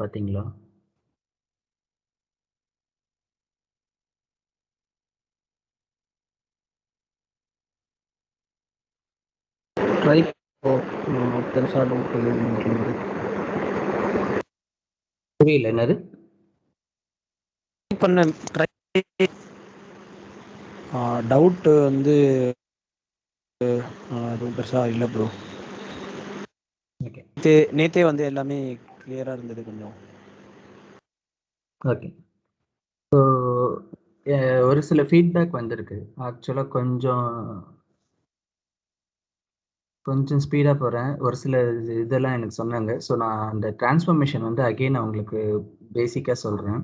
பார்த்தீங்களா? ட்ரை பெருசாக டவுட் புரியல என்னது? பண்ண ட்ரை டவுட்டு வந்து அதுவும் பெருசாக இல்லை ப்ரோ. ஓகே நேற்றே வந்து எல்லாமே கிளியராக இருந்தது கொஞ்சம். ஓகே. ஸோ ஒரு சில ஃபீட்பேக் வந்திருக்கு. ஆக்சுவலாக கொஞ்சம் ஸ்பீடாக போகிறேன். ஒரு சில இதெல்லாம் எனக்கு சொன்னாங்க. ஸோ நான் அந்த டிரான்ஸ்ஃபர்மேஷன் வந்து அகெயின் அவங்களுக்கு பேசிக்காக சொல்கிறேன்.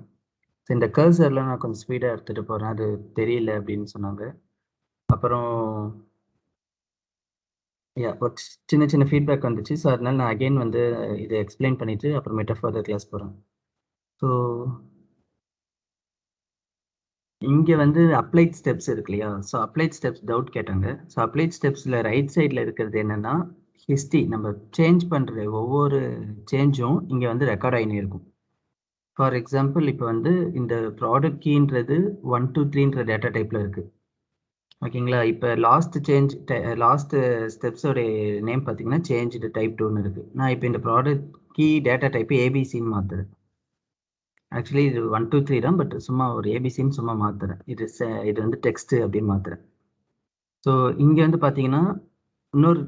ஸோ இந்த கர்சர்லாம் நான் கொஞ்சம் ஸ்பீடாக எடுத்துகிட்டு போகிறேன். அது தெரியல அப்படின்னு சொன்னாங்க. அப்புறம் ஒரு சின்ன சின்ன ஃபீட்பேக் வந்துச்சு. ஸோ அதனால நான் அகெயின் வந்து இதை எக்ஸ்பிளைன் பண்ணிவிட்டு அப்புறமேட்டா ஃபர்தர் கிளாஸ் போகிறேன். ஸோ இங்கே வந்து அப்ளைட் ஸ்டெப்ஸ் இருக்கு இல்லையா? ஸோ அப்ளைட் ஸ்டெப்ஸ் டவுட் கேட்டாங்க. ஸோ அப்ளைட் ஸ்டெப்ஸில் ரைட் சைடில் இருக்கிறது என்னென்னா ஹிஸ்ட்ரி. நம்ம சேஞ்ச் பண்ணுற ஒவ்வொரு சேஞ்சும் இங்கே வந்து ரெக்கார்ட் ஆகினே இருக்கும். ஃபார் எக்ஸாம்பிள் இப்போ வந்து இந்த ப்ராடக்ட் கீன்றது 1 to 3ன்ற டேட்டா டைப்பில் இருக்குது. ஓகேங்களா? இப்போ லாஸ்ட் ஸ்டெப்ஸோட நேம் பார்த்தீங்கன்னா சேஞ்ச்டு டைப் 2ன்னு இருக்குது. நான் இப்போ இந்த ப்ராடக்ட் கீ டேட்டா டைப்பு ஏபிசின்னு மாற்றுறேன். ஆக்சுவலி இது 1 to 3 தான், பட் சும்மா ஒரு ஏபிசின்னு சும்மா மாற்றுறேன். இது வந்து டெக்ஸ்ட்டு அப்படின்னு மாற்றுறேன். ஸோ இங்கே வந்து பார்த்தீங்கன்னா இன்னொரு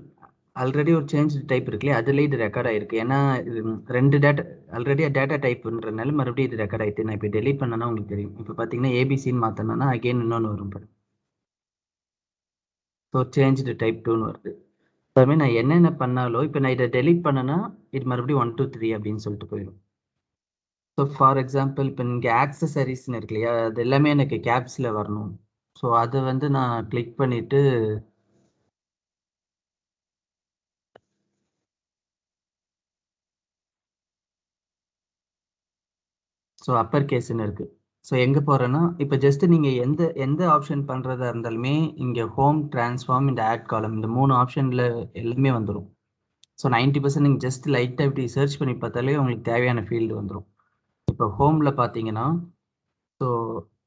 ஆல்ரெடி ஒரு சேஞ்ச் டைப் இருக்கு இல்லையா, அதுலேயே இது ரெக்கார்ட் ஆகிருக்கு. ஏன்னா இது 2 டேட்டா ஆல்ரெடி டேட்டா டைப்புன்றதுனால மறுபடியும் இது ரெக்கார்ட் ஆகிட்டு. நான் இப்போ டெலீட் பண்ணனா உங்களுக்கு தெரியும். இப்போ பார்த்தீங்கன்னா ஏபிசின்னு மாற்றினா அகெயின் இன்னொன்று வரும் பாரு. ஸோ சேஞ்ச்டு டைப் 2ன்னு வருது. அதுமாதிரி நான் என்னென்ன பண்ணாலும் இப்போ நான் இதை டெலீட் பண்ணேன்னா இது மறுபடியும் 1 to 3 அப்படின்னு சொல்லிட்டு போயிடும். ஸோ ஃபார் எக்ஸாம்பிள் இப்போ இங்கே ஆக்சசரிஸ்ன்னு இருக்கு இல்லையா, அது எல்லாமே எனக்கு கேப்ஸில் வரணும். ஸோ அதை வந்து நான் கிளிக் பண்ணிவிட்டு ஸோ அப்பர் கேஸ்ன்னு இருக்குது. ஸோ எங்கே போகிறேன்னா இப்போ ஜஸ்ட்டு நீங்கள் எந்த ஆப்ஷன் பண்ணுறதா இருந்தாலுமே இங்கே ஹோம், ட்ரான்ஸ்ஃபார்ம், இந்த ஆட் காலம், இந்த 3 ஆப்ஷனில் எல்லாமே வந்துடும். ஸோ 90% நீங்கள் ஜஸ்ட் லைட்டாக இப்படி சர்ச் பண்ணி பார்த்தாலே உங்களுக்கு தேவையான ஃபீல்டு வந்துடும். இப்போ ஹோமில் பார்த்தீங்கன்னா ஸோ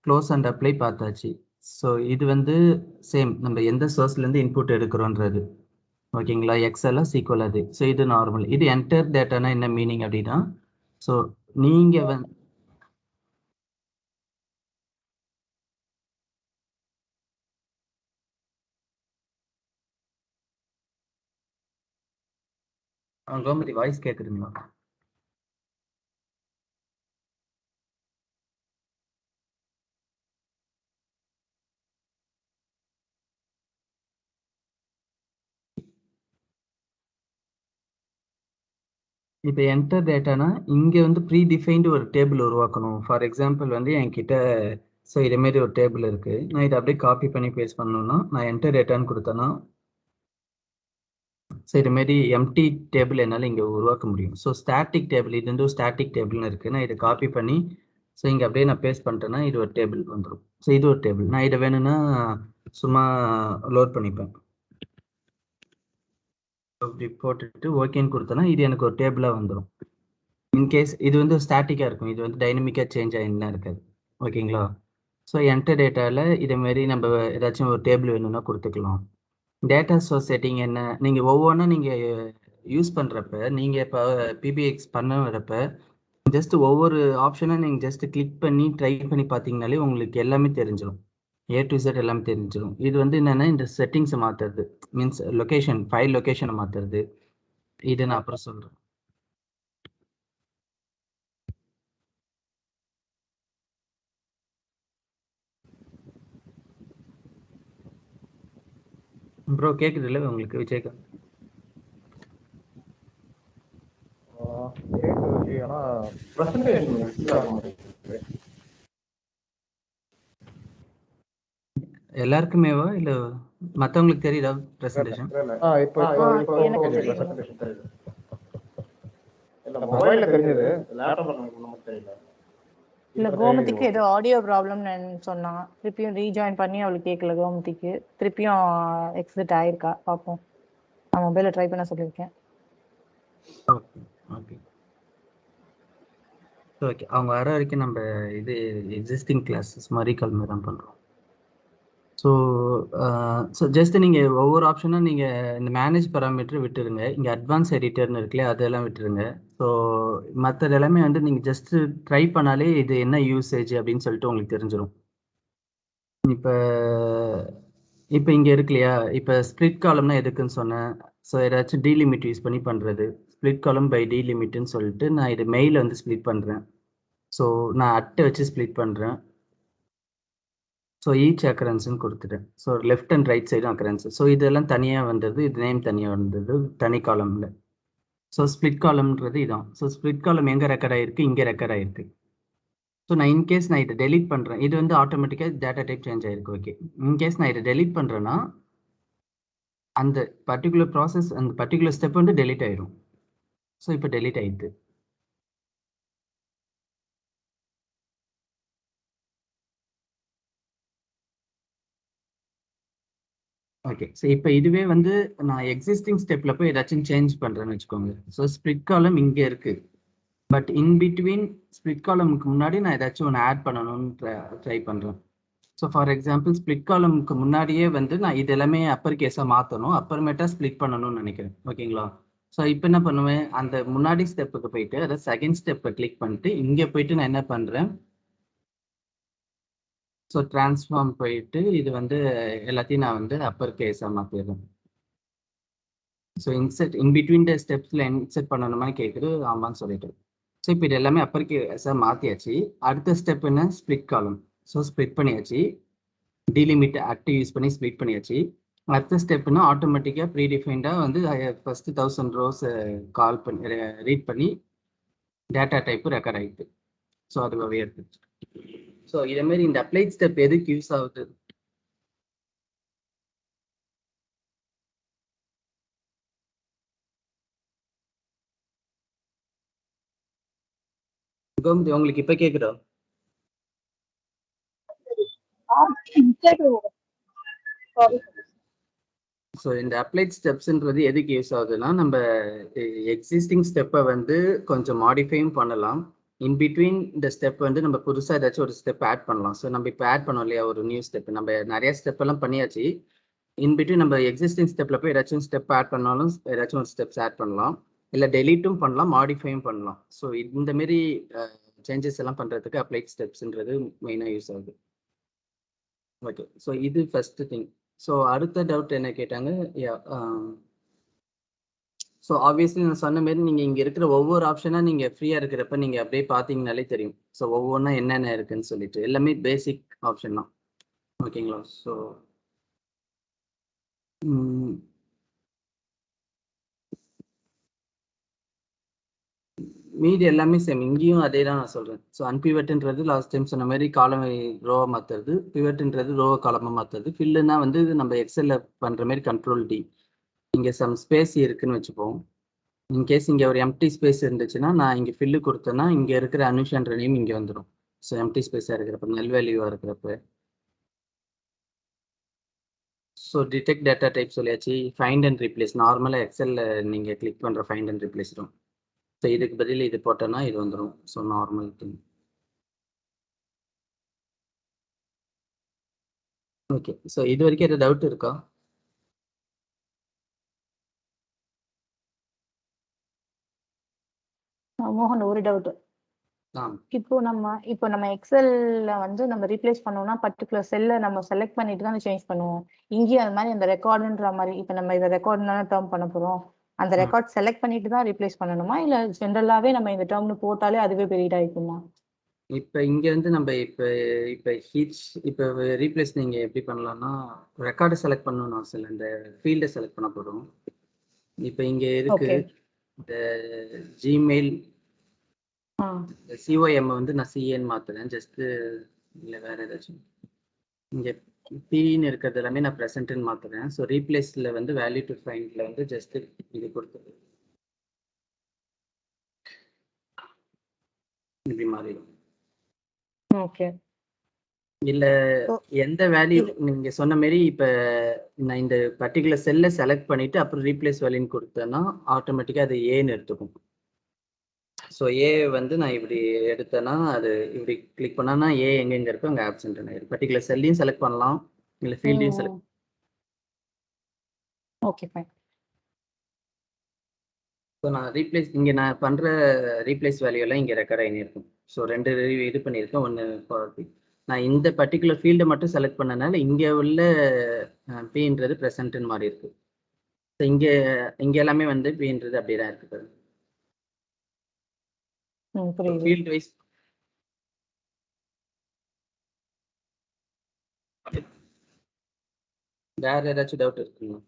க்ளோஸ் அண்ட் அப்ளை பார்த்தாச்சு. ஸோ இது வந்து சேம் நம்ம எந்த சோர்ஸ்லேருந்து இன்புட் எடுக்கிறோன்றது. ஓகேங்களா? எக்ஸெல்லாம் சீக்வல் அது. ஸோ இது நார்மல். இது என்டர் டேட்டானா என்ன மீனிங் அப்படின்னா ஸோ நீங்கள் வந்து கோமதி வாய்ஸ் கேட்குதுங்களா? இப்போ என்டர் டேட்டானா இங்கே வந்து ப்ரீ டிஃபைன்டு ஒரு டேபிள் உருவாக்கணும். ஃபார் எக்ஸாம்பிள் வந்து என்கிட்ட ஸோ இதேமாரி ஒரு டேபிள் இருக்குது. நான் இதை அப்படியே காப்பி பண்ணி பேஸ்ட் பண்ணணும்னா நான் என்டர் டேட்டான்னு கொடுத்தேன்னா ஸோ இதுமாரி எம்டி டேபிள் என்னால் இங்கே உருவாக்க முடியும். ஸோ ஸ்டாட்டிக் டேபிள், இது வந்து ஒரு ஸ்டாட்டிக் டேபிள்னு இருக்குது. நான் இதை காப்பி பண்ணி ஸோ இங்கே அப்படியே நான் பேஸ்ட் பண்ணிட்டேன்னா இது ஒரு டேபிள் வந்துடும். ஸோ இது ஒரு டேபிள். நான் இதை வேணும்னா சும்மா லோட் பண்ணிப்பேன். அப்படி போட்டுட்டு ஓகேன்னு கொடுத்தேன்னா இது எனக்கு ஒரு டேபிளாக வந்துடும். இன்கேஸ் இது வந்து ஸ்டாட்டிக்காக இருக்கும், இது வந்து டைனமிக்காக சேஞ்ச் ஆகினா இருக்காது. ஓகேங்களா? ஸோ என்டர் டேட்டாவில் இதேமாரி நம்ம ஏதாச்சும் ஒரு டேபிள் வேணும்னா கொடுத்துக்கலாம். டேட்டா சோர்ஸ் செட்டிங் என்ன, நீங்கள் ஒவ்வொன்றா நீங்கள் யூஸ் பண்ணுறப்ப நீங்கள் இப்போ பிபிஎக்ஸ் பண்ண வரப்ப ஜஸ்ட் ஒவ்வொரு ஆப்ஷனாக நீங்கள் ஜஸ்ட் கிளிக் பண்ணி ட்ரை பண்ணி பார்த்தீங்கனாலே உங்களுக்கு எல்லாமே தெரிஞ்சிடும். A to Z எல்லாமே தெரிஞ்சிடும். இது வந்து என்னென்னா இந்த செட்டிங்ஸை மாற்றுறது, மீன்ஸ் லொக்கேஷன், ஃபைல் லொக்கேஷனை மாற்றுறது. இது நான் அப்புறம் சொல்கிறேன். ப்ரோ கேட்குது இல்லை உங்களுக்கு விஜயகாந்த்? எல்லாருக்குமேவா இல்லை மற்றவங்களுக்கு தெரியுதா ப்ரெசன்டேஷன்? இல்ல கோமதிக்கு ஏதோ ஆடியோ ப்ராப்ளம்னு சொன்னா, திருப்பியும் ரீஜாயின் பண்ணி அவளுக்கு கேட்கல. கோமதிக்கு திருப்பியும் எக்ஸிட் ஆயிருக்கா, பார்ப்போம். நான் மொபைல ட்ரை பண்ண சொல்லியிருக்கேன். Okay okay. ஓகே, அவங்க வர வரைக்கும் நம்ம இது எக்ஸிஸ்டிங் கிளாஸஸ் மாதிரி கல்வி தான் பண்ணுறோம். ஸோ ஜஸ்ட் நீங்கள் ஒவ்வொரு ஆப்ஷனும் நீங்கள் இந்த மேனேஜ் பராமீட்டர் விட்டுருங்க. இங்கே அட்வான்ஸ் எடிட்டர்னு இருக்குல்லையே அதெல்லாம் விட்டுருங்க. ஸோ மற்றது எல்லாமே வந்து நீங்கள் ஜஸ்ட் ட்ரை பண்ணாலே இது என்ன யூசேஜ் அப்படின்னு சொல்லிட்டு உங்களுக்கு தெரிஞ்சிடும். இப்போ இப்போ இங்கே இருக்கு இல்லையா, இப்போ ஸ்ப்ளிட் காலம்னா எதுக்குன்னு சொன்னேன். ஸோ ஏதாச்சும் டீலிமிட் யூஸ் பண்ணி பண்ணுறது. ஸ்ப்ளிட் காலம் பை டீலிமிட்னு சொல்லிட்டு நான் இது மெயில் வந்து ஸ்ப்ளிட் பண்ணுறேன். ஸோ நான் அட்டை வச்சு ஸ்ப்ளிட் பண்ணுறேன். ஸோ ஈச் அக்கரன்ஸ்னு கொடுத்துட்டேன். ஸோ லெஃப்ட் அண்ட் ரைட் சைடும் அக்கரன்ஸ். ஸோ இதெல்லாம் தனியாக வந்தது, இது நேம் தனியாக வந்தது தனி காலமில். ஸோ ஸ்ப்ளிட் காலம்ன்றது இதான். ஸோ ஸ்ப்ளிட் காலம் எங்கே ரெக்கார்ட் ஆகிருக்கு, இங்கே ரெக்கார்ட் ஆகிருக்கு. ஸோ நான் இன்கேஸ் நான் இதை டெலீட் பண்ணுறேன், இது வந்து ஆட்டோமேட்டிக்காக டேட்டா டைப் சேஞ்ச் ஆகிருக்கு. ஓகே, இன்கேஸ் நான் இதை டெலீட் பண்ணுறேன்னா அந்த பர்டிகுலர் ப்ராசஸ் அந்த பர்டிகுலர் ஸ்டெப் வந்து டெலீட் ஆயிடும். ஸோ இப்போ டெலீட் ஆயிடுது. ஓகே, ஸோ இப்போ இதுவே வந்து நான் எக்ஸிஸ்டிங் ஸ்டெப்பில் போய் ஏதாச்சும் சேஞ்ச் பண்ணுறேன்னு வச்சுக்கோங்க. ஸோ ஸ்ப்ளிட் காலம் இங்கே இருக்குது, பட் இன் பிட்வீன் ஸ்ப்ளிட் காலமுக்கு முன்னாடி நான் ஏதாச்சும் ஒன்று ஆட் பண்ணணும்னு ட்ரை பண்ணுறேன். ஸோ ஃபார் எக்ஸாம்பிள் ஸ்ப்ளிட் காலமுக்கு முன்னாடியே வந்து நான் இது எல்லாமே அப்பர் கேஸாக மாற்றணும், அப்புறமேட்டா ஸ்ப்ளிட் பண்ணணும்னு நினைக்கிறேன். ஓகேங்களா? ஸோ இப்போ என்ன பண்ணுவேன், அந்த முன்னாடி ஸ்டெப்புக்கு போயிட்டு அதாவது செகண்ட் ஸ்டெப்பை கிளிக் பண்ணிட்டு இங்கே போயிட்டு நான் என்ன பண்ணுறேன், ஸோ ட்ரான்ஸ்ஃபார்ம் போயிட்டு இது வந்து எல்லாத்தையும் நான் வந்து அப்பர் கேஸாக மாற்றிடுறேன். So insert in between the ஸ்டெப்ஸில் இன்செட் பண்ணணுமான்னு கேட்குது, ஆமான்னு சொல்லிட்டு. ஸோ இப்போ இது எல்லாமே அப்பர் கேஸாக மாற்றியாச்சு. அடுத்த ஸ்டெப் என்ன, ஸ்ப்ளிட் காலம். ஸோ ஸ்ப்ளிட் பண்ணியாச்சு, டிலிமிட் ஆக்டிவ் யூஸ் பண்ணி ஸ்ப்ளிட் பண்ணியாச்சு. அடுத்த ஸ்டெப்னா ஆட்டோமேட்டிக்காக ப்ரீடிஃபைண்டாக வந்து ஃபஸ்ட்டு 1000 ரோஸ் கால் பண்ணி ரீட் பண்ணி டேட்டா டைப்பு ரெக்கார்ட் ஆகிடுது. ஸோ அதுவாகவே இருக்குது. ஸோ இதேமாரி இந்த அப்ளைட் ஸ்டெப் எதுக்கு யூஸ் ஆகுது, உங்களுக்கு இப்போ கேட்குதா? ஸோ இந்த அப்ளைட் ஸ்டெப்ஸ்ன்றது எதுக்கு யூஸ் ஆகுதுன்னா, நம்ம எக்ஸிஸ்டிங் ஸ்டெப்பை வந்து கொஞ்சம் மாடிஃபையும் பண்ணலாம். இன் பிட்வீன் இந்த ஸ்டெப் வந்து நம்ம புதுசாக ஏதாச்சும் ஒரு ஸ்டெப் ஆட் பண்ணலாம். ஸோ நம்ம இப்போ ஆட் பண்ணோம் இல்லையா ஒரு நியூ ஸ்டெப், நம்ம நிறைய ஸ்டெப் எல்லாம் பண்ணியாச்சு. இன் பிட்வீன் நம்ம எக்ஸிஸ்டிங் ஸ்டெப்பில் போய் ஏதாச்சும் ஸ்டெப் ஆட் பண்ணாலும் ஏதாச்சும் ஒரு ஸ்டெப்ஸ் ஆட் பண்ணலாம், இல்லை டெலீட்டும் பண்ணலாம், மாடிஃபையும் பண்ணலாம். ஸோ இந்த மாரி சேஞ்சஸ் எல்லாம் பண்ணுறதுக்கு அப்ளைட் ஸ்டெப்ஸ்ன்றது மெயினாக யூஸ் ஆகுது. ஓகே, ஸோ இது ஃபர்ஸ்ட் திங். ஸோ அடுத்த டவுட் என்ன கேட்டாங்க, ஸோ ஆப்வியஸ்லி நான் சொன்ன மாரி நீங்கள் இங்கே இருக்கிற ஒவ்வொரு ஆப்ஷனாக நீங்கள் ஃப்ரீயாக இருக்கிறப்ப நீங்கள் அப்படியே பார்த்தீங்கனாலே தெரியும். ஸோ ஒவ்வொன்றா என்னென்ன இருக்குன்னு சொல்லிட்டு எல்லாமே பேசிக் ஆப்ஷன் தான். ஓகேங்களா? ஸோ மீதி எல்லாமே சேம், இங்கேயும் அதே தான் நான் சொல்கிறேன். ஸோ அன்பிவட்ன்றது லாஸ்ட் டைம் சொன்ன மாதிரி காலம் ரோவை மாற்றுறது, பிவட்ன்றது ரோவை காலமாக மாற்றுறது, ஃபில்லுன்னா வந்து நம்ம எக்ஸலில் பண்ணுற மாதிரி கண்ட்ரோல் டி. இங்கே சம் ஸ்பேஸ் இருக்குன்னு வச்சுப்போம். இன்கேஸ் இங்கே ஒரு எம்டி ஸ்பேஸ் இருந்துச்சுன்னா நான் இங்கே ஃபில்லு கொடுத்தேன்னா இங்கே இருக்கிற அனுஷன்ற நேம் இங்கே வந்துடும். ஸோ எம்டி ஸ்பேஸாக இருக்கிறப்ப, நல் வேல்யூவாக இருக்கிறப்ப. ஸோ டிடெக்ட் டேட்டா டைப் சொல்லியாச்சு. ஃபைண்ட் அண்ட் ரீப்ளேஸ், நார்மலாக எக்ஸலில் நீங்கள் கிளிக் பண்ணுற ஃபைண்ட் அண்ட் ரீப்ளேஸ் தான். ஸோ இதுக்கு பதில் இது போட்டோன்னா இது வந்துடும். So normal thing. Okay, so இது வரைக்கும் எதாவது டவுட் இருக்கா? மோகன், ஒரு டவுட். இப்போ நம்ம எக்ஸல்ல வந்து நம்ம ரீப்ளேஸ் பண்ணோம்னா பர்டிகுலர் செல்ல நம்ம செலக்ட் பண்ணிட்டு தான் சேஞ்ச் பண்ணுவோம். இங்கேயும் அது மாதிரி அந்த ரெக்கார்டுன்ற மாதிரி, இப்போ நம்ம இதை ரெக்கார்ட்னால டேர்ம் பண்ண போறோம், அந்த ரெக்கார்ட் செலக்ட் பண்ணிட்டு தான் ரீப்ளேஸ் பண்ணணுமா, இல்ல ஜென்ரலாவே நம்ம இந்த டேர்ம்னு போட்டாலே அதுவே பெரிய ஆயிக்குமா? இப்போ இங்க வந்து நம்ம இப்போ இப்போ ரீப்ளேஸ் நீங்க எப்படி பண்ணலாம்னா, ரெக்கார்டை செலக்ட் பண்ணணும்னு அவசியம் இல்லை, இந்த ஃபீல்டை செலக்ட் பண்ண போறோம். இப்போ இங்க இருக்கு இந்த ஜிமெயில் சிஓஎம் வந்து நான் சிஏன்னு மாத்துறேன். ஜஸ்ட் இல்லை வேற ஏதாச்சும் இங்க பின்னு இருக்கிறது எல்லாமே நான் ப்ரெசென்ட்னு மாத்துறேன். ஸோ ரீப்ளேஸ்ல வந்து வேல்யூ டு ஃபைண்ட்ல வந்து ஜஸ்ட் இது கொடுத்தது இப்படி மாறிடும். ஓகே, இல்ல எந்த வேல்யூ நீங்க சொன்ன மாதிரி இப்ப நான் இந்த பர்டிகுலர் செல்ல செலக்ட் பண்ணிட்டு அப்புறம் ரீப்ளேஸ் வேல்யூன்னு கொடுத்தேன்னா ஆட்டோமேட்டிக்கா அது ஏன்னு எடுத்துக்கும். ஸோ ஏ வந்து நான் இப்படி எடுத்தேன்னா அது இப்படி கிளிக் பண்ணான்னா ஏ எங்கெங்க இருக்கோ அங்கே ஆப்சென்ட் ஆயிடும். பர்டிகுலர் செல்லையும் செலக்ட் பண்ணலாம், இல்லை ஃபீல்டையும் செலக்ட். Okay fine. ஸோ நான் ரீப்ளேஸ் இங்கே நான் பண்ணுற ரீப்ளேஸ் வேல்யூலாம் இங்கே ரெக்கார்ட் ஆகிருக்கும். ஸோ 2 இது பண்ணியிருக்கேன். ஒன்று நான் இந்த பர்டிகுலர் ஃபீல்டை மட்டும் செலக்ட் பண்ணனால இங்கே உள்ள பின்றது ப்ரெசென்ட்னு மாறி இருக்கு. ஸோ இங்கே எல்லாமே வந்து பின்றது அப்படியே தான் இருக்கு. ஃபீல்ட் வைஸ் வேற ஏதாச்சும் டவுட் இருக்குங்களா?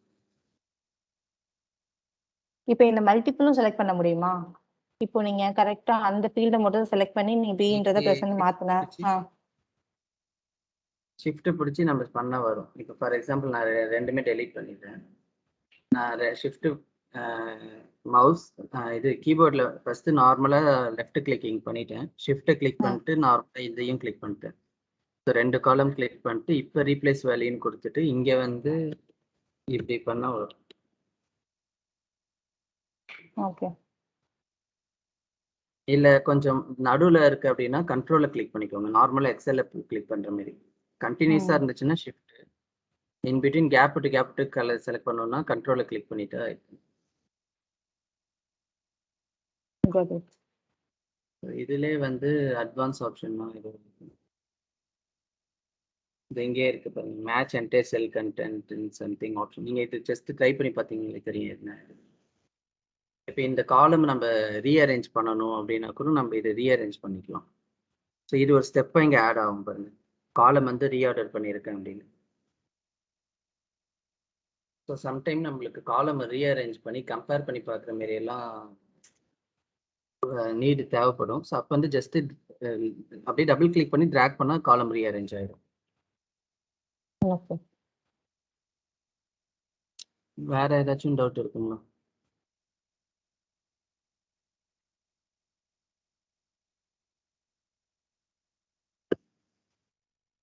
இப்போ இந்த மல்டிபிளும் செலக்ட் பண்ண முடியுமா? இப்போ நீங்க கரெக்டா அந்த ஃபீல்டை மட்டும் செலக்ட் பண்ணி நீங்க பின்றத பிரசன்ட் மாத்துனா ஷிஃப்ட் பிடிச்சி நம்ம பண்ண வரும். இப்போ ஃபார் எக்ஸாம்பிள் நான் ரெண்டுமே டெலீட் பண்ணிட்டேன். நான் ஷிஃப்ட் மவுஸ் இது கீபோர்டில் ஃபஸ்ட்டு நார்மலாக லெஃப்ட் கிளிக்கிங் பண்ணிட்டேன். ஷிஃப்ட்டை கிளிக் பண்ணிட்டு நார்மலாக இதையும் கிளிக் பண்ணிட்டேன். ஸோ 2 காலம் கிளிக் பண்ணிட்டு இப்போ ரீப்ளேஸ் வேல்யூன்னு கொடுத்துட்டு இங்கே வந்து இப்படி பண்ண வரும். ஓகே. இல்லை கொஞ்சம் நடுவில் இருக்குது அப்படின்னா கண்ட்ரோலை கிளிக் பண்ணிக்கோங்க. நார்மலாக எக்ஸலில் கிளிக் பண்ணுற மாதிரி. கண்டினியூஸாக இருந்துச்சுன்னா shift, in between gap to colour select பண்ணோம்னா கண்ட்ரோலை கிளிக் பண்ணிட்டா இதுலேயே வந்து அட்வான்ஸ் ஆப்ஷன் தான் இது. இது இங்கே இருக்கு பாருங்க, மேட்ச் என்டையர் செல் கண்டென்ட் சம்திங் ஆப்ஷன். நீங்கள் இது ஜஸ்ட் ட்ரை பண்ணி பார்த்தீங்களே தெரியும் என்ன. இப்போ இந்த காலம் நம்ம ரீஅரேஞ்ச் பண்ணணும் அப்படின்னா கூட நம்ம இதை ரீஅரேஞ்ச் பண்ணிக்கலாம். ஸோ இது ஒரு ஸ்டெப்பாக இங்கே ஆட் ஆகும் பாருங்க, காலம் வந்து ரீஆர்டர் பண்ணியிருக்கேன் அப்படின்னு. ஸோ சம்டைம் நம்மளுக்கு காலம் ரீஅரேஞ்ச் பண்ணி கம்பேர் பண்ணி பார்க்குற மாரி எல்லாம் நீடு தேவைப்படும். ஸோ அப்போ வந்து ஜஸ்ட் அப்படியே டபுள் கிளிக் பண்ணி ட்ராக் பண்ணால் காலம் ரீஅரேஞ்ச் ஆகிடும். வேற ஏதாச்சும் டவுட் இருக்குங்களா?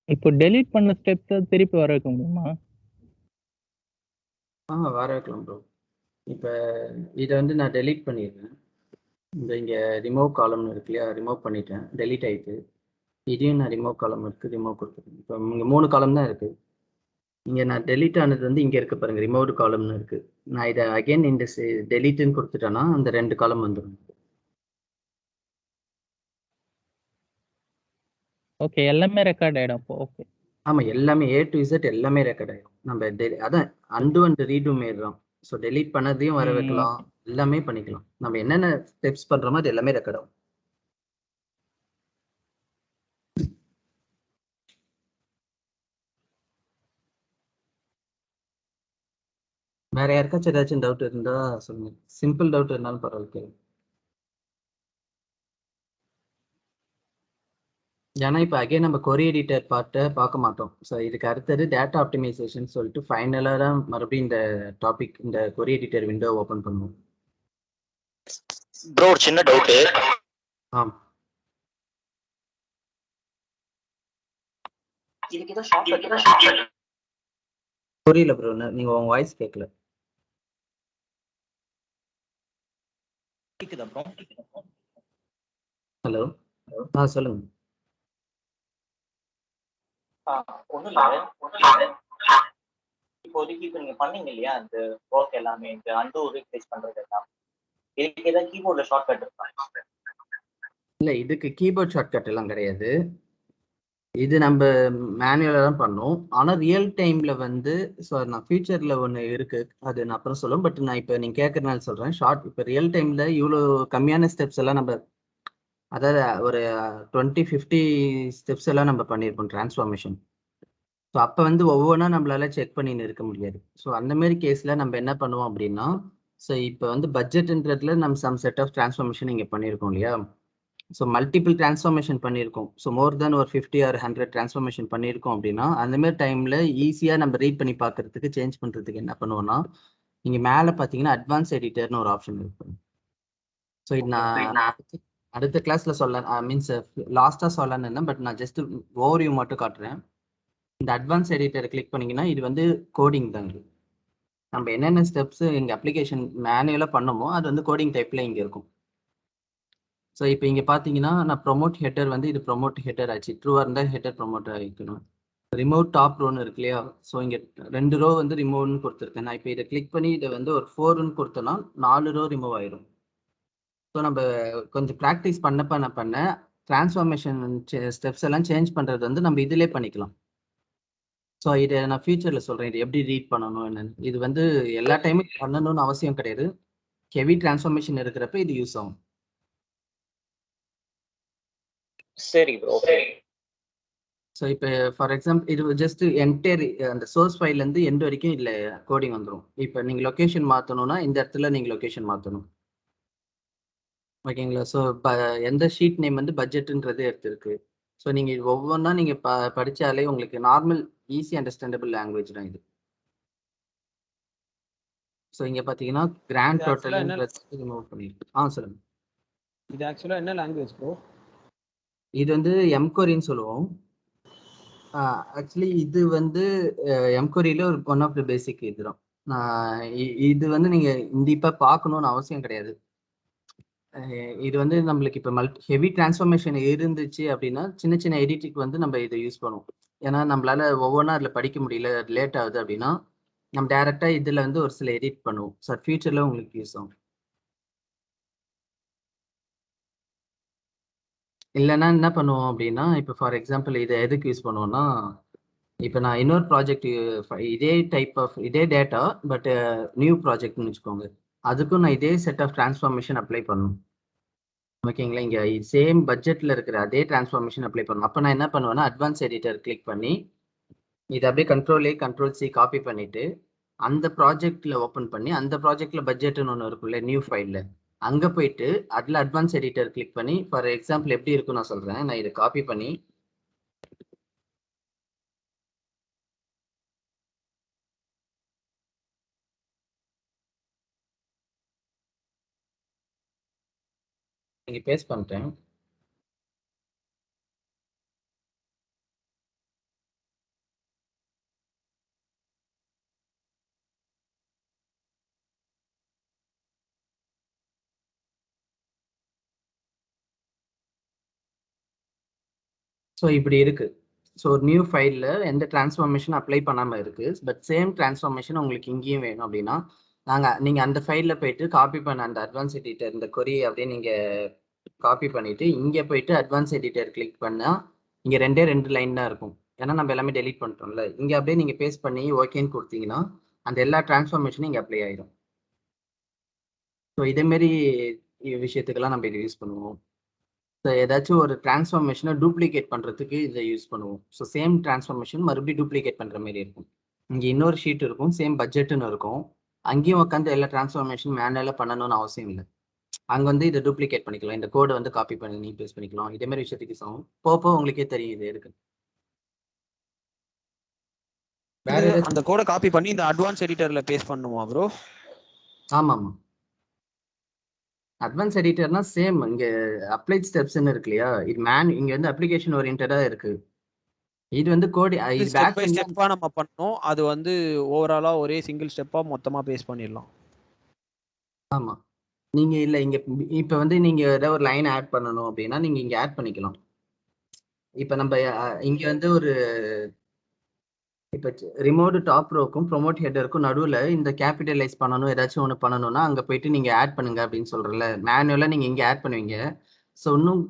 இப்போ டெலீட் பண்ண ஸ்டெப்ஸ் திருப்பி வர வைக்க முடியுமா? வர வைக்கலாம் ப்ரோ. இப்போ இதை வந்து நான் டெலீட் பண்ணிடுறேன். இங்கே ரிமூவ் காலம்னு இருக்கு இல்லையா, ரிமூவ் பண்ணிட்டேன், டெலீட் ஆயிடுச்சு. இதையும் நான் ரிமூவ் காலம் இருக்குது, ரிமூவ் கொடுத்துருக்கேன். இப்போ இங்கே 3 காலம் தான் இருக்குது. இங்கே நான் டெலீட் ஆனது வந்து இங்கே இருக்க பாருங்க, ரிமூவ்டு காலம்னு இருக்கு. நான் இதை அகைன் இந்த டெலீட்டுன்னு கொடுத்துட்டேன்னா அந்த 2 காலம் வந்துடும். ஓகே, எல்லாமே ரெக்கார்ட் ஆயிடும் அப்போ. ஓகே. ஆமாம், எல்லாமே A to Z எல்லாமே ரெக்கார்ட் ஆகிடும். நம்ம அதான் அண்டு அண்ட் ரீடு மாரி தான். ஸோ டெலீட் பண்ணதையும் வர வைக்கலாம், எல்லாமே பண்ணிக்கலாம். நம்ம என்னென்ன ஸ்டெப்ஸ் பண்ணுறோமோ அது எல்லாமே ரெக்கார்ட் ஆகும். வேற யாருக்காச்சும் ஏதாச்சும் டவுட் இருந்தா சொல்லுங்க. சிம்பிள் டவுட் இருந்தாலும் பரவாயில்ல. ஏன்னா இப்போ அகைன் நம்ம கொரி எடிட்டர் பார்ட்டை பார்க்க மாட்டோம். ஸோ இதுக்கு அடுத்தது டேட்டா ஆப்டிமைசேஷன் சொல்லிட்டு ஃபைனலாக தான் மறுபடியும் இந்த டாபிக், இந்த கொரி எடிட்டர் விண்டோ ஓப்பன் பண்ணுவோம். ப்ரோ ஒரு சின்ன டவுட். புரியல ப்ரோ, நீங்க உங்க வாய்ஸ் கேட்கல. ஹலோ, சொல்லுங்க. இப்போதைக்கு இப்போ நீங்க பண்ணீங்க இல்லையா அந்த ஒர்க் எல்லாமே, இந்த அண்டு ரீப்ளேஸ் பண்றது எல்லாம், இதுக்கு ஏதாவது கீபோர்ட்ல ஷார்ட்கட் இருக்கா? இல்ல, இதுக்கு கீபோர்ட் ஷார்ட்கட் எல்லாம் கிடையாது. இது நம்ம மேனுவலாக தான் பண்ணோம். ஆனால் ரியல் டைமில் வந்து ஸோ நான் ஃபியூச்சரில் ஒன்று இருக்குது, அது நான் அப்புறம் சொல்லுவேன். பட் நான் இப்போ நீங்கள் கேட்குறதுனால சொல்கிறேன் ஷார்ட். இப்போ ரியல் டைமில் இவ்வளோ கம்மியான ஸ்டெப்ஸ் எல்லாம் நம்ம, அதாவது ஒரு 20-50 ஸ்டெப்ஸ் எல்லாம் நம்ம பண்ணியிருக்கோம் டிரான்ஸ்ஃபார்மேஷன். ஸோ அப்போ வந்து ஒவ்வொன்றா நம்மளால செக் பண்ணின்னு இருக்க முடியாது. ஸோ அந்த மாதிரி கேஸில் நம்ம என்ன பண்ணுவோம் அப்படின்னா, ஸோ இப்போ வந்து பட்ஜெட்ன்றதுல நம்ம சம் செட் ஆஃப் டிரான்ஸ்ஃபார்மேஷன் இங்கே பண்ணியிருக்கோம் இல்லையா. ஸோ மல்டிபிள் டிரான்ஸ்ஃபார்மேஷன் பண்ணியிருக்கோம். ஸோ மோர் தேன் ஒரு 50 or 100 டிரான்ஸ்ஃபார்மேஷன் பண்ணியிருக்கோம் அப்படின்னா அந்த மாதிரி டைமில் ஈஸியாக நம்ம ரீட் பண்ணி பார்க்கறதுக்கு, சேஞ்ச் பண்ணுறதுக்கு என்ன பண்ணுவோம்னா, இங்கே மேலே பார்த்தீங்கன்னா அட்வான்ஸ் எடிட்டர்னு ஒரு ஆப்ஷன் இருக்கு. ஸோ இது நான் அடுத்த கிளாஸில் மீன்ஸ் லாஸ்ட்டாக சொல்லலான்னு இருந்தேன். பட் நான் ஜஸ்ட் ஓவர்வியூ மட்டும் காட்டுறேன். இந்த அட்வான்ஸ் எடிட்டரை கிளிக் பண்ணிங்கன்னா இது வந்து கோடிங் தான். நம்ம என்னென்ன ஸ்டெப்ஸ் எங்கள் அப்ளிகேஷன் மேனுவலாக பண்ணமோ அது வந்து கோடிங் டைப்பில் இங்கே இருக்கும். ஸோ இப்போ இங்கே பார்த்தீங்கன்னா நான் ப்ரொமோட் ஹெட்டர் வந்து இது ப்ரொமோட் ஹெட்டர் ஆச்சு. ட்ரூவாக இருந்தால் ஹெட்டர் ப்ரொமோட் ஆகிக்கணும். ரிமூவ் டாப் ரோன்னு இருக்கு இல்லையா? ஸோ இங்கே 2 ரோ வந்து ரிமூவ்னு கொடுத்துருக்கேன். நான் இப்போ இதை கிளிக் பண்ணி இதை வந்து ஒரு 4ன்னு கொடுத்தேன்னா 4 ரோ ரிமூவ் ஆயிடும். ஸோ நம்ம கொஞ்சம் ப்ராக்டிஸ் பண்ண டிரான்ஸ்ஃபார்மேஷன் ஸ்டெப்ஸ் எல்லாம் சேஞ்ச் பண்ணுறது வந்து நம்ம இதிலே பண்ணிக்கலாம். ஸோ இதை நான் ஃபியூச்சரில் சொல்கிறேன் இது எப்படி ரீட் பண்ணணும் என்னன்னு. இது வந்து எல்லா டைமும் பண்ணணும்னு அவசியம் கிடையாது. ஹெவி டிரான்ஸ்ஃபார்மேஷன் இருக்கிறப்ப இது யூஸ் ஆகும். சரி ப்ரோ. ஸோ இப்போ ஃபார் எக்ஸாம்பிள் இது ஜஸ்ட் என்டையர் அந்த சோர்ஸ் ஃபைல்லேருந்து எண்ட் வரைக்கும் இல்லை கோடிங் வந்துடும். இப்போ நீங்கள் லொக்கேஷன் மாற்றணும்னா இந்த இடத்துல நீங்கள் லொக்கேஷன் மாற்றணும். ஓகேங்களா? ஸோ எந்த ஷீட் நேம் வந்து பட்ஜெட்டுன்றது எடுத்துருக்கு. ஸோ நீங்கள் இது ஒவ்வொன்றா நீங்கள் படித்தாலே உங்களுக்கு நார்மல் ஈஸி அண்டர்ஸ்டாண்டபிள் லாங்குவேஜ் தான் இது. ஸோ இங்கே பார்த்தீங்கன்னா கிராண்ட் டோட்டல்ன்றது ரிமூவ் பண்ணிருக்கு. சொல்லுங்க. இது ஆக்சுவலாக என்ன லாங்குவேஜ் ப்ரோ? இது வந்து எம்கொரின்னு சொல்லுவோம். ஆக்சுவலி இது வந்து எம்கொரியில ஒரு ஒன் ஆஃப் த பேசிக் இதுதான். இது வந்து நீங்கள் இப்போ பார்க்கணுன்னு அவசியம் கிடையாது. இது வந்து நம்மளுக்கு இப்போ ஹெவி டிரான்ஸ்ஃபார்மேஷன் இருந்துச்சு அப்படின்னா சின்ன சின்ன எடிட்டுக்கு வந்து நம்ம இதை யூஸ் பண்ணுவோம். ஏன்னா நம்மளால ஒவ்வொன்றா அதில் படிக்க முடியல, லேட் ஆகுது அப்படின்னா நம்ம டைரெக்டாக இதில் வந்து ஒரு சில எடிட் பண்ணுவோம். சார் ஃபியூச்சரில் உங்களுக்கு யூஸ் ஆகும். இல்லைன்னா என்ன பண்ணுவோம் அப்படின்னா இப்போ ஃபார் எக்ஸாம்பிள் இதை எதுக்கு யூஸ் பண்ணுவோம்னா இப்போ நான் இன்னொரு ப்ராஜெக்ட் இதே டைப் ஆஃப் இதே டேட்டா பட் நியூ ப்ராஜெக்ட்னு வச்சுக்கோங்க. அதுக்கும் நான் இதே செட் ஆஃப் டிரான்ஸ்ஃபார்மேஷன் அப்ளை பண்ணணும். ஓகேங்களா? இங்கே சேம் பட்ஜெட்டில் இருக்கிற அதே டிரான்ஸ்ஃபார்மேஷன் அப்ளை பண்ணணும். அப்போ நான் என்ன பண்ணுவேன்னா அட்வான்ஸ் எடிட்டர் கிளிக் பண்ணி இதை அப்படியே Ctrl+A Ctrl+C காப்பி பண்ணிவிட்டு அந்த ப்ராஜெக்டில் ஓப்பன் பண்ணி அந்த ப்ராஜெக்டில் பட்ஜெட்டுன்னு ஒன்று இருக்குல்ல நியூ ஃபைலில் அங்கே போயிட்டு அதில் அட்வான்ஸ் எடிட்டர் கிளிக் பண்ணி ஃபார் எக்ஸாம்பிள் எப்படி இருக்குன்னு நான் சொல்கிறேன். நான் இதை காப்பி பண்ணி இங்கே பேஸ்ட் பண்ணிட்டேன். ஸோ இப்படி இருக்கு. ஸோ ஒரு நியூ ஃபைலில் எந்த டிரான்ஸ்ஃபார்மேஷன் அப்ளை பண்ணாமல் இருக்கு. பட் சேம் டிரான்ஸ்ஃபார்மேஷன் உங்களுக்கு இங்கேயும் வேணும் அப்படின்னா நீங்கள் அந்த ஃபைலில் போயிட்டு காப்பி பண்ண அந்த அட்வான்ஸ் எடிட்டர் இந்த கொரி அப்படியே நீங்கள் காப்பி பண்ணிட்டு இங்கே போயிட்டு அட்வான்ஸ் எடிட்டர் கிளிக் பண்ணால் இங்கே 2 லைன் தான் இருக்கும். ஏன்னா நம்ம எல்லாமே டெலீட் பண்ணிட்டோம்ல. இங்கே அப்படியே நீங்கள் பேஸ்ட் பண்ணி ஓகேன்னு கொடுத்தீங்கன்னா அந்த எல்லா டிரான்ஸ்ஃபார்மேஷனும் இங்கே அப்ளை ஆயிடும். ஸோ இதேமாரி விஷயத்துக்கெல்லாம் நம்ம இதை யூஸ் பண்ணுவோம். ஸோ ஏதாச்சும் ஒரு டிரான்ஸ்ஃபார்மேஷனை டூப்ளிகேட் பண்ணுறதுக்கு இதை யூஸ் பண்ணுவோம். ஸோ சேம் டிரான்ஸ்ஃபார்மேஷன் மறுபடியும் டூப்ளிகேட் பண்ணுற மாதிரி இருக்கும். இங்கே இன்னொரு ஷீட் இருக்கும், சேம் பட்ஜெட்டுன்னு இருக்கும். அங்கேயும் உட்காந்து எல்லா டிரான்ஸ்ஃபார்மேஷன் மேனுவலாக பண்ணணும்னு அவசியம் இல்லை. அங்கே வந்து இதை டூப்ளிகேட் பண்ணிக்கலாம். இந்த கோடை வந்து காப்பி பண்ணி பேஸ்ட் பண்ணிக்கலாம். இதே மாதிரி விஷயத்துக்கு யூஸ் ஆகும். போக உங்களுக்கே தெரியும் இது இருக்கு. வேற அந்த கோடை காப்பி பண்ணி இந்த அட்வான்ஸ் எடிட்டர்ல பேஸ்ட் பண்ணுமா ப்ரோ? ஆமாம். அட்வான்ஸ் எடிட்டர்னா சேம் இங்கே அப்ளைட் ஸ்டெப்ஸ்ன்னு இருக்கு இல்லையா? இது இங்கே வந்து அப்ளிகேஷன் ஓரியன்டாக இருக்கு. இது வந்து கோட் இது ஸ்டெப் பை ஸ்டெப்பா நம்ம பண்ணோம். அது வந்து ஓவராலா ஒரே சிங்கிள் ஸ்டெப்பா மொத்தமா பேஸ்ட் பண்ணிடலாம். ஆமா. நீங்க இல்ல இங்க இப்ப வந்து நீங்க ஏதாவது ஒரு லைன் ஆட் பண்ணணும் அப்படின்னா நீங்க இங்க ஆட் பண்ணிக்கலாம். இப்ப நம்ம இங்க வந்து ஒரு இப்ப ரிமோட் டாப் ரோக்கும் ப்ரொமோட் ஹெட்டருக்கும் நடுவுல இந்த கேபிட்டலைஸ் பண்ணணும் ஏதாச்சும் ஒன்று பண்ணணும்னா அங்க போயிட்டு நீங்க ஆட் பண்ணுங்க அப்படின்னு சொல்றல. மேனுவலா நீங்க இங்க ஆட் பண்ணுவீங்க. ஸோ இன்னும்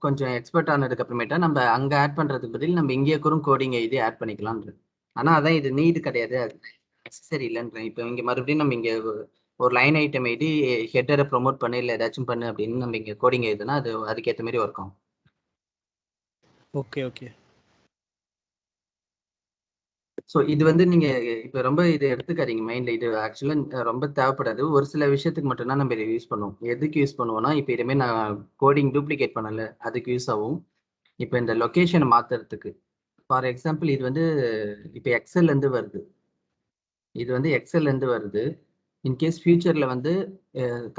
கொஞ்சம் எக்ஸ்பர்ட் ஆனதுக்கு அப்புறமேட்டா நம்ம அங்க ஆட் பண்றதுக்கு பதில் நம்ம இங்கே கூட கோடிங்க இதே ஆட் பண்ணிக்கலாம்ன்ற. ஆனா அதான் இது நீடு கிடையாது, நெசசரி இல்லைன்றேன். இப்போ இங்க மறுபடியும் நம்ம இங்க ஒரு லைன் ஐட்டம் எழுதி ஹெட்டரை ப்ரொமோட் பண்ணு இல்லை ஏதாச்சும் பண்ணு அப்படின்னு நம்ம இங்கே கோடிங் எழுதுனா அது அதுக்கேற்ற மாதிரி ஒர்க் ஆகும். Okay okay. ஸோ இது வந்து நீங்க இப்போ ரொம்ப இது எடுத்துக்காதீங்க மைண்ட்ல. இது ஆக்சுவலாக ரொம்ப தேவைப்படாது. ஒரு சில விஷயத்துக்கு மட்டும்தான் நம்ம இதை யூஸ் பண்ணுவோம். எதுக்கு யூஸ் பண்ணுவோம்னா இப்போ இதுமே நான் கோடிங் டூப்ளிகேட் பண்ணல அதுக்கு யூஸ் ஆகும். இப்போ இந்த லொக்கேஷனை மாற்றுறதுக்கு ஃபார் எக்ஸாம்பிள் இது வந்து இப்போ எக்ஸல்லேருந்து வருது. இது வந்து எக்ஸல்லேருந்து வருது. இன்கேஸ் ஃபியூச்சரில் வந்து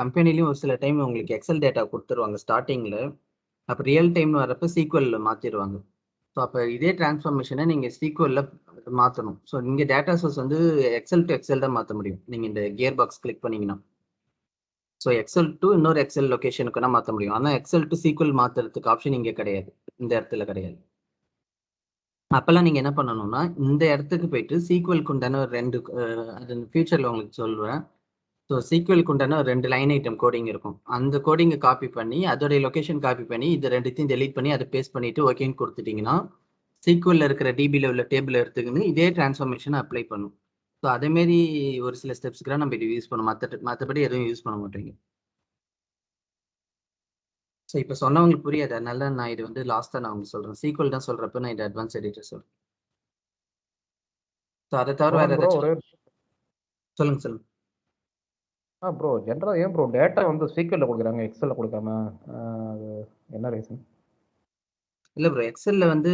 கம்பெனிலையும் ஒரு சில டைம் உங்களுக்கு எக்ஸல் டேட்டா கொடுத்துருவாங்க ஸ்டார்டிங்கில். அப்போ ரியல் டைம்னு வரப்போ சீக்வலில் மாற்றிடுவாங்க. ஸோ அப்போ இதே டிரான்ஸ்ஃபார்மேஷனை நீங்கள் சீக்வலில் மாற்றணும். ஸோ இங்கே டேட்டா சோர்ஸ் வந்து எக்ஸல் டு எக்ஸல் தான் மாற்ற முடியும் நீங்கள் இந்த கியர் பாக்ஸ் கிளிக் பண்ணிங்கன்னா. ஸோ எக்ஸல் டு இன்னொரு எக்ஸல் லொகேஷனுக்கு நான் மாற்ற முடியும். ஆனால் எக்ஸல் டு சீக்வல் மாற்றுறதுக்கு ஆப்ஷன் இங்கே கிடையாது, இந்த இடத்துல கிடையாது. அப்போல்லாம் நீங்கள் என்ன பண்ணணும்னா இந்த இடத்துக்கு போயிட்டு சீக்வலுக்கு உண்டான ஒரு 2 அது ஃபியூச்சரில் உங்களுக்கு சொல்லுவேன். ஸோ சீக்வலுக்கு உண்டான ஒரு 2 லைன் ஐட்டம் கோடிங் இருக்கும். அந்த கோடிங்கை காப்பி பண்ணி அதோடைய லொகேஷன் காப்பி பண்ணி இது ரெண்டுத்தையும் டெலீட் பண்ணி அதை பேஸ்ட் பண்ணிட்டு ஓகேன்னு கொடுத்துட்டீங்கன்னா சீக்வலில் இருக்கிற டிபியில் உள்ள டேபிள் எடுத்துக்கின்னு இதே டிரான்ஸ்ஃபர்மேஷனை அப்ளை பண்ணும். ஸோ அதேமாரி ஒரு சில ஸ்டெப்ஸ்க்குலாம் நம்ம இது யூஸ் பண்ணுவோம், மற்றபடி எதுவும் யூஸ் பண்ண மாட்டீங்க. ஸோ இப்போ சொன்னவங்களுக்கு புரியாது, அதனால நான் இது வந்து லாஸ்ட்டாக நான் உங்களுக்கு சொல்கிறேன். சீக்வல் தான் சொல்கிறப்ப நான் இது அட்வான்ஸ் எடிட்டர் சொல்கிறேன். ஸோ அதை தவிர வேறு ஏதாச்சும் சொல்லுங்க. ப்ரோ ஜென்ரலாக ஏன் ப்ரோ டேட்டா வந்து சீக்வலில் கொடுக்குறாங்க எக்ஸலில் கொடுக்காம, அது என்ன ரீசன்? இல்லை ப்ரோ, எக்ஸலில் வந்து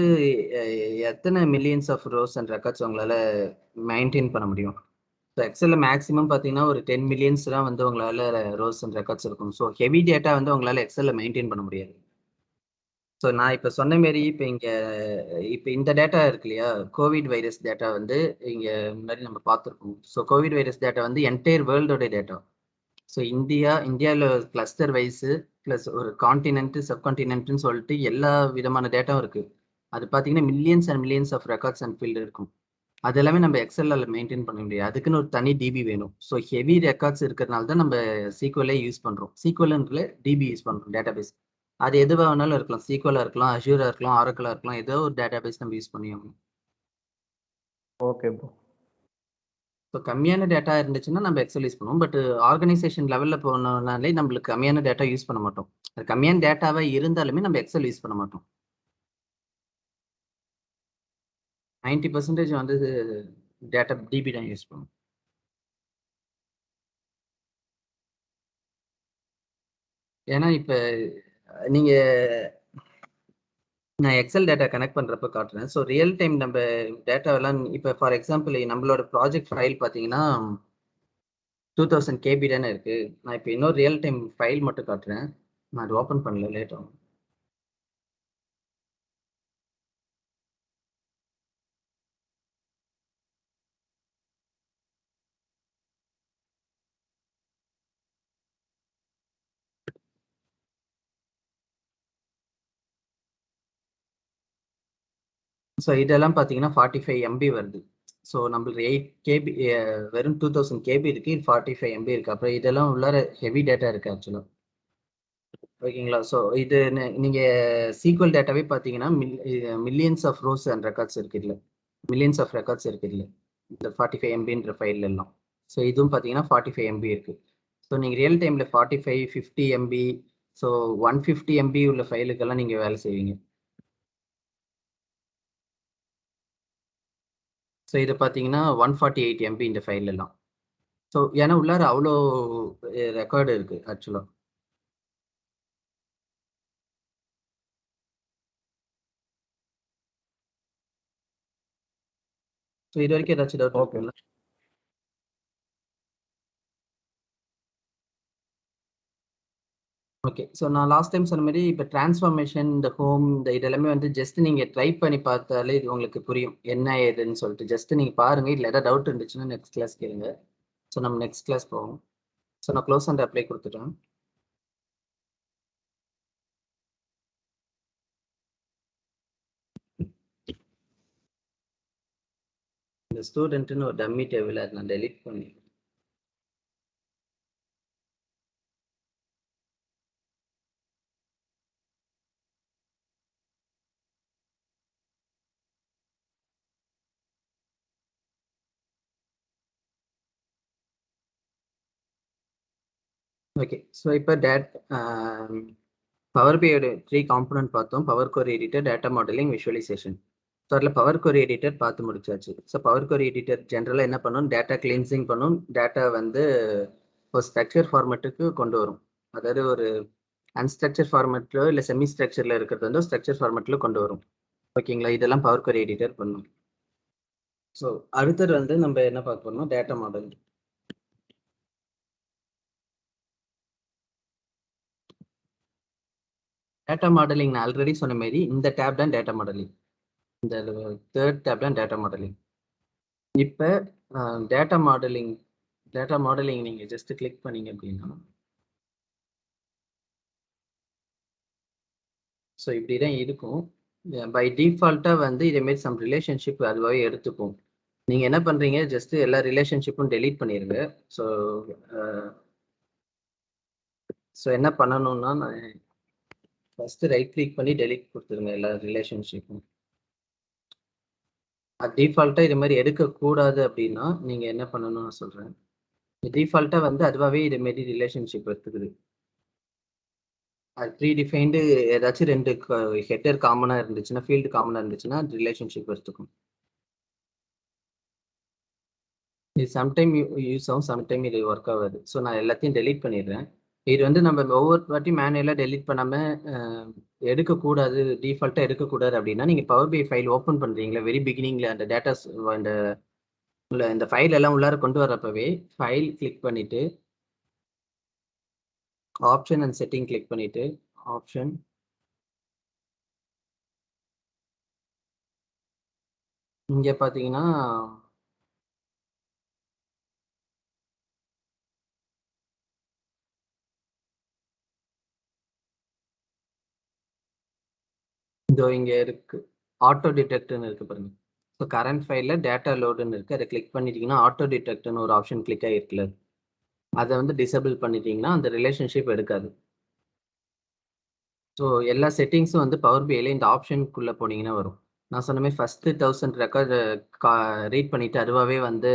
எத்தனை millions of rows and records உங்களால் மெயின்டைன் பண்ண முடியும்? ஸோ எக்ஸலில் மேக்ஸிமம் பார்த்தீங்கன்னா ஒரு 10 மில்லியன்ஸ் தான் வந்து உங்களால் ரோஸ் அண்ட் ரெக்கார்ட்ஸ் இருக்கும். ஸோ ஹெவி டேட்டா வந்து உங்களால் எக்ஸலில் மெயின்டைன் பண்ண முடியாது. ஸோ நான் இப்போ சொன்ன மாரி இப்போ இந்த டேட்டா இருக்கு இல்லையா, கோவிட் வைரஸ் டேட்டா வந்து இங்கே முன்னாடி நம்ம பார்த்துருக்கோம். ஸோ கோவிட் வைரஸ் டேட்டா வந்து என்டையர் வேர்ல்டோட டேட்டா. ஸோ இந்தியாவில் கிளஸ்டர் வைஸு ப்ளஸ் ஒரு கான்டினென்ட் சப்கான்டினென்ட்னு சொல்லிட்டு எல்லா விதமான டேட்டாவும் இருக்குது. அது பார்த்தீங்கன்னா millions and millions of records and field இருக்கும். அது எல்லாமே நம்ம எக்ஸலில் மெயின்டைன் பண்ண முடியாது, அதுக்குன்னு ஒரு தனி டிபி வேணும். ஸோ ஹெவி ரெக்கார்ட்ஸ் இருக்கிறதுனால தான் நம்ம சீக்வலே யூஸ் பண்ணுறோம். சீக்வல்ன்ற டிபி யூஸ் பண்ணுறோம், டேட்டாபேஸ். அது எதுவாக வேணாலும் இருக்கலாம், சீக்வலாக இருக்கலாம், அஷ்யூராக இருக்கலாம், ஆரக்கிளாக இருக்கலாம், ஏதோ ஒரு டேட்டாபேஸ் நம்ம யூஸ் பண்ணியாகணும். Okay bro. ஸோ கம்மியான டேட்டா இருந்துச்சுன்னா நம்ம எக்ஸல் யூஸ் பண்ணுவோம். பட் ஆர்கனைசேஷன் லெவலில் போனோம்னாலே நம்மளுக்கு கம்மியான டேட்டா யூஸ் பண்ண மாட்டோம். அது கம்மியான டேட்டாவாக இருந்தாலுமே நம்ம எக்ஸல் யூஸ் பண்ண மாட்டோம். 90% வந்து டேட்டா டிபி தான் யூஸ் பண்ணுவோம். ஏன்னா இப்போ நான் எக்ஸல் டேட்டா கனெக்ட் பண்ணுறப்ப காட்டுறேன். ஸோ ரியல் டைம் நம்ம டேட்டாவெல்லாம் இப்போ ஃபார் எக்ஸாம்பிள் நம்மளோட ப்ராஜெக்ட் ஃபைல் பார்த்தீங்கன்னா 2000 KB தானே இருக்குது. நான் இப்போ இன்னொரு ரியல் டைம் ஃபைல் மட்டும் காட்டுறேன். நான் அது ஓப்பன் பண்ணல, லேட் ஆகும். ஸோ இதெல்லாம் பார்த்தீங்கன்னா 45 MB வருது. ஸோ நம்மளுக்கு 8 KB வெறும் 2000 KB இருக்குது, 45 MB இருக்குது. அப்புறம் இதெல்லாம் உள்ளார ஹெவி டேட்டா இருக்குது ஆக்சுவலாக. ஓகேங்களா? ஸோ இது நீங்கள் சீக்வல் டேட்டாவே பார்த்தீங்கன்னா millions of rows and records இருக்குது, இல்லை மில்லியன்ஸ் ஆஃப் ரெக்கார்ட்ஸ் இருக்குது இல்லை இந்த 45 MBன்ற ஃபைல் எல்லாம். ஸோ இதுவும் பார்த்தீங்கன்னா 45 MB இருக்குது. ஸோ நீங்கள் ரியல் டைமில் 45, 50 MB, ஸோ 150 MB உள்ள ஃபைலுக்கெல்லாம் நீங்கள் வேலை செய்வீங்க. ஸோ இது பார்த்தீங்கன்னா 148 MB இந்த ஃபைல் எல்லாம். ஸோ ஏன்னா உள்ளார அவ்வளோ ரெக்கார்டு இருக்குது ஆக்சுவலாக. ஸோ இது வரைக்கும் ஏதாச்சும் டவுட் இருக்குங்களா? ஓகே. ஸோ நான் லாஸ்ட் டைம் சொன்ன மாதிரி இப்போ டிரான்ஸ்ஃபார்மேஷன், இந்த ஹோம், இந்த இதெல்லாமே வந்து ஜஸ்ட் நீங்கள் ட்ரை பண்ணி பார்த்தாலே இது உங்களுக்கு புரியும் என்ன ஏதுன்னு சொல்லிட்டு. ஜஸ்ட் நீங்கள் பாருங்கள், இதில் ஏதாவது டவுட் இருந்துச்சுன்னா நெக்ஸ்ட் கிளாஸ் கேளுங்க. ஸோ நம்ம நெக்ஸ்ட் கிளாஸ் போவோம். ஸோ நான் க்ளோஸ் அண்ட் அப்ளை கொடுத்துட்டேன். இந்த ஸ்டூடெண்ட்டுன்னு ஒரு டம்மி டேபிள் அதை நான் டெலிட் பண்ணி ஓகே. ஸோ இப்போ பவர் பிஐயோட 3 காம்பனன்ட் பார்த்தோம். Power query editor, data modelling, visualisation. So அதில் பவர் குவரி எடிட்டர் பார்த்து முடிச்சாச்சு. ஸோ பவர் குவரி எடிட்டர் ஜென்ரலாக என்ன பண்ணும், டேட்டா கிளீன்சிங் பண்ணும், டேட்டா வந்து ஒரு ஸ்ட்ரக்சர் ஃபார்மேட்டுக்கு கொண்டு வரும். அதாவது ஒரு அன்ஸ்ட்ரக்சர் ஃபார்மேட்டிலோ இல்லை செமி ஸ்ட்ரக்சரில் இருக்கிறது வந்து ஸ்ட்ரக்சர் ஃபார்மேட்டில் கொண்டு வரும். ஓகேங்களா? இதெல்லாம் பவர் குவரி எடிட்டர் பண்ணும். ஸோ அடுத்தது வந்து நம்ம என்ன பார்க்க போறோம்னா டேட்டா மாடல். டேட்டா மாடலிங் நான் ஆல்ரெடி சொன்ன மாதிரி இந்த டேப் தான் டேட்டா மாடலிங், இந்த 3rd டேப் தான் டேட்டா மாடலிங். இப்போ டேட்டா மாடலிங் நீங்கள் ஜஸ்ட் கிளிக் பண்ணீங்க அப்படின்னா ஸோ இப்படி தான் இருக்கும். பை டிஃபால்ட்டாக வந்து இதேமாரி சம் ரிலேஷன்ஷிப் அதுவாகவே எடுத்துக்கும். நீங்கள் என்ன பண்ணுறீங்க, ஜஸ்ட்டு எல்லா ரிலேஷன்ஷிப்பும் டெலீட் பண்ணிடுங்க. ஸோ என்ன பண்ணணும்னா, நான் ஃபஸ்ட்டு ரைட் கிளிக் பண்ணி டெலீட் கொடுத்துருங்க எல்லா ரிலேஷன்ஷிப்பும். அது டிஃபால்ட்டாக இது மாதிரி எடுக்கக்கூடாது அப்படின்னா நீங்கள் என்ன பண்ணணும்னு நான் சொல்கிறேன். டிஃபால்ட்டாக வந்து அதுவாகவே இதுமாரி ரிலேஷன்ஷிப் எடுத்துக்குது. அது ப்ரீடிஃபைன்டு ஏதாச்சும் 2 ஹெட்டர் காமனாக இருந்துச்சுன்னா, ஃபீல்டு காமனாக இருந்துச்சுன்னா ரிலேஷன்ஷிப் எடுத்துக்கும். இது சம்டைம் யூஸ் ஆகும், சம்டைம் இது ஒர்க் ஆகாது. ஸோ நான் எல்லாத்தையும் டெலீட் பண்ணிடுறேன். இது வந்து நம்ம ஒவ்வொரு வாட்டி மேனுவலாக டெலீட் பண்ணாமல் எடுக்கக்கூடாது, டிஃபால்ட்டாக எடுக்கக்கூடாது அப்படின்னா நீங்கள் பவர் பி ஃபைல் ஓப்பன் பண்ணுறீங்களா வெரி பிகினிங்கில் அந்த டேட்டாஸ் இந்த ஃபைல் எல்லாம் உள்ளார கொண்டு வரப்பவே ஃபைல் கிளிக் பண்ணிவிட்டு ஆப்ஷன் அண்ட் செட்டிங் கிளிக் பண்ணிவிட்டு ஆப்ஷன் இங்கே பார்த்தீங்கன்னா இதோ இங்கே இருக்கு ஆட்டோ டிடெக்ட்னு இருக்கு பாருங்க. ஸோ கரண்ட் ஃபைலில் டேட்டா லோடுன்னு இருக்குது, அதை கிளிக் பண்ணிட்டீங்கன்னா ஆட்டோ டிடெக்ட்னு ஒரு ஆப்ஷன் கிளிக் ஆகிருக்குல்ல, அதை வந்து டிசேபிள் பண்ணிட்டீங்கன்னா அந்த ரிலேஷன்ஷிப் எடுக்காது. ஸோ எல்லா செட்டிங்ஸும் வந்து பவர் பிஐல இந்த ஆப்ஷனுக்குள்ளே போனீங்கன்னா வரும். நான் சொன்ன மாதிரி ஃபஸ்ட்டு 1000 ரெக்கார்டு ரீட் பண்ணிவிட்டு அதுவாகவே வந்து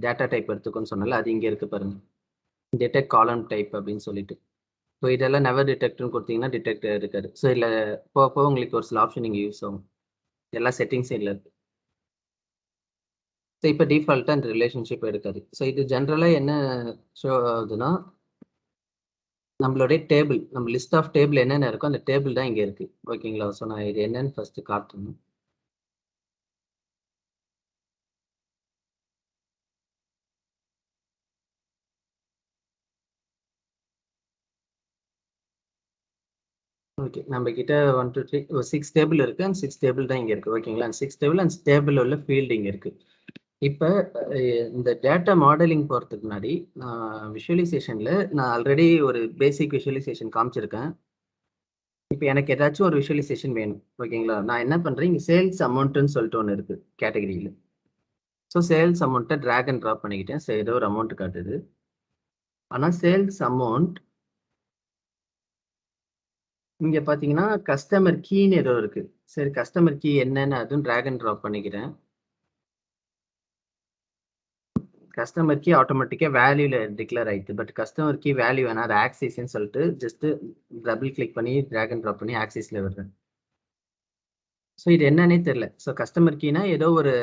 டேட்டா டைப் எடுத்துக்கோன்னு சொன்னால அது இங்கே இருக்குது பாருங்கள், டிடெக்ட் காலம் டைப் அப்படின்னு சொல்லிட்டு. ஸோ இதெல்லாம் நெவர் டிடெக்ட்னு கொடுத்தீங்கன்னா டிடெக்ட் இருக்காது. ஸோ இல்லை போக உங்களுக்கு ஒரு சில ஆப்ஷன் இங்கே யூஸ் ஆகும், எல்லா செட்டிங்ஸும் இல்லை இருக்குது. ஸோ இப்போ டிஃபால்ட்டாக இந்த ரிலேஷன்ஷிப் எடுக்காது. ஸோ இது ஜென்ரலாக என்ன ஷோ ஆகுதுன்னா, நம்மளுடைய டேபிள், நம்ம லிஸ்ட் ஆஃப் டேபிள் என்னென்ன இருக்கோ அந்த டேபிள் தான் இங்கே இருக்குது. ஓகேங்களா? ஸோ நான் இது என்னன்னு ஃபஸ்ட்டு காட்டணும். ஓகே, நம்ம கிட்ட 1 2 3 ஒரு 6 டேபிள் இருக்கு. அந்த 6 டேபிள் தான் இங்கே இருக்குது. ஓகேங்களா? அந்த 6 டேபிள் அந்த டேபிள் உள்ள ஃபீல்டு இங்கே இருக்குது. இப்போ இந்த டேட்டா மாடலிங் போகிறதுக்கு முன்னாடி நான் விஷுவலைசேஷனில் நான் ஆல்ரெடி ஒரு பேசிக் விஷுவலைசேஷன் காமிச்சிருக்கேன். இப்போ எனக்கு ஏதாச்சும் ஒரு விஷுவலைசேஷன் வேணும். ஓகேங்களா? நான் என்ன பண்ணுறேன், இங்கே சேல்ஸ் அமௌண்ட்டுன்னு சொல்லிட்டு ஒன்று இருக்குது கேட்டகரியில். ஸோ சேல்ஸ் அமௌண்ட்டை ட்ராக் அண்ட் ட்ராப் பண்ணிக்கிட்டேன். ஸோ ஏதோ ஒரு அமௌண்ட் காட்டுது. ஆனால் சேல்ஸ் அமௌண்ட் இங்கே பார்த்தீங்கன்னா கஸ்டமர் கீன்னு ஏதோ இருக்குது. சரி, கஸ்டமர் கீ என்னன்னு அதுவும் ட்ராக் அண்ட் ட்ராப் பண்ணிக்கிறேன். கஸ்டமர் கீ ஆட்டோமேட்டிக்காக வேல்யூவில் டிக்ளேர் ஆயிடுது. பட் கஸ்டமர் கீ வேல்யூ வேணா அது ஆக்சிஸ்ன்னு சொல்லிட்டு ஜஸ்ட்டு டபுள் கிளிக் பண்ணி ட்ராக் அண்ட் ட்ராப் பண்ணி ஆக்சிஸில் விடுறேன். ஸோ இது என்னன்னே தெரில. ஸோ கஸ்டமர் கீனா ஏதோ ஒரு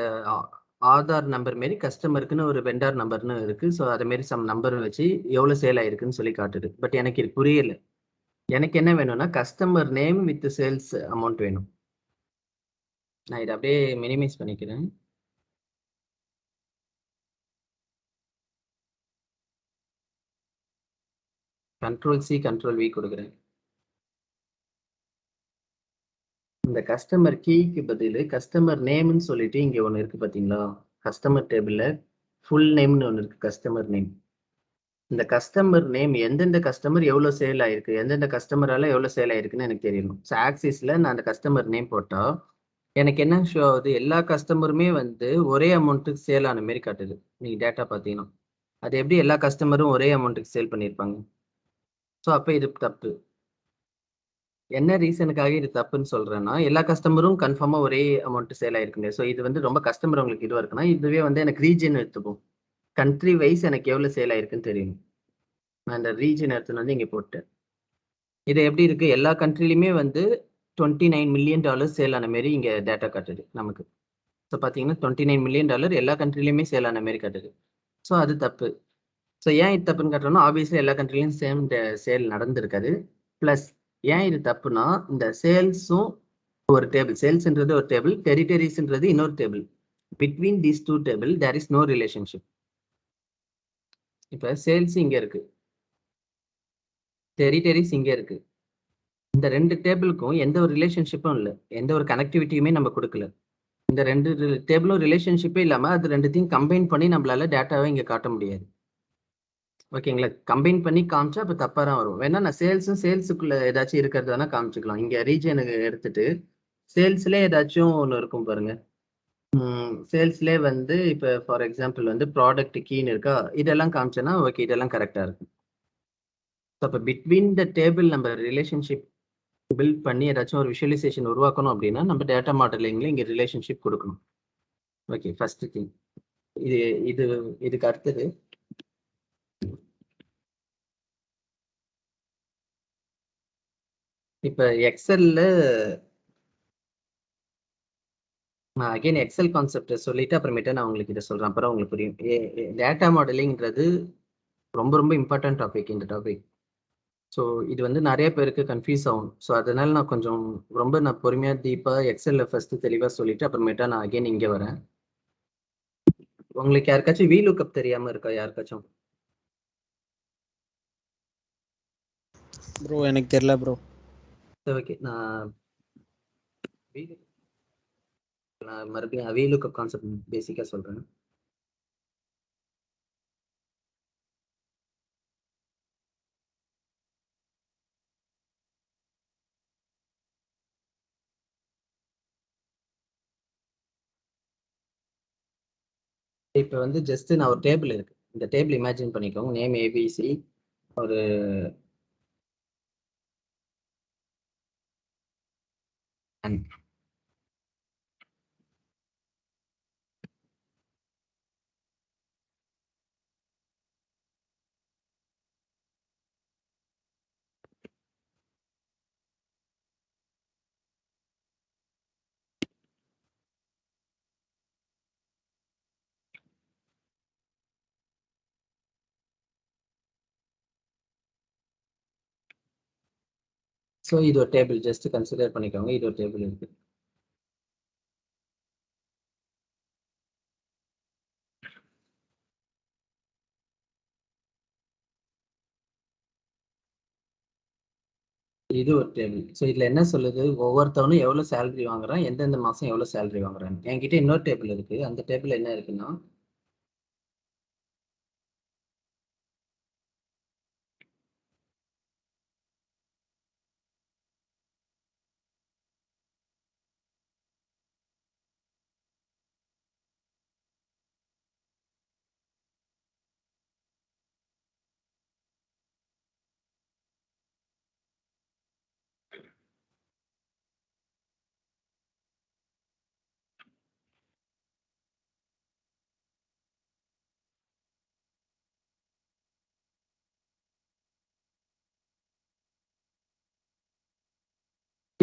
ஆதார் நம்பர் மாரி கஸ்டமருக்குன்னு ஒரு வெண்டார் நம்பர்னு இருக்குது. ஸோ அதேமாரி சம் நம்பர் வச்சு எவ்வளோ சேல் ஆயிருக்குன்னு சொல்லி காட்டுது. பட் எனக்கு இது புரியலை. எனக்கு என்ன வேணும்னா customer name with sales amount வேணும். நான் இதை அப்படியே மினிமைஸ் பண்ணிக்கிறேன். Ctrl+C Ctrl+V கொடுக்குறேன். இந்த கஸ்டமர் கீக்கு பதில் கஸ்டமர் நேம்னு சொல்லிட்டு இங்கே ஒன்று இருக்குது பார்த்தீங்களா? கஸ்டமர் டேபிளில் ஃபுல் நேம்னு ஒன்று இருக்குது, கஸ்டமர் நேம். இந்த கஸ்டமர் நேம் எந்தெந்த கஸ்டமர் எவ்வளோ சேல் ஆயிருக்கு, எந்தெந்த கஸ்டமரால் எவ்வளோ சேல் ஆயிருக்குன்னு எனக்கு தெரியணும். ஸோ ஆக்சிஸில் நான் அந்த கஸ்டமர் நேம் போட்டால் எனக்கு என்ன ஷோ ஆகுது, எல்லா கஸ்டமருமே வந்து ஒரே அமௌண்ட்டுக்கு சேல் ஆன மாரி காட்டுது. நீங்கள் டேட்டா பார்த்தீங்கன்னா அது எப்படி எல்லா கஸ்டமரும் ஒரே அமௌண்ட்டுக்கு சேல் பண்ணியிருப்பாங்க? ஸோ அப்போ இது தப்பு. என்ன ரீசனுக்காக இது தப்புன்னு சொல்கிறேன்னா, எல்லா கஸ்டமரும் கன்ஃபார்மாக ஒரே அமௌண்ட் சேல் ஆயிருக்குங்க. ஸோ இது வந்து ரொம்ப கஸ்டமர் உங்களுக்கு இதுவாக இருக்குன்னா இதுவே வந்து எனக்கு ரீஜன் எடுத்துக்கும். கண்ட்ரி வைஸ் எனக்கு எவ்வளோ சேல் ஆயிருக்குன்னு தெரியும். நான் இந்த ரீஜன் எடுத்துன்னு வந்து இங்கே போட்டேன். இது எப்படி இருக்குது, எல்லா கண்ட்ரிலையுமே வந்து $29 மில்லியன் சேல் ஆன மாரி இங்கே டேட்டா காட்டுது நமக்கு. ஸோ பார்த்தீங்கன்னா $29 மில்லியன் எல்லா கண்ட்ரிலையுமே சேல் ஆன மாரி காட்டுது. ஸோ அது தப்பு. ஸோ ஏன் இது தப்புன்னு காட்டுறோம்னா ஆப்வியஸ்லி எல்லா கண்ட்ரிலையும் சேம் சேல் நடந்திருக்காது. ப்ளஸ் ஏன் இது தப்புனா இந்த சேல்ஸும் ஒரு டேபிள், சேல்ஸ்ன்றது ஒரு டேபிள், டெரிட்டரிஸ்ன்றது இன்னொரு table. Between these two table there is no relationship. இப்போ சேல்ஸ் இங்கே இருக்கு, டெரிட்டரிஸ் இங்கே இருக்கு. இந்த 2 டேபிளுக்கும் எந்த ஒரு ரிலேஷன்ஷிப்பும் இல்லை, எந்த ஒரு கனெக்டிவிட்டியுமே நம்ம கொடுக்கல. இந்த 2 டேபிளும் ரிலேஷன்ஷிப்பே இல்லாமல் அது ரெண்டுத்தையும் கம்பைன் பண்ணி நம்மளால டேட்டாவை இங்கே காட்ட முடியாது. ஓகேங்களா? கம்பைன் பண்ணி காமிச்சா அப்போ தப்பாக தான் வரும். வேணா நான் சேல்ஸுக்குள்ள ஏதாச்சும் இருக்கிறது வேணா காமிச்சிக்கலாம். இங்கே ரீஜனுக்கு எடுத்துட்டு சேல்ஸ்லேயே ஏதாச்சும் ஒன்று இருக்கும் பாருங்க. சேல்ஸ்லேயே வந்து இப்போ ஃபார் எக்ஸாம்பிள் வந்து ப்ராடக்ட் கீன்னு இருக்கா, இதெல்லாம் காமிச்சேன்னா ஓகே, இதெல்லாம் கரெக்டாக இருக்கும். ஸோ அப்போ பிட்வீன் த டேபிள் நம்ம ரிலேஷன்ஷிப் பில்ட் பண்ணி ஏதாச்சும் ஒரு விஷுவலைசேஷன் உருவாக்கணும் அப்படின்னா நம்ம டேட்டா மாடலிங்ல இங்கே ரிலேஷன்ஷிப் கொடுக்கணும். ஓகே, ஃபர்ஸ்ட் திங் இது இது இதுக்கு அடுத்தது இப்போ எக்ஸல்ல நான் அகைன் எக்ஸல் கான்செப்டை சொல்லிட்டு அப்புறமேட்டு நான் உங்களுக்கு இதை சொல்கிறேன், அப்புறம் உங்களுக்கு புரியும். டேட்டா மாடலிங்கிறது ரொம்ப ரொம்ப இம்பார்ட்டன்ட் டாபிக் இந்த டாபிக். ஸோ இது வந்து நிறைய பேருக்கு கன்ஃபியூஸ் ஆகும். ஸோ அதனால நான் கொஞ்சம் நான் பொறுமையாக டீப்பாக எக்ஸலில் ஃபர்ஸ்ட் தெளிவாக சொல்லிட்டு அப்புறமேட்டா நான் அகைன் இங்கே வரேன். உங்களுக்கு யாருக்காச்சும் VLOOKUP தெரியாமல் இருக்கா? யாருக்காச்சும்? ப்ரோ எனக்கு தெரியல ப்ரோ. ஓகே, நான் மறுபடியும் VLOOKUP கான்செப்ட் பேசிக்காக சொல்கிறேன். இப்போ வந்து ஜஸ்ட் நான் ஒரு டேபிள் இருக்கு, இந்த டேபிள் இமேஜின் பண்ணிக்கோங்க. நேம் ABC, ஒரு ஸோ இது ஒரு டேபிள் ஜஸ்ட் கன்சிடர் பண்ணிக்கோங்க. இது ஒரு டேபிள் இருக்கு. இது ஒரு டேபிள். ஸோ இதுல என்ன சொல்லுது, ஒவ்வொருத்தவனும் எவ்வளவு சேலரி வாங்குறான், எந்தெந்த மாசம் எவ்வளவு சேலரி வாங்குறான். என்கிட்ட இன்னொரு டேபிள் இருக்கு. அந்த டேபிள் என்ன இருக்குன்னா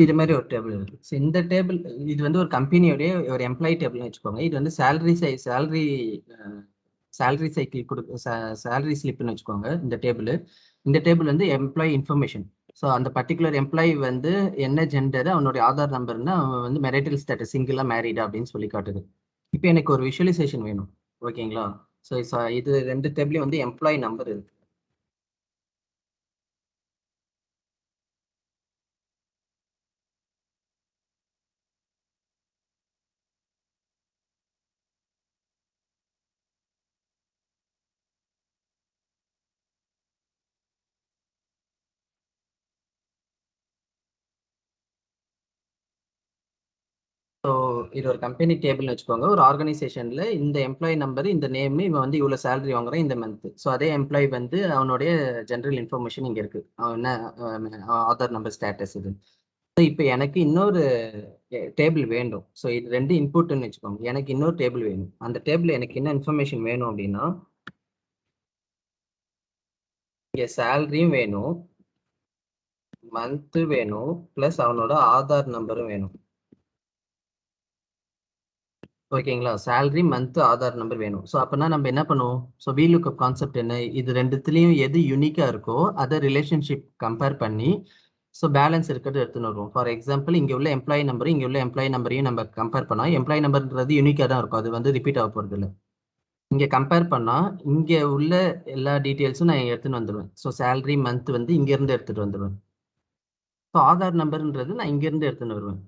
இது மாதிரி ஒரு டேபிள் இருக்கு. ஸோ இந்த டேபிள் இது வந்து ஒரு கம்பெனியோடைய ஒரு எம்ப்ளாயி டேபிள்னு வச்சுக்கோங்க. இது வந்து சேலரி சைக்கிள் சேலரி ஸ்லிப்னு வச்சுக்கோங்க. இந்த டேபிள் வந்து எம்ப்ளாயி இன்ஃபர்மேஷன். ஸோ அந்த பர்டிகுலர் எம்ப்ளாயி வந்து என்ன ஜெண்டர், அவனுடைய ஆதார் நம்பர்னா அவன் வந்து மேரிட்டல் ஸ்டேட்டஸ் சிங்கிளா மேரிடா அப்படின்னு சொல்லி காட்டுது. இப்போ எனக்கு ஒரு விஷுவலைசேஷன் வேணும். ஓகேங்களா? ஸோ இது ரெண்டு டேபிளையும் வந்து எம்ப்ளாயி நம்பர் இருக்கு. ஸோ இது ஒரு கம்பெனி டேபிள்னு வச்சுக்கோங்க. ஒரு ஆர்கனைசேஷன்ல இந்த எம்ப்ளாயி நம்பர், இந்த நேம், இவன் வந்து இவ்வளோ சேலரி வாங்குறான் இந்த மந்த். ஸோ அதே எம்ப்ளாயி வந்து அவனுடைய ஜென்ரல் இன்ஃபர்மேஷன் இங்கே இருக்கு. அவன் என்ன ஆதார் நம்பர் ஸ்டேட்டஸ் இது. ஸோ இப்போ எனக்கு இன்னொரு டேபிள் வேண்டும். ஸோ இது ரெண்டு இன்புட்னு வச்சுக்கோங்க. எனக்கு இன்னொரு டேபிள் வேணும். அந்த டேபிள் எனக்கு என்ன இன்ஃபர்மேஷன் வேணும் அப்படின்னா இங்கே சேலரியும் வேணும், மந்த்து வேணும், ப்ளஸ் அவனோட ஆதார் நம்பரும் வேணும். ஓகேங்களா? சேலரி, மந்த், ஆதார் நம்பர் வேணும். ஸோ அப்போனா நம்ம என்ன பண்ணுவோம்? ஸோ VLOOKUP கான்செப்ட் என்ன, இது ரெண்டுத்துலேயும் எது யூனிக்காக இருக்கோ அதை ரிலேஷன்ஷிப் கம்பேர் பண்ணி ஸோ பேலன்ஸ் இருக்கிறது எடுத்துன்னு வருவோம். ஃபார் எக்ஸாம்பிள் இங்கே உள்ள எம்ப்ளாயி நம்பரும் இங்கே உள்ள எம்ப்ளாயி நம்பரையும் நம்ம கம்பேர் பண்ணால் எம்ப்ளாயி நம்பர்ன்றது யூனிக்காக தான் இருக்கும். அது வந்து ரிப்பீட் ஆக போகிறது இல்லை. இங்கே கம்பேர் பண்ணால் இங்கே உள்ள எல்லா டீட்டெயில்ஸும் நான் எடுத்துன்னு வந்துடுவேன். ஸோ சேலரி, மந்த் வந்து இங்கேருந்து எடுத்துகிட்டு வந்துடுவேன். ஸோ ஆதார் நம்பர்ன்றது நான் இங்கேருந்து எடுத்துன்னு வருவேன்.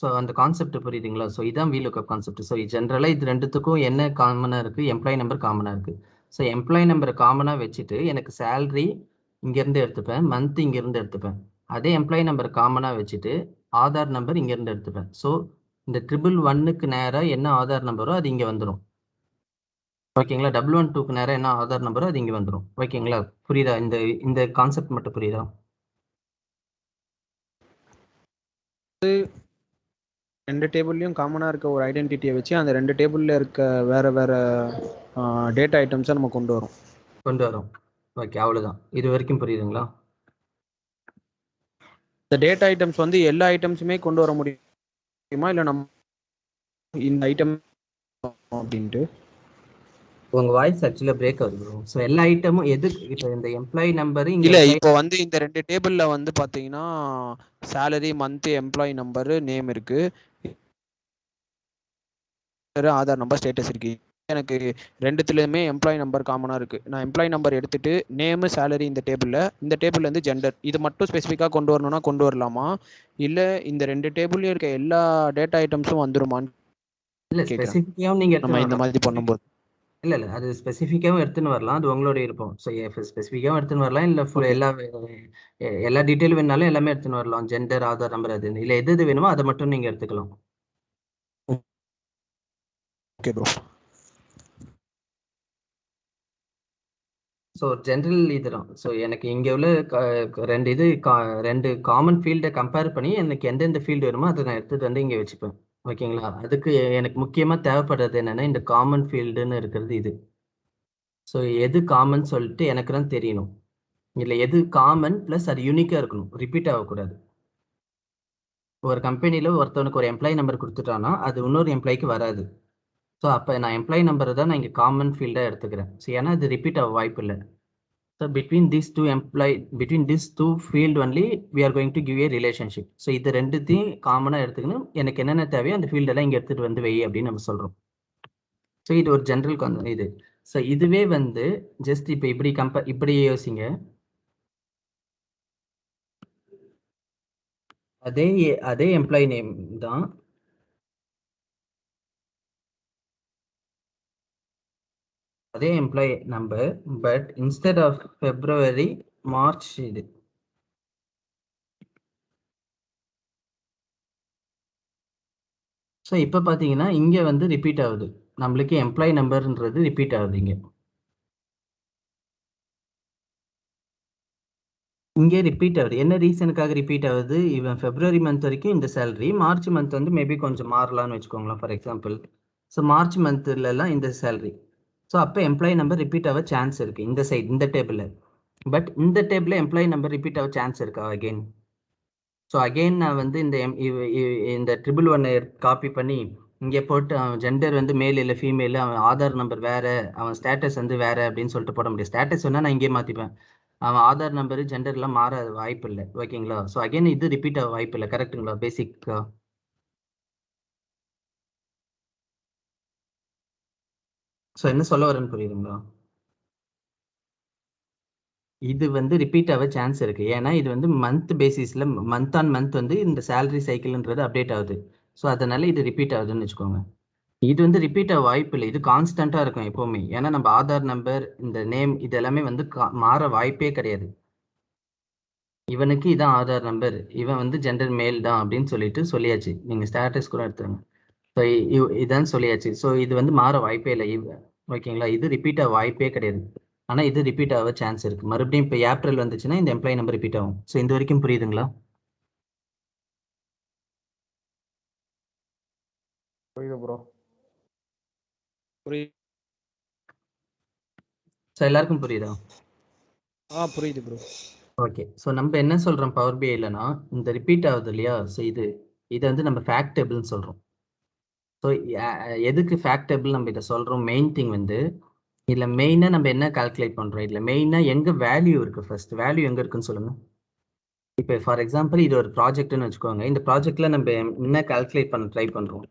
ஸோ அந்த கான்செப்ட் புரியுதுங்களா? ஸோ இதான் VLOOKUP கான்செப்ட். ஸோ ஜென்ரலாக இது ரெண்டுத்துக்கும் என்ன காமனாக இருக்குது, எம்ப்ளாயி நம்பர் காமனாக இருக்குது. ஸோ எம்ப்ளாயி நம்பரை காமனாக வச்சுட்டு எனக்கு சேலரி இங்கேருந்து எடுத்துப்பேன், மந்த் இங்கேருந்து எடுத்துப்பேன். அதே எம்ப்ளாயி நம்பர் காமனாக வச்சுட்டு ஆதார் நம்பர் இங்கேருந்து எடுத்துப்பேன். ஸோ இந்த 111க்கு நேராக என்ன ஆதார் நம்பரோ அது இங்கே வந்துடும். ஓகேங்களா? 112க்கு நேராக என்ன ஆதார் நம்பரோ அது இங்கே வந்துடும். ஓகேங்களா? புரியுதா? இந்த கான்செப்ட் மட்டும் புரியுதா? ரெண்டு டேபிள்லையும் காமனாக இருக்க ஒரு ஐடென்டிட்டியை வச்சு அந்த ரெண்டு டேபிளில் இருக்க வேறு வேறு டேட்டா ஐட்டம்ஸை நம்ம கொண்டு வரோம். ஓகே, அவ்வளோதான். இது வரைக்கும் புரியுதுங்களா? இந்த டேட்டா ஐட்டம்ஸ் வந்து எல்லா ஐட்டம்ஸுமே கொண்டு வர முடியுமா, இல்லை நம்ம இந்த ஐட்டம் அப்படின்ட்டு? உங்க வாய்ஸ் ஆக்சுவலா பிரேக் ஆகுது ப்ரோ. ஸோ எல்லா ஐட்டமும் எதுக்கு இப்போ இந்த எம்ப்ளாயி நம்பர் இல்லை, இப்போ வந்து இந்த ரெண்டு டேபிளில் வந்து பார்த்தீங்கன்னா salary, month, employee number, name இருக்கு, ஆதார் நம்பர், ஸ்டேட்டஸ் இருக்கு. எனக்கு ரெண்டுத்துலேயுமே எம்ப்ளாயி நம்பர் காமனாக இருக்குது. நான் எம்ப்ளாயி நம்பர் எடுத்துட்டு நேமு, சேலரி இந்த டேபிளில் இருந்து ஜெண்டர் இது மட்டும் ஸ்பெசிஃபிக்காக கொண்டு வரணும்னா கொண்டு வரலாமா, இல்லை இந்த ரெண்டு டேபிள்லையும் இருக்க எல்லா டேட்டா ஐட்டம்ஸும் வந்துருமான்னு? இல்லை, ஸ்பெசிஃபிக்காகவும் நீங்கள் நம்ம இந்த மாதிரி பண்ணும்போது இல்லை அது ஸ்பெசிஃபிக்காகவும் எடுத்துன்னு வரலாம். அது உங்களோட இருப்போம். ஸோ ஸ்பெசிஃபிக்காகவும் எடுத்துன்னு வரலாம், இல்லை ஃபுல் எல்லா டீட்டெயில் வேணாலும் எல்லாமே எடுத்துன்னு வரலாம். ஜெண்டர், ஆதார் நம்பர், அது இல்லை எது வேணுமோ அதை மட்டும் நீங்கள் எடுத்துக்கலாம். Okay bro. ஸோ ஜென்ரல் இதுதான். ஸோ எனக்கு இங்கே உள்ள ரெண்டு காமன் ஃபீல்டை கம்பேர் பண்ணி எனக்கு எந்தெந்த ஃபீல்டு வேணுமோ அதை நான் எடுத்துகிட்டு வந்து இங்கே வச்சுப்பேன். ஓகேங்களா? அதுக்கு எனக்கு முக்கியமாக தேவைப்படுறது என்னென்னா இந்த காமன் ஃபீல்டுன்னு இருக்கிறது இது. ஸோ எது காமன் சொல்லிட்டு எனக்கு தான் தெரியணும். இல்லை எது காமன் ப்ளஸ் அது யூனிக்காக இருக்கணும், ரிப்பீட் ஆகக்கூடாது. ஒரு கம்பெனியில் ஒருத்தவனுக்கு ஒரு எம்ப்ளாயி நம்பர் கொடுத்துட்டான்னா அது இன்னொரு எம்ப்ளாய்க்கு வராது. ஸோ அப்போ நான் எம்ப்ளாயி நம்பரை தான் நான் இங்கே காமன் ஃபீல்டாக எடுத்துக்கிறேன். ஸோ ஏன்னா இது ரிப்பீட் ஆக வாய்ப்பு இல்லை. So between these two field only we are going to give a relationship. So இது ரெண்டுத்தையும் காமனாக எடுத்துக்கணும். எனக்கு என்னென்ன தேவையோ அந்த ஃபீல்டெல்லாம் இங்கே எடுத்துகிட்டு வந்து வை அப்படின்னு நம்ம சொல்கிறோம். ஸோ இது ஒரு ஜென்ரல் இது. ஸோ இதுவே வந்து ஜஸ்ட் இப்போ இப்படி யோசிங்க. அதே எம்ப்ளாயி நேம் தான், அதே employee number, but instead of February, March இது. ஸோ இப்போ பார்த்தீங்கன்னா இங்கே வந்து ரிப்பீட் ஆகுது. நம்மளுக்கு எம்ப்ளாயி நம்பர்ன்றது ரிப்பீட் ஆகுது. இங்கே ரிப்பீட் ஆகுது. என்ன ரீசனுக்காக ரிப்பீட் ஆகுது? இவன் February மந்த் வரைக்கும் இந்த சேலரி, மார்ச் மந்த் வந்து மேபி கொஞ்சம் மாறலாம்னு வச்சுக்கோங்களேன் ஃபார் எக்ஸாம்பிள். ஸோ மார்ச் மந்த்லலாம் இந்த சேலரி. ஸோ அப்போ எம்ப்ளாயி நம்பர் ரிப்பீட் ஆக சான்ஸ் இருக்குது இந்த சைடு, இந்த டேபிளில். பட் இந்த டேபிளில் எம்ப்ளாயி நம்பர் ரிப்பீட் ஆக சான்ஸ் இருக்கா அகெயின்? ஸோ அகெயின் நான் வந்து இந்த 111 காப்பி பண்ணி இங்கே போட்டு அவன் ஜெண்டர் வந்து மேல் இல்லை ஃபீமேல், அவன் ஆதார் நம்பர் வேறு, அவன் ஸ்டேட்டஸ் வந்து வேறு அப்படின்னு சொல்லிட்டு போட முடியாது. ஸ்டேட்டஸ் வேணால் நான் இங்கே மாற்றிப்பேன், அவன் ஆதார் நம்பரு ஜெண்டர்லாம் மாற வாய்ப்பு இல்லை. ஓகேங்களா? ஸோ அகைன் இது ரிப்பீட் ஆக வாய்ப்பு இல்லை. கரெக்டுங்களா? பேசிக்கா ஸோ என்ன சொல்ல வரேன்னு புரியுதுங்களா? இது வந்து ரிப்பீட் ஆக சான்ஸ் இருக்கு. ஏன்னா இது வந்து மந்த் பேசிஸ்ல மந்த் ஆன் மந்த் வந்து இந்த சேலரி சைக்கிள்ன்றது அப்டேட் ஆகுது. ஸோ அதனால இது ரிப்பீட் ஆகுதுன்னு வச்சுக்கோங்க. இது வந்து ரிப்பீட் ஆக வாய்ப்பு இல்லை, இது கான்ஸ்டன்டா இருக்கும் எப்பவுமே. ஏன்னா நம்ம ஆதார் நம்பர், இந்த நேம், இது எல்லாமே வந்து மாற வாய்ப்பே கிடையாது. இவனுக்கு இதான் ஆதார் நம்பர், இவன் வந்து ஜெண்டர் மேல் தான் அப்படின்னு சொல்லியாச்சு. நீங்க ஸ்டேட்டஸ் கூட எடுத்துருங்க. ஸோ இதான் சொல்லியாச்சு. ஸோ இது வந்து மாற வாய்ப்பே இல்லை. ஓகேங்களா? இது ரிப்பீட் ஆக வாய்ப்பே கிடையாது. ஆனா இது ரிப்பீட் ஆக சான்ஸ் இருக்கு. மறுபடியும் இப்போ ஏப்ரல் வந்துச்சுன்னா இந்த எம்ப்ளாயி நம்பர் ரிப்பீட் ஆகும். ஸோ இந்த வரைக்கும் புரியுதுங்களா? புரியுது ப்ரோ. ஸோ எல்லாருக்கும் புரியுதா? புரியுது ப்ரோ. ஓகே. ஸோ நம்ம என்ன சொல்றோம் பவர் பிஐலனா, இந்த ரிப்பீட் ஆகுது இல்லையா? ஸோ இதை வந்து நம்ம ஃபேக்ட் டேபிள்னு சொல்றோம். ஸோ எதுக்கு ஃபேக்ட் டேபிள் நம்ம இதை சொல்றோம்? மெயின் திங் வந்து இதில் மெயினாக நம்ம என்ன கால்குலேட் பண்ணுறோம், இதில் மெயினாக எங்கே வேல்யூ இருக்குது, ஃபர்ஸ்ட் வேல்யூ எங்கே இருக்குன்னு சொல்லுங்கள். இப்போ ஃபார் எக்ஸாம்பிள் இது ஒரு ப்ராஜெக்ட்னு வச்சுக்கோங்க. இந்த ப்ராஜெக்டில் நம்ம என்ன கால்குலேட் பண்ண ட்ரை பண்ணுறோம்?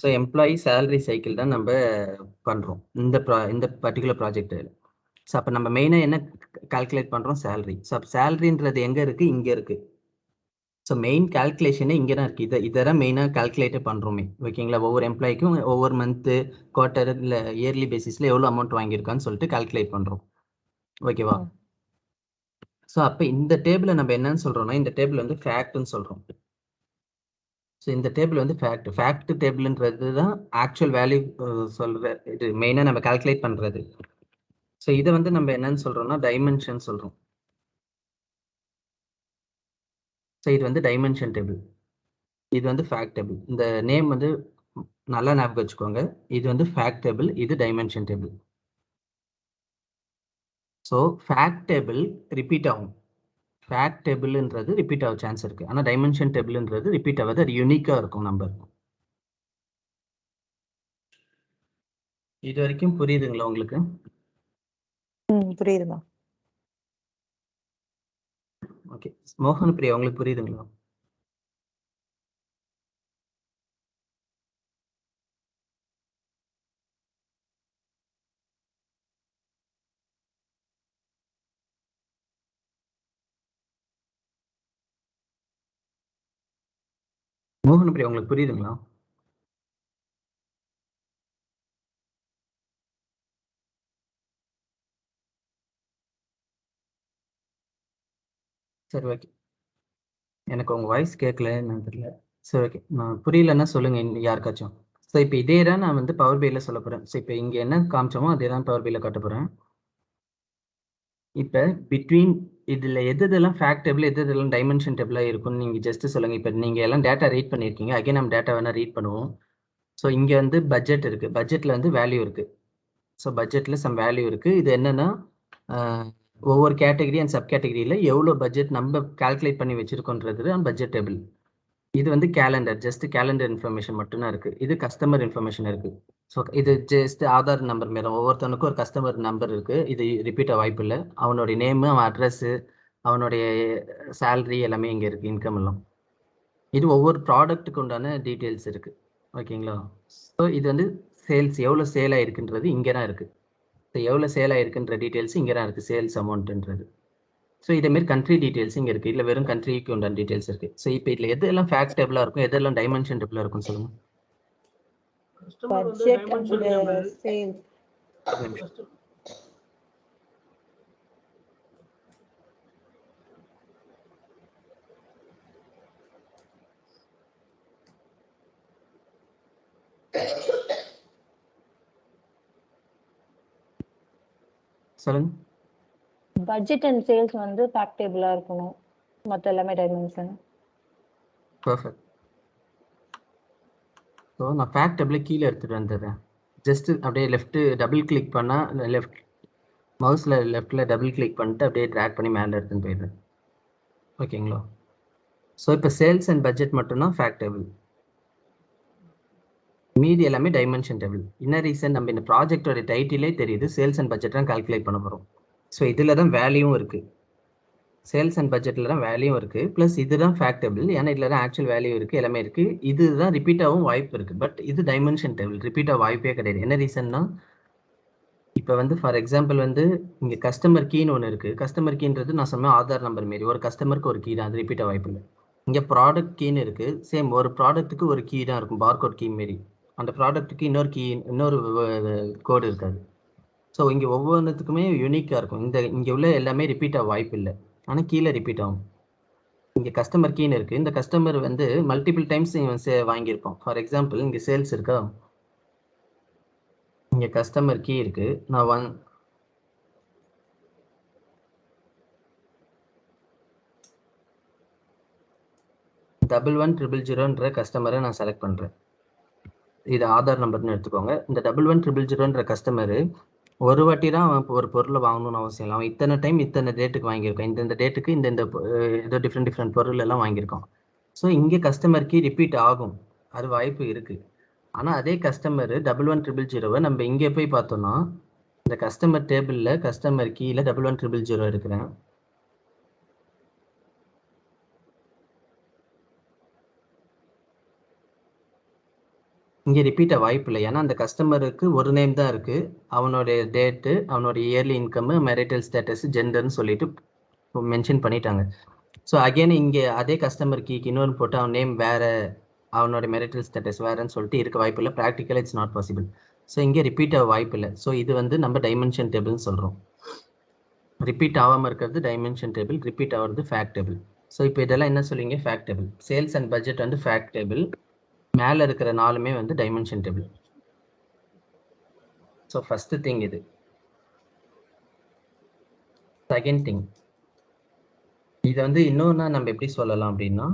ஸோ எம்ப்ளாயி சேலரி சைக்கிள் தான் நம்ம பண்ணுறோம் இந்த பர்டிகுலர் ப்ராஜெக்ட். ஸோ அப்போ நம்ம மெயினாக என்ன கால்குலேட் பண்ணுறோம்? சேலரி. ஸோ அப்போ சேலரின்றது எங்கே இருக்குது? இங்கே இருக்குது. ஸோ மெயின் கால்குலேஷனே இங்கே தான் இருக்குது. இதெல்லாம் மெயினாக கால்குலேட்டே பண்ணுறோமே, ஓகேங்களா? ஒவ்வொரு எம்ப்ளாய்க்கும் ஒவ்வொரு மந்த்து, குவார்ட்டர் இல்லை இயர்லி பேசிஸில் எவ்வளோ அமௌண்ட் வாங்கியிருக்கான்னு சொல்லிட்டு கால்குலேட் பண்ணுறோம், ஓகேவா? ஸோ அப்போ இந்த டேபிளை நம்ம என்னன்னு சொல்கிறோம்னா, இந்த டேபிள் வந்து ஃபேக்ட்னு சொல்கிறோம். ஸோ இந்த டேபிள் வந்து ஃபேக்ட் டேபிள்ன்றது தான் ஆக்சுவல் வேல்யூ சொல்கிற இது மெயினாக நம்ம கால்குலேட் பண்ணுறது. ஸோ இதை வந்து நம்ம என்னன்னு சொல்கிறோம்னா டைமென்ஷன் சொல்கிறோம். ஸோ இது வந்து டைமென்ஷன் டேபிள், இது வந்து ஃபேக்ட் டேபிள். இந்த நேம் வந்து நல்லா ஞாபகம் வச்சுக்கோங்க. இது வந்து ஃபேக்ட் டேபிள், இது dimension table. So fact table repeat ஆகும். ஃபேக்ட் டேபிள்ன்றது ரிப்பீட் ஆக சான்ஸ் இருக்குது. ஆனால் டைமென்ஷன் டேபிள்ன்றது ரிப்பீட் ஆகாது, அது யூனிக்காக இருக்கும் நம்பர். இது வரைக்கும் புரியுதுங்களா உங்களுக்கு? புரியுதுமா. ஓகே, மோகன் பிரியா உங்களுக்கு புரியுதுங்களா? மோகன் பிரியா உங்களுக்கு புரியுதுங்களா? சரி, ஓகே. எனக்கு உங்கள் வாய்ஸ் கேட்கல, என்னன்னு தெரியல. சரி, ஓகே. நான் புரியலன்னா சொல்லுங்கள் யாருக்காச்சும். ஸோ இப்போ இதே தான் நான் வந்து பவர் பியில் சொல்ல போகிறேன். ஸோ இப்போ இங்கே என்ன காமிச்சோமோ அதே தான் பவர் பியில் காட்ட போகிறேன். இப்போ பிட்வீன் இதில் எதெல்லாம் ஃபேக்ட் டேபிள் எதெல்லாம் டைமென்ஷன் டேபிளாக இருக்கும்னு நீங்கள் ஜஸ்ட்டு சொல்லுங்கள். இப்போ நீங்கள் எல்லாம் டேட்டா ரீட் பண்ணியிருக்கீங்க, அகைன் நம்ம டேட்டா வேணால் ரீட் பண்ணுவோம். ஸோ இங்கே வந்து பட்ஜெட் இருக்குது, பட்ஜெட்டில் வந்து வேல்யூ இருக்குது. ஸோ பட்ஜெட்டில் சம் வேல்யூ இருக்குது. இது என்னென்னா ஒவ்வொரு கேட்டகரி அண்ட் சப் கேட்டகரியில் எவ்வளோ பட்ஜெட் நம்ம கால்குலேட் பண்ணி வச்சுருக்கோன்றது தான் பட்ஜெட் டேபிள். இது வந்து கேலண்டர், ஜஸ்ட் கேலண்டர் இன்ஃபர்மேஷன் மட்டும்தான் இருக்குது. இது கஸ்டமர் இன்ஃபர்மேஷன் இருக்குது. ஸோ இது ஜஸ்ட் ஆதார் நம்பர் மேலே ஒவ்வொருத்தனுக்கும் ஒரு கஸ்டமர் நம்பர் இருக்குது. இது ரிப்பீட் ஆக வாய்ப்பு இல்லை. அவனுடைய நேமு, அவன் அட்ரஸ்ஸு, அவனுடைய சேலரி எல்லாமே இங்கே இருக்குது, இன்கம் எல்லாம். இது ஒவ்வொரு ப்ராடக்ட்டுக்கு உண்டான டீட்டெயில்ஸ் இருக்குது, ஓகேங்களா? ஸோ இது வந்து சேல்ஸ் எவ்வளோ சேல் ஆகிருக்குன்றது இங்கே தான் இருக்குது. ஸோ எவ்வளோ சேல் ஆகிருக்குன்ற டீட்டெயில்ஸ் இங்கே தான் இருக்குது, சேல்ஸ் அமௌண்ட்டுன்றது. ஸோ இதேமாரி கண்ட்ரி டீட்டெயில்ஸ் இங்கே இருக்குது. இல்லை வெறும் கண்ட்ரிக்கு உண்டான டீட்டெயில்ஸ் இருக்குது. ஸோ இப்போ இதில் எதெல்லாம் ஃபேக்ட் டேபிளாக இருக்கும், எதெல்லாம் டைமென்ஷன் டேபிளாக இருக்கும்னு சொல்லுங்கள். Budget and sales. சொல்லுங்க. பட்ஜெட் அண்ட் சேல்ஸ் வந்து ஃபேக்ட் டேபிளா இருக்கணும், மற்ற எல்லாமே டைமென்ஷன். பர்ஃபெக்ட். ஸோ நான் ஃபேக்ட் டேபிளை கீழே எடுத்துகிட்டு வந்துடுறேன். ஜஸ்ட்டு அப்படியே லெஃப்ட்டு டபுள் கிளிக் பண்ணால் லெஃப்ட் மவுஸில் லெஃப்ட்டில் டபுள் கிளிக் பண்ணிட்டு அப்படியே ட்ராக் பண்ணி மேலே எடுத்துன்னு போயிடுறேன், ஓகேங்களா? ஸோ இப்போ சேல்ஸ் அண்ட் பட்ஜெட் மட்டும்தான் ஃபேக்ட் டேபிள், மீதி எல்லாமே டைமென்ஷன் டேபிள். என்ன ரீசன், நம்ம இந்த ப்ராஜெக்டோட டைட்டிலே தெரியுது, சேல்ஸ் அண்ட் பட்ஜெட் தான் கால்குலேட் பண்ண போகிறோம். ஸோ இதில் தான் வேல்யூவும் இருக்குது, சேல்ஸ் அண்ட் பட்ஜெட்டில் தான் வேல்யூவும் இருக்குது. ப்ளஸ் இதுதான் ஃபேக்ட் டேபிள், ஏன்னா இதில் தான் ஆக்சுவல் வேல்யூ இருக்குது, எல்லாமே இருக்குது. இதுதான் ரிப்பீட் ஆகவும் வாய்ப்பு இருக்குது. பட் இது டைமென்ஷன் டேபிள், ரிப்பீட் ஆக வாய்ப்பே கிடையாது. என்ன ரீசன்னா, இப்போ வந்து ஃபார் எக்ஸாம்பிள் வந்து இங்கே கஸ்டமர் கீன்னு ஒன்று இருக்குது. கஸ்டமர் கீன்றது நான் சொன்ன ஆதார் நம்பர் மாரி ஒரு கஸ்டமருக்கு ஒரு கீ தான், அது ரிப்பீட் ஆக வாய்ப்பு இல்லை. இங்கே ப்ராடக்ட் கீன்னு இருக்குது, சேம் ஒரு ப்ராடக்ட்டுக்கு ஒரு கீ தான் இருக்கும், பார்கோட் கீ மாரி. அந்த ப்ராடக்ட்டுக்கு இன்னொரு கீ, இன்னொரு கோடு இருக்காது. ஸோ இங்கே ஒவ்வொன்றுத்துக்குமே யூனிக்காக இருக்கும். இங்கே உள்ள எல்லாமே ரிப்பீட் ஆக வாய்ப்பு இல்லை, ஆனால் கீழே ரிப்பீட் ஆகும். இங்கே கஸ்டமர் கீன்னு இருக்குது, இந்த கஸ்டமர் வந்து மல்டிபிள் டைம்ஸ் வாங்கியிருப்போம். ஃபார் எக்ஸாம்பிள் இங்கே சேல்ஸ் இருக்கா, இங்கே கஸ்டமர் கீ இருக்குது. நான் 1100 கஸ்டமரை நான் செலக்ட் பண்ணுறேன். இது ஆதார் நம்பர்னு எடுத்துக்கோங்க. இந்த 1100 கஸ்டமரு ஒரு வாட்டி தான் அவன் ஒரு பொருளை வாங்கணும்னு அவசியம் இல்லை. அவன் இத்தனை டைம் இத்தனை டேட்டுக்கு வாங்கியிருக்கான், இந்த டேட்டுக்கு இந்த ஏதோ டிஃப்ரெண்ட் பொருள் எல்லாம் வாங்கியிருக்கான். ஸோ இங்கே கஸ்டமர் கீ ரிப்பீட் ஆகும், அது வாய்ப்பு இருக்குது. ஆனால் அதே கஸ்டமர் 1100 நம்ம இங்கே போய் பார்த்தோம்னா இந்த கஸ்டமர் டேபிளில் கஸ்டமர் கீழே 1100 எடுக்கிறேன். இங்கே ரிப்பீட்டாக வாய்ப்பு இல்லை, ஏன்னா அந்த கஸ்டமருக்கு ஒரு நேம் தான் இருக்குது, அவனுடைய டேட்டு, அவனுடைய இயர்லி இன்கம், மேரிட்டல் ஸ்டேட்டஸ், ஜெண்டர்னு சொல்லிட்டு மென்ஷன் பண்ணிட்டாங்க. ஸோ அகைன் இங்கே அதே கஸ்டமர் கீக்கு இன்னொன்று போட்டு அவன் நேம் வேறு, அவனோட மெரிட்டல் ஸ்டேட்டஸ் வேறுன்னு சொல்லிட்டு இருக்க வாய்ப்பு இல்லை. ப்ராக்டிக்கலாக இட்ஸ் நாட் பாசிபிள். ஸோ இங்கே ரிப்பீட் ஆக வாய்ப்பு இல்லை. ஸோ இது வந்து நம்ம டைமென்ஷன் டேபிள்னு சொல்கிறோம். ரிப்பீட் ஆகாமல் இருக்கிறது டைமென்ஷன் டேபிள், ரிப்பீட் ஆகிறது ஃபேக்ட் டேபிள். ஸோ இப்போ இதெல்லாம் என்ன சொல்லுவீங்க? Fact table. Sales and budget வந்து ஃபேக்ட் டேபிள், மேலே இருக்கிற 4மே வந்து dimension table. So first thing இது. செகண்ட் திங், இதை வந்து இன்னொன்னா நம்ம எப்படி சொல்லலாம் அப்படின்னா,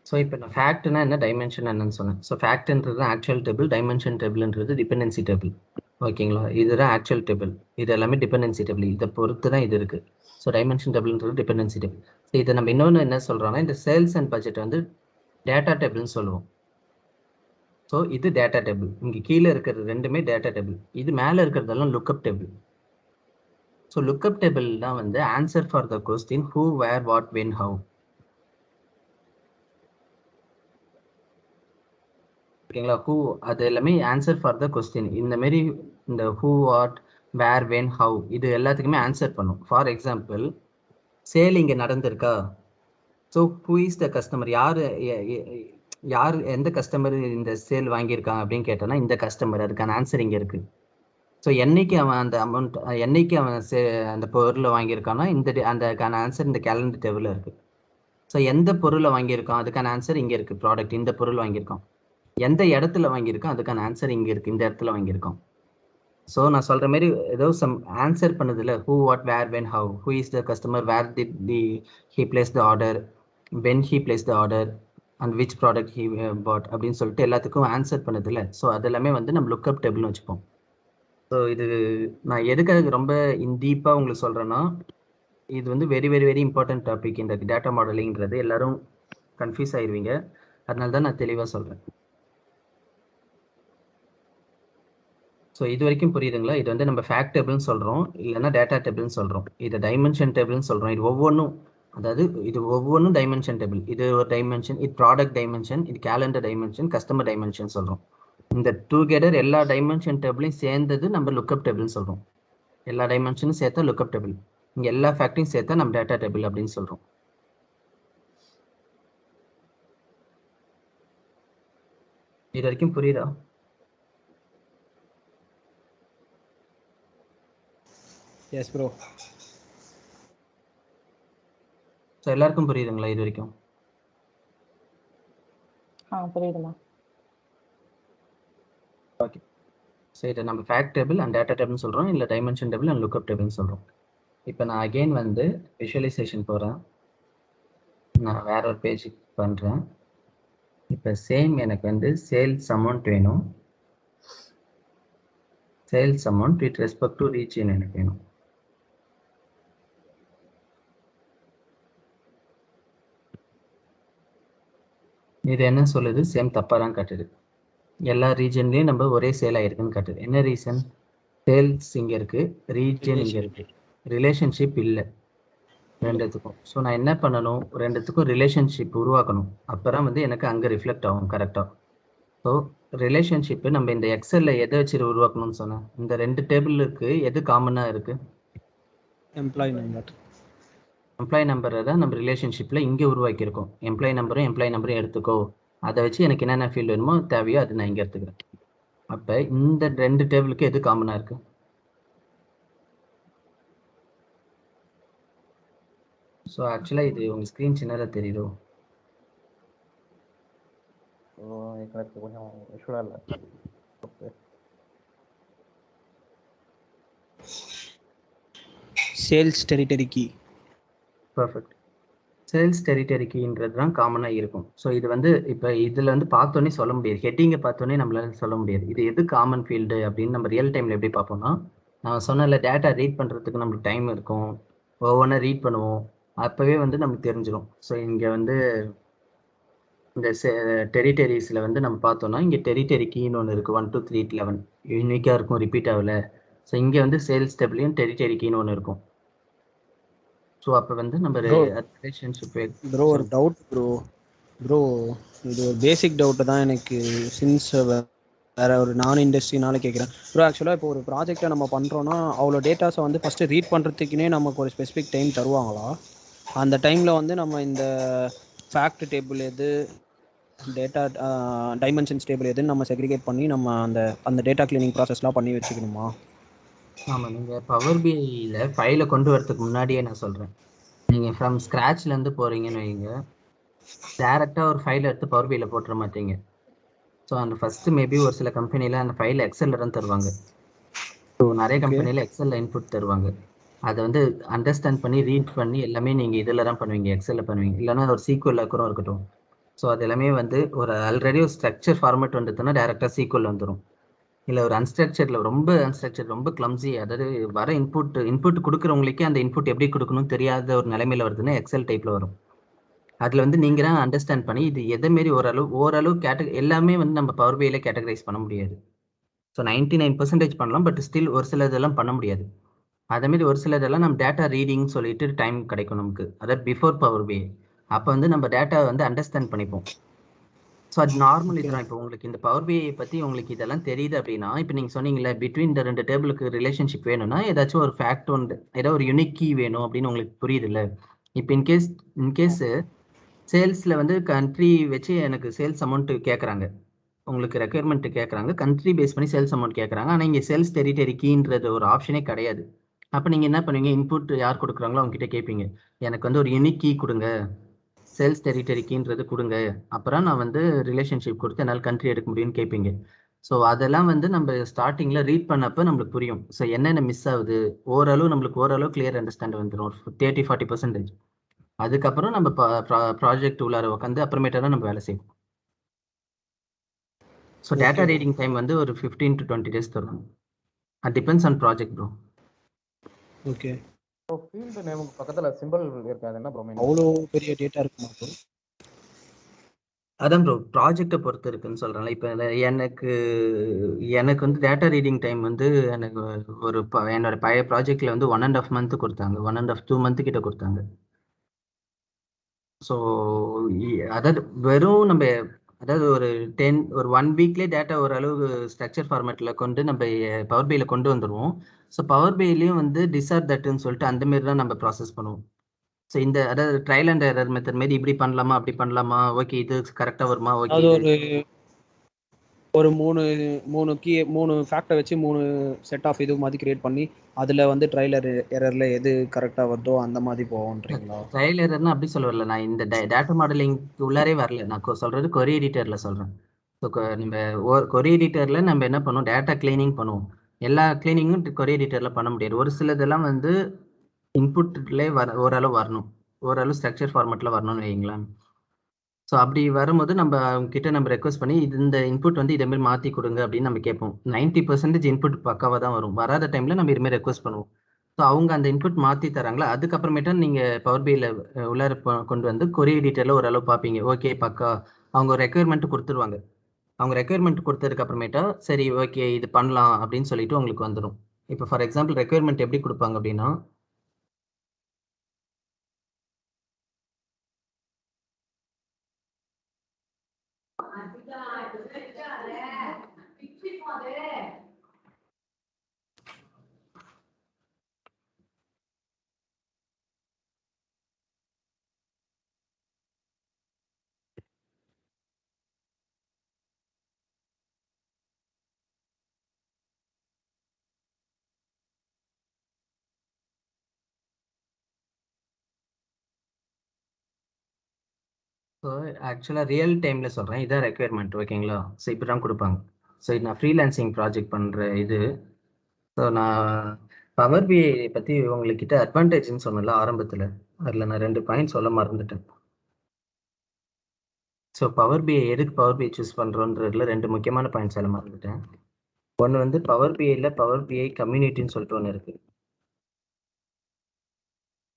ஸோ இப்போ நான் ஃபேக்ட்னா என்ன, டைமென்ஷன் என்னன்னு சொன்னேன். ஸோ ஃபேக்ட்ன்றது ஆக்சுவல் டேபிள், டைமென்ஷன் டேபிள்ன்றது டிபெண்டன்சி டேபிள். ஓகேங்களா? இதுதான் ஆக்சுவல் டேபிள், இது எல்லாமே டிபெண்டன்சி டேபிள். இதை பொறுத்து தான் இது இருக்குது. ஸோ டைமென்ஷன் டேபிள்ன்றது டிபெண்டன்சி டேபிள். ஸோ இதை நம்ம இன்னொன்று என்ன சொல்கிறோம்னா, இந்த சேல்ஸ் அண்ட் பட்ஜெட் வந்து டேட்டா டேபிள்னு சொல்லுவோம். ஸோ இது டேட்டா டேபிள். இங்கே கீழே இருக்கிறது ரெண்டுமே டேட்டா டேபிள், இது மேலே இருக்கிறதெல்லாம் lookup table. So lookup table தான் வந்து answer for the question who, where, what, when, how. ஓகேங்களா? ஹூ அது எல்லாமே ஆன்சர் ஃபார் த கொஸ்டின். இந்த மாரி இந்த who, what, where, when, how இது எல்லாத்துக்குமே ஆன்சர் பண்ணும். ஃபார் எக்ஸாம்பிள், சேல் இங்கே நடந்திருக்கா? So who is the customer, யார் எந்த கஸ்டமர் இந்த சேல் வாங்கியிருக்காங்க அப்படின்னு கேட்டோன்னா இந்த கஸ்டமர், அதுக்கான ஆன்சர் இங்கே இருக்குது. ஸோ என்னைக்கு அவன் அந்த அமௌண்ட், என்னைக்கு அவன் அந்த பொருளை வாங்கியிருக்கான்னா அதுக்கான ஆன்சர் இந்த கேலண்டர் டேபிளில் இருக்குது. ஸோ எந்த பொருளை வாங்கியிருக்கான் அதுக்கான ஆன்சர் இங்கே இருக்குது. ப்ராடக்ட் இந்த பொருள் வாங்கியிருக்கான். எந்த இடத்துல வாங்கியிருக்கோம் அதுக்கான ஆன்சர் இங்கே இருக்குது, இந்த இடத்துல வாங்கியிருக்கோம். ஸோ நான் சொல்கிற மாதிரி ஏதோ சம் ஆன்சர் பண்ணுதில்ல, who, what, where, when, how, who is the customer, where did he place the order, when he place the order and which product he bought அப்படின்னு சொல்லிட்டு எல்லாத்துக்கும் ஆன்சர் பண்ணுதில்ல. ஸோ அதெல்லாமே வந்து நம்ம லுக்அப் டேபிள்னு வச்சுப்போம். ஸோ இது நான் எதுக்காக ரொம்ப டீப்பாக உங்களுக்கு சொல்கிறேன்னா, இது வந்து very very very important topic. இந்த டேட்டா மாடலிங்கிறது எல்லாரும் கன்ஃபியூஸ் ஆயிடுவீங்க, அதனால தான் நான் தெளிவாக சொல்கிறேன். ஸோ இது வரைக்கும் புரியுதுங்களா? இது வந்து நம்ம ஃபேக்ட் டேபிள்னு சொல்கிறோம், இல்லைன்னா டேட்டா டேபிள்னு சொல்கிறோம். இதை டைமென்ஷன் டேபிள்னு சொல்கிறோம். இது ஒவ்வொன்றும், அதாவது இது ஒவ்வொன்றும் டைமென்ஷன் டேபிள். இது ஒரு டைமென்ஷன், இது ப்ராடக்ட் டைமென்ஷன், இது கேலண்டர் டைமென்ஷன், கஸ்டமர் டைமென்ஷன் சொல்கிறோம். இந்த டுகெதர் எல்லா டைமென்ஷன் டேபிளையும் சேர்ந்தது நம்ம லுக்அப் டேபிள்னு சொல்கிறோம். எல்லா டைமென்ஷனும் சேர்த்தா லுக்அப் டேபிள், இங்கே எல்லா ஃபேக்டையும் சேர்த்தா நம்ம டேட்டா டேபிள் அப்படின்னு சொல்கிறோம். இது வரைக்கும் புரியுதா? S bro. ஸோ எல்லாருக்கும் புரியுதுங்களா இது வரைக்கும்? புரியுதுமா. ஓகே. ஸோ இதை நம்ம ஃபேக்ட் டேபிள் அண்ட் டேட்டா டேபிள்னு சொல்கிறோம், இல்லை டைமென்ஷன் டேபிள் அண்ட் லுக்அப் டேபிள்னு சொல்கிறோம். இப்போ நான் அகெயின் வந்து விஷுவலைசேஷன் போகிறேன். நான் வேற ஒரு பேஜுக்கு பண்ணுறேன். இப்போ சேம் எனக்கு வந்து சேல்ஸ் அமௌண்ட் வேணும். Sales amount with respect to region எனக்கு வேணும். இது என்ன சொல்லுது? சேம் தப்பாக தான் காட்டுது. எல்லா ரீஜன்லேயும் நம்ம ஒரே சேல் ஆகிருக்குன்னு காட்டுது. என்ன ரீசன்? சேல்ஸ் இங்கே இருக்குது, ரீஜன் இங்கே இருக்குது, ரிலேஷன்ஷிப் இல்லை ரெண்டுத்துக்கும். ஸோ நான் என்ன பண்ணணும்? ரெண்டுத்துக்கும் ரிலேஷன்ஷிப் உருவாக்கணும். அப்போ தான் வந்து எனக்கு அங்கே ரிஃப்ளெக்ட் ஆகும் கரெக்டாக. ஸோ ரிலேஷன்ஷிப்பு நம்ம இந்த எக்ஸலில் எதை வச்சு உருவாக்கணும்னு சொன்னேன்? இந்த ரெண்டு டேபிளுக்கு எது காமனாக இருக்குது? Employee number. எம்ப்ளாயி நம்பரை தான் நம்ம ரிலேஷன்ஷிப்பில் இங்கே உருவாக்கியிருக்கோம். எம்ப்ளாயி நம்பரும் எடுத்துக்கோ, அதை வச்சு எனக்கு என்னென்ன ஃபீல்டு வேணுமோ தேவையோ அது நான் இங்கே எடுத்துக்கிறேன். அப்போ இந்த ரெண்டு டேபிளுக்கு எது காமனாக இருக்குது? ஸோ ஆக்சுவலாக இது உங்கள் ஸ்க்ரீன் சின்னதாக தெரியுதோ? எனக்கு கொஞ்சம் விஷுவலாக இல்லை. Okay, sales territory key. Perfect. Sales territory கீன்றது தான் காமனாக இருக்கும். ஸோ இது வந்து இப்போ இதில் வந்து பார்த்தோன்னே சொல்ல முடியாது, ஹெட்டிங்கை பார்த்தோன்னே நம்மளால சொல்ல முடியாது இது எது காமன் ஃபீல்டு அப்படின்னு. நம்ம ரியல் டைமில் எப்படி பார்ப்போம்னா, நான் சொன்னல டேட்டா ரீட் பண்ணுறதுக்கு நம்மளுக்கு டைம் இருக்கும், ஒவ்வொன்றா ரீட் பண்ணுவோம், அப்போவே வந்து நமக்கு தெரிஞ்சிடும். ஸோ இங்கே வந்து இந்த டெரிட்டரிஸில் வந்து நம்ம பார்த்தோம்னா இங்கே டெரிட்டரி கீன்னு ஒன்று இருக்குது, 1 2 3 11 யூனிக்காக இருக்கும், ரிப்பீட் ஆகல. ஸோ இங்கே வந்து சேல்ஸ் டேபிளையும் டெரிட்டரி கீன்னு ஒன்று இருக்கும். ஸோ அப்போ வந்து நம்ம ரிலேஷன்ஷிப் ப்ரோ ஒரு டவுட் ப்ரோ இது ஒரு பேசிக் டவுட்டு தான் எனக்கு. சின்ஸ் வேற ஒரு நான் இண்டஸ்ட்ரினால கேட்குறேன் ப்ரோ. ஆக்சுவலாக இப்போ ஒரு ப்ராஜெக்டை நம்ம பண்ணுறோன்னா அவ்வளோ டேட்டாஸை வந்து ஃபஸ்ட்டு ரீட் பண்ணுறதுக்குனே நமக்கு ஒரு ஸ்பெசிஃபிக் டைம் தருவாங்களா? அந்த டைமில் வந்து நம்ம இந்த ஃபேக்ட் டேபிள் எது, டேட்டா டைமென்ஷன்ஸ் டேபிள் எதுன்னு நம்ம செக்ரிகேட் பண்ணி நம்ம அந்த டேட்டா கிளீனிங் ப்ராசஸ்லாம் பண்ணி வச்சுக்கணுமா? ஆமாம், நீங்கள் பவர் பிஐயில் ஃபைலை கொண்டு வரதுக்கு முன்னாடியே நான் சொல்கிறேன், நீங்கள் ஃப்ரம் ஸ்க்ராட்ச்லேருந்து போகிறீங்கன்னு வைங்க, டேரெக்டாக ஒரு ஃபைலை எடுத்து பவர் பிஐயில் போட்டுற மாட்டீங்க. ஸோ அந்த ஃபஸ்ட்டு மேபி ஒரு சில கம்பெனியில் அந்த ஃபைலை எக்ஸலில் தான் தருவாங்க. ஸோ நிறைய கம்பெனியில் எக்ஸலில் இன்புட் தருவாங்க, அதை வந்து அண்டர்ஸ்டாண்ட் பண்ணி ரீட் பண்ணி எல்லாமே நீங்கள் இதில் தான் பண்ணுவீங்க, எக்ஸலில் பண்ணுவீங்க, இல்லைனா ஒரு சீக்வலில் கூட இருக்கட்டும். ஸோ அது எல்லாமே வந்து ஒரு ஆல்ரெடி ஒரு ஸ்ட்ரக்சர் ஃபார்மேட் வந்துட்டுன்னா டேரெக்டாக சீக்வல் வந்துடும். இல்லை ஒரு அன்ஸ்ட்ரக்சர்டில் ரொம்ப அன்ஸ்ட்ரக்சர் ரொம்ப கிளம்ஸி, அதாவது வர இன்புட் கொடுக்குறவங்களுக்கே அந்த இன்புட் எப்படி கொடுக்கணும்னு தெரியாத ஒரு நிலைமையில் வருதுன்னா எக்ஸல் டைப்பில் வரும். அதில் வந்து நீங்கள் தான் அண்டர்ஸ்டாண்ட் பண்ணி இது எதை மாரி ஓரளவு எல்லாமே வந்து நம்ம பவர் பிஐயில் கேட்டகரைஸ் பண்ண முடியாது. ஸோ 99% பண்ணலாம், பட் ஸ்டில் ஒரு சில இதெல்லாம் பண்ண முடியாது. அதேமாரி ஒரு சில இதெல்லாம் நம்ம டேட்டா ரீடிங் சொல்லிட்டு டைம் கிடைக்கும் நமக்கு, அதாவது பிஃபோர் பவர் பிஐ. அப்போ வந்து நம்ம டேட்டா வந்து அண்டர்ஸ்டாண்ட் பண்ணிப்போம். ஸோ அது நார்மல் இதுதான். இப்போ உங்களுக்கு இந்த பவர் பிஐ பற்றி உங்களுக்கு இதெல்லாம் தெரியுது அப்படின்னா, இப்போ நீங்கள் சொன்னீங்களே பிட்வீன் இந்த 2 டேபிளுக்கு ரிலேஷன்ஷிப் வேணும்னா ஏதாச்சும் ஒரு ஃபேக்ட் ஒன்று, ஏதாவது ஒரு யூனிக் கீ வேணும் அப்படின்னு உங்களுக்கு புரியுதுல்ல. இப்போ இன்கேஸ் சேல்ஸில் வந்து கண்ட்ரி வச்சு எனக்கு சேல்ஸ் அமௌண்ட் கேட்குறாங்க, உங்களுக்கு ரெக்யர்மெண்ட் கேட்குறாங்க, கண்ட்ரி பேஸ் பண்ணி சேல்ஸ் அமௌண்ட் கேட்குறாங்க. ஆனால் இங்கே சேல்ஸ் டெரிட்டரி கீன்றது ஒரு ஆப்ஷனே கிடையாது. அப்போ நீங்கள் என்ன பண்ணுவீங்க, இன்புட் யார் கொடுக்குறாங்களோ அவங்ககிட்ட கேட்பீங்க, எனக்கு வந்து ஒரு யூனிக் கீ கொடுங்க, சேல்ஸ் டெரிட்டரி கீன்றது கொடுங்க, அப்புறம் நான் வந்து ரிலேஷன்ஷிப் கொடுத்து என்னால் கண்ட்ரி எடுக்க முடியும்னு கேட்பீங்க. ஸோ அதெல்லாம் வந்து நம்ம ஸ்டார்டிங்கில் ரீட் பண்ணப்போ நம்மளுக்கு புரியும். ஸோ என்னென்ன மிஸ் ஆகுது, நம்மளுக்கு ஓரளவு கிளியர் அண்டர்ஸ்டாண்ட் வந்துடும், ஒரு 30-40%. அதுக்கப்புறம் நம்ம ப்ராஜெக்ட் உள்ளார உட்காந்து அப்புறமேட்டா தான் நம்ம வேலை செய்வோம். ஸோ டேட்டா ரீடிங் டைம் வந்து ஒரு 15 to 20 days தரும். அது depends on project bro. Okay so field நேமுக்கு பக்கத்தில் சிம்பிள் இருக்காது என்ன ப்ரோ? அவ்வளோ பெரிய டேட்டா இருக்குமா ப்ரோ? அதான் ப்ரோ, ப்ராஜெக்டை பொறுத்து இருக்குன்னு சொல்கிறேன்ல. இப்போ எனக்கு வந்து டேட்டா ரீடிங் டைம் வந்து எனக்கு என்னோட பழைய ப்ராஜெக்டில் வந்து 1.5 month கொடுத்தாங்க, 1.5 2 month கிட்ட கொடுத்தாங்க. ஸோ அதாவது வெறும் நம்ம அதாவது ஒரு 1 weekலேயே டேட்டா ஓரளவு ஸ்ட்ரக்சர் ஃபார்மேட்டில் கொண்டு நம்ம பவர் பிஐயில் கொண்டு வந்துடுவோம். ஸோ பவர் பிஐலையும் வந்து டிசார் தட்டுன்னு சொல்லிட்டு அந்த மாரி தான் நம்ம ப்ராசஸ் பண்ணுவோம். ஸோ அதாவது ட்ரையல் அண்ட் எரர் மெத்தட் மாரி இப்படி பண்ணலாமா அப்படி பண்ணலாமா, ஓகே இது கரெக்டாக வருமா, ஓகே அது ஒரு மூணு ஃபேக்டை வச்சு 3 செட் ஆஃப் இது மாதிரி கிரியேட் பண்ணி அதில் வந்து ட்ரையல் எரரில் எது கரெக்டாக வருதோ அந்த மாதிரி போவோன்றீங்களா? ட்ரையல் எரர்னா அப்படி சொல்ல வரல, நான் இந்த டேட்டா மாடலிங் உள்ளாரே வரல, நான் சொல்கிறது கொரி எடிட்டரில் சொல்கிறேன். ஸோ நம்ம கொரி எடிட்டரில் நம்ம என்ன பண்ணுவோம், டேட்டா கிளீனிங் பண்ணுவோம். எல்லா கிளீனிங்கும் கொரி எடிட்டரில் பண்ண முடியாது. ஒரு சிலதெல்லாம் வந்து இன்புட்லேயே ஓரளவு வரணும், ஓரளவு ஸ்ட்ரக்சர் ஃபார்மேட்டில் வரணும்னு வைங்களேன். ஸோ அப்படி வரும்போது நம்ம அவங்க கிட்ட நம்ம ரெக்வஸ்ட் பண்ணி இந்த இன்புட் வந்து இதே மாதிரி மாற்றி கொடுங்க அப்படின்னு நம்ம கேட்போம். 90% இன்புட் பக்காவாக தான் வரும், வராத டைமில் நம்ம இதுமாதிரி ரெக்வஸ்ட் பண்ணுவோம். ஸோ அவங்க அந்த இன்புட் மாற்றி தராங்களா, அதுக்கப்புறமேட்டா நீங்கள் பவர் பிஐயில் உள்ளார கொண்டு வந்து கொரி எடிட்டரில் ஓரளவு பார்ப்பீங்க, ஓகே பக்கா அவங்க ரெக்குயர்மெண்ட் கொடுத்துருவாங்க. அவங்க ரெக்குயர்மெண்ட் கொடுத்ததுக்கு அப்புறமேட்டா சரி ஓகே இது பண்ணலாம் அப்படின்னு சொல்லிட்டு உங்களுக்கு வந்துடும். இப்போ ஃபார் எக்ஸாம்பிள் ரெக்குயர்மெண்ட் எப்படி கொடுப்பாங்க அப்படின்னா, ஸோ ஆக்சுவலாக ரியல் டைமில் சொல்கிறேன், இதான் ரெக்குயர்மெண்ட் ஓகேங்களா. ஸோ இப்படி தான் கொடுப்பாங்க. ஸோ இது நான் ஃப்ரீலான்சிங் ப்ராஜெக்ட் பண்ணுற இது. ஸோ நான் பவர் பிஐ பற்றி உங்கள்கிட்ட அட்வான்டேஜ்னு சொன்னல ஆரம்பத்தில், அதில் நான் 2 பாயிண்ட் சொல்ல மறந்துட்டேன். ஸோ பவர் பிஐ எதுக்கு பவர் பிஐ சூஸ் பண்ணுறோன்றதுல 2 முக்கியமான பாயிண்ட் சொல்ல மறந்துட்டேன். ஒன்று வந்து பவர் பிஐயில் பவர் பிஐ கம்யூனிட்டின்னு சொல்லிட்டு ஒன்று இருக்குது.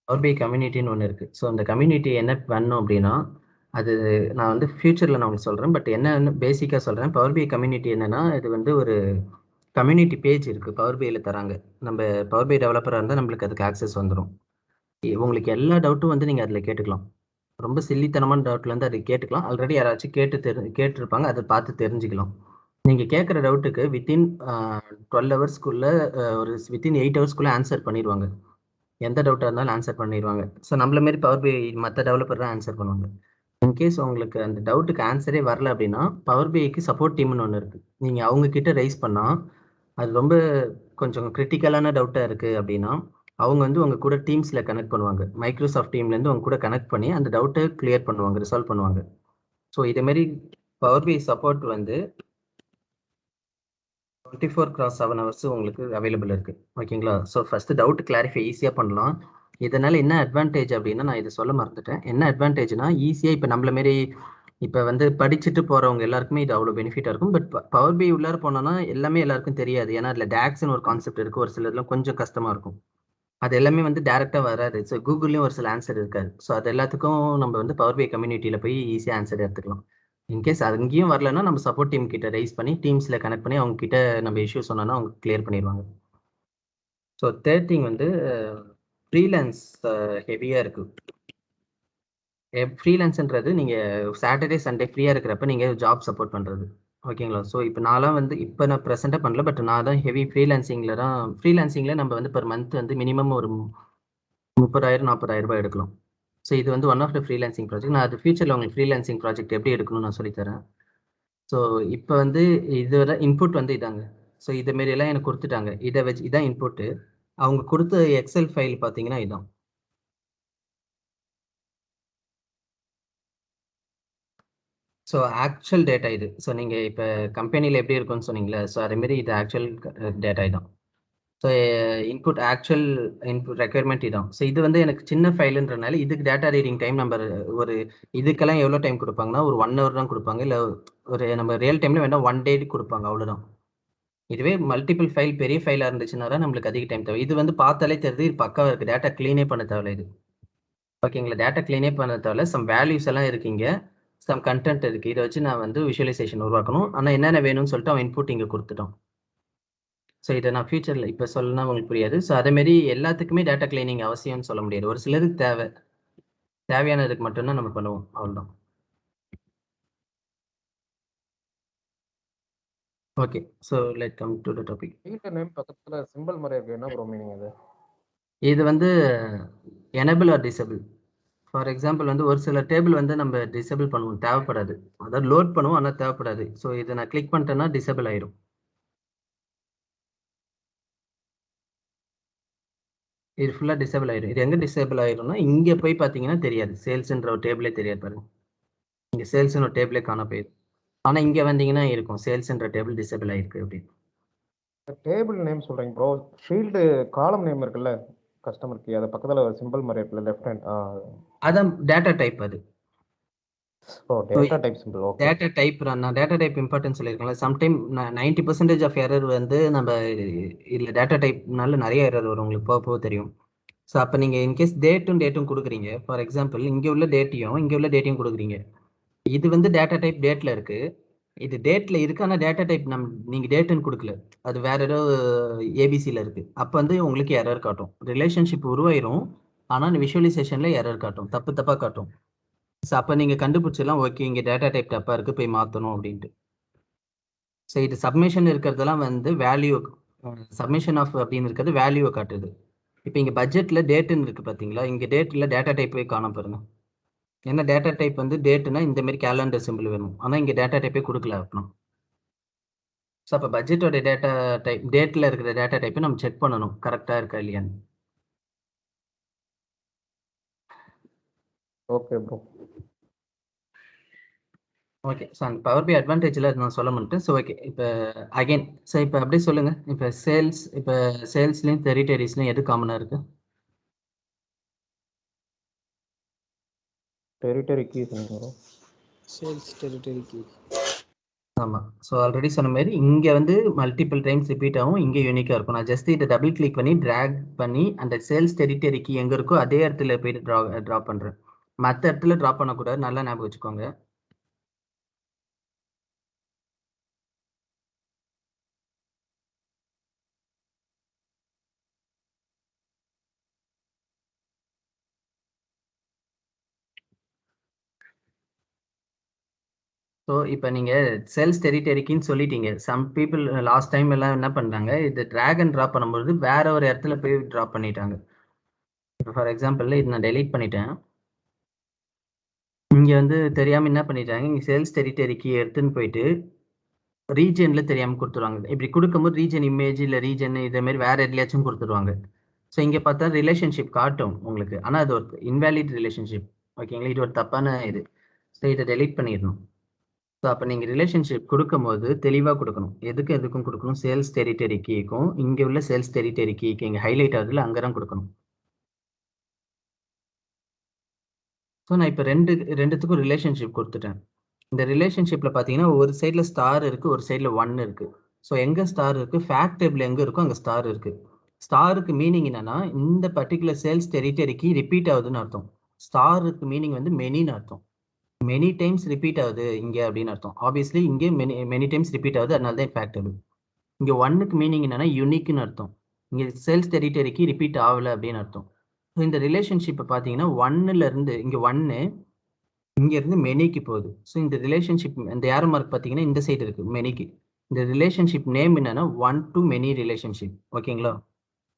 பவர் பிஐ கம்யூனிட்டின்னு ஒன்று இருக்குது. ஸோ அந்த கம்யூனிட்டி என்ன பண்ணணும் அப்படின்னா, அது நான் வந்து ஃபியூச்சரில் நான் உங்களுக்கு சொல்கிறேன். பட் என்னன்னு பேசிக்காக சொல்கிறேன். பவர் பிஐ கம்யூனிட்டி என்னென்னா, இது வந்து ஒரு கம்யூனிட்டி பேஜ் இருக்குது பவர் பிஐயில் தராங்க. நம்ம பவர் பிஐ டெவலப்பராக இருந்தால் நம்மளுக்கு அதுக்கு ஆக்சஸ் வந்துடும். உங்களுக்கு எல்லா டவுட்டும் வந்து நீங்கள் அதில் கேட்டுக்கலாம். ரொம்ப சில்லித்தனமான டவுட்லேருந்து அதை கேட்டுக்கலாம். ஆல்ரெடி யாராச்சும் கேட்டிருப்பாங்க, அதை பார்த்து தெரிஞ்சுக்கலாம். நீங்கள் கேட்குற டவுட்டுக்கு வித்தின் 12 ஹவர்ஸ்க்குள்ளே ஒரு வித்தின் 8 ஹவர்ஸ்க்குள்ளே ஆன்சர் பண்ணிடுவாங்க. எந்த டவுட்டாக இருந்தாலும் ஆன்சர் பண்ணிடுவாங்க. ஸோ நம்மள மாரி பவர் பிஐ மற்ற டெவலப்பர் தான் ஆன்சர் பண்ணுவாங்க. இன்கேஸ் உங்களுக்கு அந்த டவுட்டுக்கு ஆன்சரே வரல அப்படின்னா, பவர் பிஐக்கு சப்போர்ட் டீம்னு ஒன்று இருக்குது. நீங்கள் அவங்க கிட்ட ரைஸ் பண்ணால், அது ரொம்ப கொஞ்சம் கிரிட்டிக்கலான டவுட்டாக இருக்குது அப்படின்னா, அவங்க வந்து உங்க கூட டீம்ஸில் கனெக்ட் பண்ணுவாங்க. மைக்ரோசாஃப்ட் டீம்லேருந்து உங்க கூட கனெக்ட் பண்ணி அந்த டவுட்டை கிளியர் பண்ணுவாங்க, ரிசால்வ் பண்ணுவாங்க. ஸோ இதேமாரி பவர் பிஐ சப்போர்ட் வந்து 24/7 ஹவர்ஸ் உங்களுக்கு அவைலபிள் இருக்கு. ஓகேங்களா? ஸோ ஃபர்ஸ்ட் டவுட் கிளாரிஃபை ஈஸியாக பண்ணலாம். இதனால என்ன அட்வான்டேஜ் அப்படின்னா, நான் இதை சொல்ல மறந்துட்டேன். என்ன அட்வான்டேஜ்னா, ஈஸியாக இப்போ நம்மள மாரி இப்போ வந்து படிச்சுட்டு போகிறவங்க எல்லாருக்குமே இது அவ்வளோ பெனிஃபிட்டாக இருக்கும். பட் பவர் பிஐ உள்ளார போனோன்னா எல்லாமே எல்லாருக்கும் தெரியாது. ஏன்னா அதில் டேக்ஸ்னு ஒரு கான்செப்ட் இருக்குது. ஒரு சிலதுலாம் கொஞ்சம் கஷ்டமாக இருக்கும். அது எல்லாமே வந்து டேரெக்டாக வராது. ஸோ கூகுள்லேயும் ஒரு சில ஆன்சர் இருக்காது. ஸோ அது எல்லாத்துக்கும் நம்ம வந்து பவர் பிஐ கம்யூனிட்டியில் போய் ஈஸியாக ஆன்சர் எடுத்துக்கலாம். இன்கேஸ் அங்கேயும் வரலன்னா நம்ம சப்போர்ட் டீம் கிட்ட ரைஸ் பண்ணி டீம்ஸில் கனெக்ட் பண்ணி அவங்க கிட்ட நம்ம இஷ்யூ சொன்னோன்னா அவங்க கிளியர் பண்ணிடுவாங்க. ஸோ தேர்ட் திங் வந்து ஃப்ரீலான்ஸ் ஹெவியாக இருக்குது. ஃப்ரீலான்ஸ்ன்றது நீங்கள் சாட்டர்டே சண்டே ஃப்ரீயாக இருக்கிறப்ப நீங்கள் ஜாப் சப்போர்ட் பண்ணுறது. ஓகேங்களா? ஸோ இப்போ நான்லாம் வந்து இப்போ நான் ப்ரெசென்ட்டாக பண்ணல. பட் நான் தான் ஹெவி ஃப்ரீலான்சிங்கில் நம்ம வந்து பர் மந்த் வந்து மினிமம் ஒரு 30,000 40,000 எடுக்கலாம். ஸோ இது வந்து one of the freelancing project. நான் அது ஃபியூச்சரில் உங்களுக்கு ஃப்ரீலான்சிங் ப்ராஜெக்ட் எப்படி எடுக்கணும்னு நான் சொல்லித்தரேன். ஸோ இப்போ வந்து இதோட இன்புட் வந்து இதாங்க. ஸோ இதேமாரி எல்லாம் எனக்கு கொடுத்துட்டாங்க. இதை வச்சு இதான் இன்புட்டு. அவங்க கொடுத்த எக்ஸல் ஃபைல் பார்த்தீங்கன்னா இதான். ஸோ ஆக்சுவல் டேட்டா இது. ஸோ நீங்கள் இப்போ கம்பெனியில் எப்படி இருக்குன்னு சொன்னீங்களே, ஸோ அதேமாரி இது ஆக்சுவல் டேட்டா இதான். So input actual input requirement இதான். ஸோ இது வந்து எனக்கு சின்ன ஃபைலுன்றனால இதுக்கு டேட்டா ரீடிங் டைம் நம்பர் ஒரு இதுக்கெல்லாம் எவ்வளோ டைம் கொடுப்பாங்கன்னா ஒரு 1 ஹவர் தான் கொடுப்பாங்க. இல்லை ஒரு நம்ம ரியல் டைமில் வேணால் 1 டே கொடுப்பாங்க, அவ்வளோதான். இதுவே மல்டிபிள் ஃபைல் பெரிய ஃபைலாக இருந்துச்சுன்னா தான் நம்மளுக்கு அதிக டைம் தேவை. இது வந்து பார்த்தாலே தெரியுது இது பக்காவாக இருக்குது. டேட்டா க்ளீனே பண்ண தேவையில்ல இது. ஓகேங்களா? டேட்டா க்ளீனே பண்ண தேவையில்ல. சம் வேல்யூஸ் எல்லாம் இருக்குங்க, சம் கண்டென்ட் இருக்குது. இதை வச்சு நான் வந்து விஷுவலைசேஷன் உருவாக்கணும். ஆனால் என்னென்ன வேணும்னு சொல்லிட்டு அவன் இன்புட் இங்கே கொடுத்துட்டோம். ஸோ இதை நான் ஃபியூச்சரில் இப்போ சொல்லணும்னா உங்களுக்கு புரியாது. ஸோ அதேமாரி எல்லாத்துக்குமே டேட்டா கிளீனிங் அவசியம்னு சொல்ல முடியாது. ஒரு சிலருக்கு தேவையானதுக்கு மட்டும்தான் நம்ம பண்ணுவோம், அவ்வளோதான். Okay, so let come to the topic. Field name பக்கத்தில் சிம்பிள் மாதிரி இருக்கு, என்ன ப்ரோ மீனிங் அது? இது வந்து enable or disable. For example வந்து ஒரு சில டேபிள் வந்து நம்ம டிசேபிள் பண்ணுவோம், தேவைப்படாது. அதாவது லோட் பண்ணுவோம் ஆனால் தேவைப்படாது. ஸோ இதை நான் கிளிக் பண்ணிட்டேன்னா டிசேபிள் ஆயிடும். இது ஃபுல்லாக டிசேபிள் ஆயிடும். இது எங்கே டிசேபிள் ஆயிரும்னா இங்கே போய் பார்த்தீங்கன்னா தெரியாது, சேல்ஸ்ன்ற ஒரு டேபிளே தெரியாது பாருங்க. இங்கே சேல்ஸ்ன்ற ஒரு டேபிளே காண போயிடும். ஆனால் இங்கே வந்தீங்கன்னா இருக்கும் சேல்ஸ்ன்ற டேபிள் டிசேபிள் ஆயிருக்கு அப்படின்னு. டேபிள் நேம் சொல்கிறீங்க ப்ரோ, ஃபீல்டு காலம் நேம் இருக்குல்ல கஸ்டமருக்கு, அது பக்கத்தில் சிம்பிள் மாதிரி இருக்குல்ல லெஃப்ட் ஹேண்ட், அதான் டேட்டா டைப். அது ஓ data type simple. Okay, data type. நான் டேட்டா டைப் இம்பார்ட்டன்ஸ் சொல்லியிருக்கேன்ல. சம்டைம் 90% ஆஃப் எரர் வந்து நம்ம இதில் டேட்டா டைப்னால நிறைய எரர் வரும், உங்களுக்கு போக போக தெரியும். ஸோ அப்போ நீங்கள் இன்கேஸ் டேட்டும் கொடுக்குறீங்க. ஃபார் எக்ஸாம்பிள் இங்கே உள்ள டேட்டையும் கொடுக்குறீங்க. இது வந்து டேட்டா டைப் டேட்டில் இருக்குது, இது டேட்டில் இருக்குது. ஆனால் டேட்டா டைப் நீங்கள் டேட்டுன்னு கொடுக்கல, அது வேற ஏதோ ஏபிசியில் இருக்குது. அப்போ வந்து உங்களுக்கு எரர் காட்டும். ரிலேஷன்ஷிப் உருவாயிரும், ஆனால் விஷுவலைசேஷனில் எரர் காட்டும், தப்பாக காட்டும். ஸோ அப்போ நீங்கள் கண்டுபிடிச்சிடலாம், ஓகே இங்கே டேட்டா டைப் தப்பாக இருக்குது, போய் மாற்றணும் அப்படின்ட்டு. ஸோ இது சப்மிஷன் இருக்கிறதெல்லாம் வந்து வேல்யூ, சப்மிஷன் ஆஃப் அப்படின்னு இருக்கிறது வேல்யூவை காட்டுது. இப்போ இங்கே பட்ஜெட்டில் டேட்டுன்னு இருக்குது பார்த்தீங்களா, இங்கே டேட்டில் டேட்டா டைப்பே காண பாருங்க. ஏன்னா டேட்டா டைப் வந்து டேட்டுனா இந்த மாதிரி கேலண்டர் சிம்பிள் வேணும், ஆனால் இங்கே டேட்டா டைப்பே கொடுக்கல அப்படின்னா. ஸோ அப்போ பட்ஜெட்டோட டேட்டா டைப், டேட்டில் இருக்கிற டேட்டா டைப்பை நம்ம செக் பண்ணணும் கரெக்டாக இருக்கா இல்லையான்னு. Okay bro. ஓகே, ஸோ அந்த பவர் பி அட்வான்டேஜில் நான் சொல்ல மாட்டேன். ஸோ ஓகே, இப்போ அகைன் ஸோ இப்போ அப்படியே சொல்லுங்கள். இப்போ சேல்ஸ்லேயும் டெரிட்டரிஸ்லையும் எது காமனாக இருக்குது? Territory keys bro. Sales territory key. ஆமா. ஸோ ஆல்ரெடி சொன்ன மாதிரி இங்கே வந்து மல்டிபிள் டைம்ஸ் ரிப்பீட் ஆகும், இங்கே யூனிக்காக இருக்கும். நான் ஜஸ்ட் இதை டபுள் கிளிக் பண்ணி ட்ராக் பண்ணி அந்த சேல்ஸ் டெரிட்டரி கீ எங்கே இருக்கோ அதே இடத்துல போயிட்டு ட்ரா பண்ணுறேன். மற்ற இடத்துல ட்ரா பண்ணக்கூடாது, நல்லா ஞாபகம் வச்சுக்கோங்க. ஸோ இப்போ நீங்கள் சேல்ஸ் டெரிட்டரிக்குன்னு சொல்லிட்டீங்க. சம் பீப்புள் லாஸ்ட் டைம் எல்லாம் என்ன பண்ணுறாங்க, இது ட்ராக் அண்ட் ட்ரா பண்ணும்போது வேற ஒரு இடத்துல போய் ட்ரா பண்ணிட்டாங்க. இப்போ ஃபார் எக்ஸாம்பிள் இது நான் டெலீட் பண்ணிட்டேன். இங்கே வந்து தெரியாமல் என்ன பண்ணிட்டாங்க, இங்கே சேல்ஸ் டெரிட்டரிக்கு எடுத்துன்னு போயிட்டு ரீஜனில் தெரியாமல் கொடுத்துருவாங்க. இப்படி கொடுக்கும்போது ரீஜன் இமேஜ் இல்லை ரீஜன் இதே மாதிரி வேற எதுலையாச்சும் கொடுத்துருவாங்க. ஸோ இங்கே பார்த்தா ரிலேஷன்ஷிப் காட்டும் உங்களுக்கு, ஆனால் அது ஒரு இன்வேலிட் ரிலேஷன்ஷிப். ஓகேங்களா, இது ஒரு தப்பான இது. ஸோ இதை டெலீட் பண்ணிடணும். ஸோ அப்போ நீங்கள் ரிலேஷன்ஷிப் கொடுக்கும்போது தெளிவாக கொடுக்கணும். எதுக்கும் கொடுக்கணும், சேல்ஸ் டெரிட்டரி கீக்கும் இங்கே உள்ள சேல்ஸ் டெரிட்டரி கீக்கு இங்கே ஹைலைட் ஆகுதுல அங்கே தான் கொடுக்கணும். ஸோ நான் இப்போ ரெண்டுத்துக்கும் ரிலேஷன்ஷிப் கொடுத்துட்டேன். இந்த ரிலேஷன்ஷிப்பில் பார்த்தீங்கன்னா ஒரு சைடில் ஸ்டார் இருக்குது, ஒரு சைடில் 1 இருக்குது. ஸோ எங்கே ஸ்டார் இருக்குது, ஃபேக்ட் டேபிள் எங்கே இருக்கோ அங்கே ஸ்டார் இருக்குது. ஸ்டாருக்கு மீனிங் என்னன்னா இந்த பர்டிகுலர் சேல்ஸ் டெரிட்டரிக்கு ரிப்பீட் ஆகுதுன்னு அர்த்தம். ஸ்டாருக்கு மீனிங் வந்து மெனின்னு அர்த்தம். மெனி டைம்ஸ் ரிப்பீட் ஆகுது இங்கே அப்படின்னு அர்த்தம். ஆப்வியஸ்லி இங்கே மெனி டைம்ஸ் ரிப்பீட் ஆகுது, அதனால தான் ஃபேக்ட் டேபிள். இங்கே 1க்கு மீனிங் என்னன்னா யூனிக்னு அர்த்தம். இங்கே சேல்ஸ் டெரிட்டரிக்கு ரிப்பீட் ஆகலை அப்படின்னு அர்த்தம். ஸோ இந்த ரிலேஷன்ஷிப்பை பார்த்தீங்கன்னா 1லேருந்து இங்கே 1 இங்கேருந்து மெனிக்கு போகுது. ஸோ இந்த ரிலேஷன்ஷிப் இந்த ஏரோ மார்க் பார்த்தீங்கன்னா இந்த சைடு இருக்குது மெனிக்கு. இந்த ரிலேஷன்ஷிப் நேம் என்னன்னா 1 to many ரிலேஷன்ஷிப். ஓகேங்களா,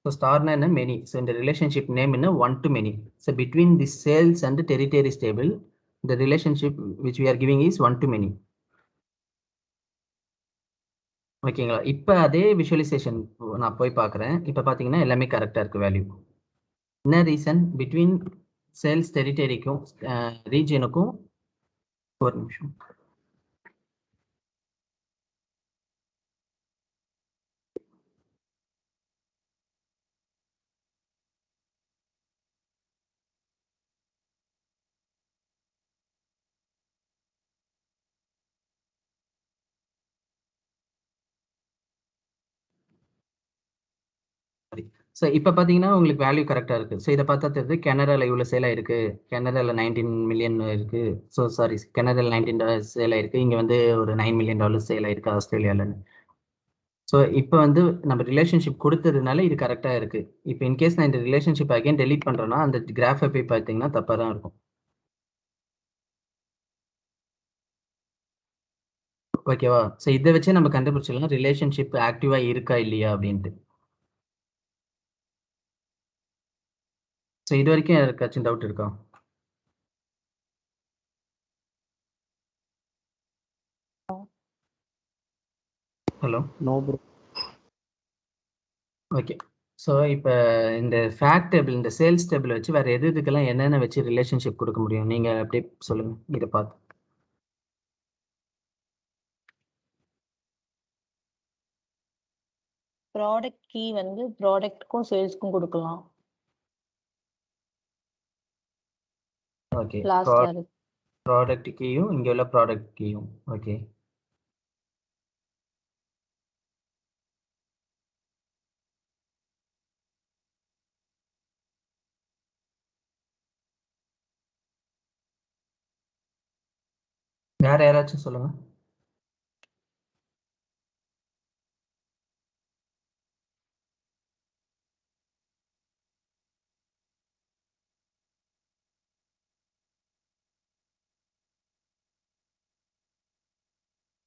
ஸோ ஸ்டார்னா என்ன, மெனி. ஸோ இந்த ரிலேஷன்ஷிப் நேம் என்ன, 1 to many. So between the sales and territories table the relationship which we are giving is 1 to many. ஓகேங்களா, இப்போ அதே விஷுவலைசேஷன் நான் போய் பார்க்குறேன். இப்போ பார்த்தீங்கன்னா எல்லாமே கரெக்டாக இருக்குது வேல்யூ. என்ன ரீசன், பிட்வீன் சேல்ஸ் டெரிட்டரிக்கும் ரீஜனுக்கும் ஒரு நிமிஷம். ஸோ இப்போ பார்த்தீங்கன்னா உங்களுக்கு வேல்யூ கரெக்டாக இருக்குது. ஸோ இதை பார்த்தா தெரியுது கனடாவில் இவ்வளோ சேல் ஆயிருக்கு, கனடாவில் 19 மில்லியன் இருக்குது. ஸோ சாரி, கனடாவில் $19 சேல் ஆயிருக்கு, இங்கே வந்து ஒரு $9 மில்லியன் சேல் ஆயிருக்கு ஆஸ்திரேலியாவில். ஸோ இப்போ வந்து நம்ம ரிலேஷன்ஷிப் கொடுத்ததுனால இது கரெக்டாக இருக்குது. இப்போ இன்கேஸ் நான் இந்த ரிலேஷன்ஷிப் அகைன் டெலீட் பண்ணுறேன்னா அந்த கிராஃபை போய் பார்த்தீங்கன்னா தப்பாக தான் இருக்கும். ஓகேவா, ஸோ இதை வச்சு நம்ம கண்டுபிடிச்சிடலாம் ரிலேஷன்ஷிப் ஆக்டிவாக இருக்கா இல்லையா அப்படின்ட்டு. ஸோ இது வரைக்கும் யாருக்காச்சும் டவுட் இருக்கா? Hello. No bro. Okay, so இப்போ இந்த ஃபேக்ட் டேபிள் இந்த சேல்ஸ் டேபிள் வச்சு வேறு இதுக்கெல்லாம் என்னென்ன வச்சு ரிலேஷன்ஷிப் கொடுக்க முடியும், நீங்கள் அப்படியே சொல்லுங்கள் இதை பார்த்து. ப்ராடக்ட் கீ வந்து ப்ராடக்ட்க்கும் சேல்ஸ்க்கும் கொடுக்கலாம். ஓகே, லாஸ்ட்ல இருக்கு. ப்ராடக்ட் கீயும் இங்கே உள்ள ப்ராடக்ட் கீயும். ஓகே, வேற யாராச்சும் சொல்லுங்க.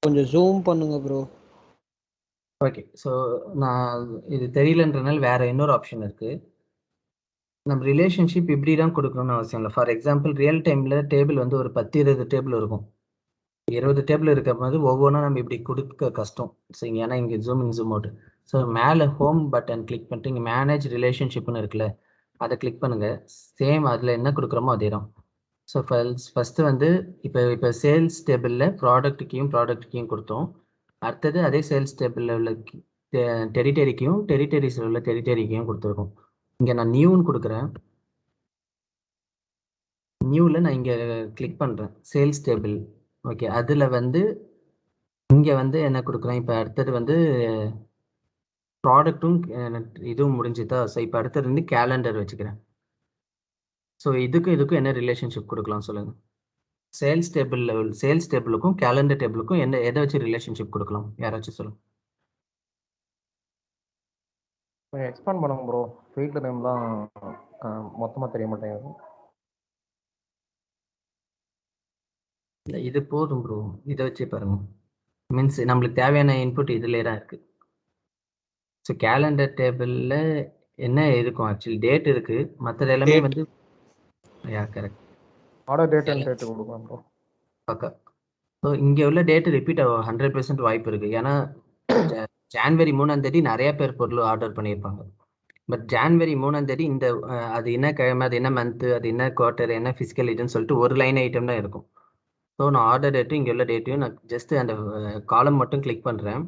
கொஞ்சம் ஜூம் பண்ணுங்க ப்ரோ. ஓகே, ஸோ நான் இது தெரியலன்றனால வேற இன்னொரு ஆப்ஷன் இருக்கு. நம்ம ரிலேஷன்ஷிப் இப்படி தான் கொடுக்கணும்னு அவசியம் இல்லை. ஃபார் எக்ஸாம்பிள் ரியல் டைமில் டேபிள் வந்து ஒரு 10-20 டேபிள் இருக்கும். 20 டேபிள் இருக்கிற போது ஒவ்வொன்றும் நம்ம இப்படி கொடுக்க கஷ்டம். ஸோ ஏன்னா இங்கே zoom in zoom out. So மேலே ஹோம் பட்டன் கிளிக் பண்ணிட்டு இங்கே மேனேஜ் ரிலேஷன்ஷிப்னு இருக்குல்ல, அதை கிளிக் பண்ணுங்க. சேம் அதில் என்ன கொடுக்குறோமோ அதே தான். ஸோ ஃபஸ்ட்டு வந்து இப்போ சேல்ஸ் டேபிளில் ப்ராடக்ட் கீயும் கொடுத்தோம். அடுத்தது அதே சேல்ஸ் டேபிளில் உள்ள டெரிட்டரிஸில் உள்ள டெரிட்டரிக்கையும் கொடுத்துருக்கோம். இங்கே நான் நியூன்னு கொடுக்குறேன். நியூவில் நான் இங்கே கிளிக் பண்ணுறேன் சேல்ஸ் டேபிள். ஓகே, அதில் வந்து இங்கே வந்து என்ன கொடுக்குறேன், இப்போ அடுத்தது வந்து ப்ராடக்ட்டும் இதுவும் முடிஞ்சுதா. ஸோ இப்போ அடுத்தது வந்து கேலண்டர் வச்சுக்கிறேன். ஸோ இதுக்கும் என்ன ரிலேஷன்ஷிப் கொடுக்கலாம் சொல்லுங்கள். சேல்ஸ் டேபிளுக்கும் கேலண்டர் டேபிளுக்கும் எதை வச்சு ரிலேஷன்ஷிப் கொடுக்கலாம், யாராச்சும் சொல்லுங்கள். எக்ஸ்பேண்ட் பண்ணுங்க ப்ரோ. ஃபீல்டு நேம்லாம் மொத்தமாக தெரிய மாட்டேங்குது. இல்லை, இது போதும் ப்ரோ, இதை வச்சு பாருங்க. மீன்ஸ் நம்மளுக்கு தேவையான இன்புட் இதிலே தான் இருக்குது. ஸோ கேலண்டர் டேபிளில் என்ன இருக்கும், ஆக்சுவலி டேட் இருக்குது, மற்றது எல்லாமே வந்து correct. Order date and date கொடுக்கலாம் ப்ரோ. பக்கா. ஸோ இங்கே உள்ள டேட்டு ரிப்பீட் ஆகும் 100% வாய்ப்பு இருக்குது. ஏன்னா ஜான்வரி 3 நிறைய பேர் பொருள் ஆர்டர் பண்ணியிருப்பாங்க. பட் ஜான்வரி 3 இந்த அது என்ன கிழமை, அது என்ன மந்த்து, அது என்ன குவார்ட்டர், என்ன ஃபிசிக்கல் இதுன்னு சொல்லிட்டு ஒரு லைன் ஐட்டம் தான் இருக்கும். ஸோ நான் ஆர்டர் டேட்டும் இங்கே உள்ள டேட்டையும் நான் ஜஸ்ட் அந்த காலம் மட்டும் கிளிக் பண்ணுறேன்.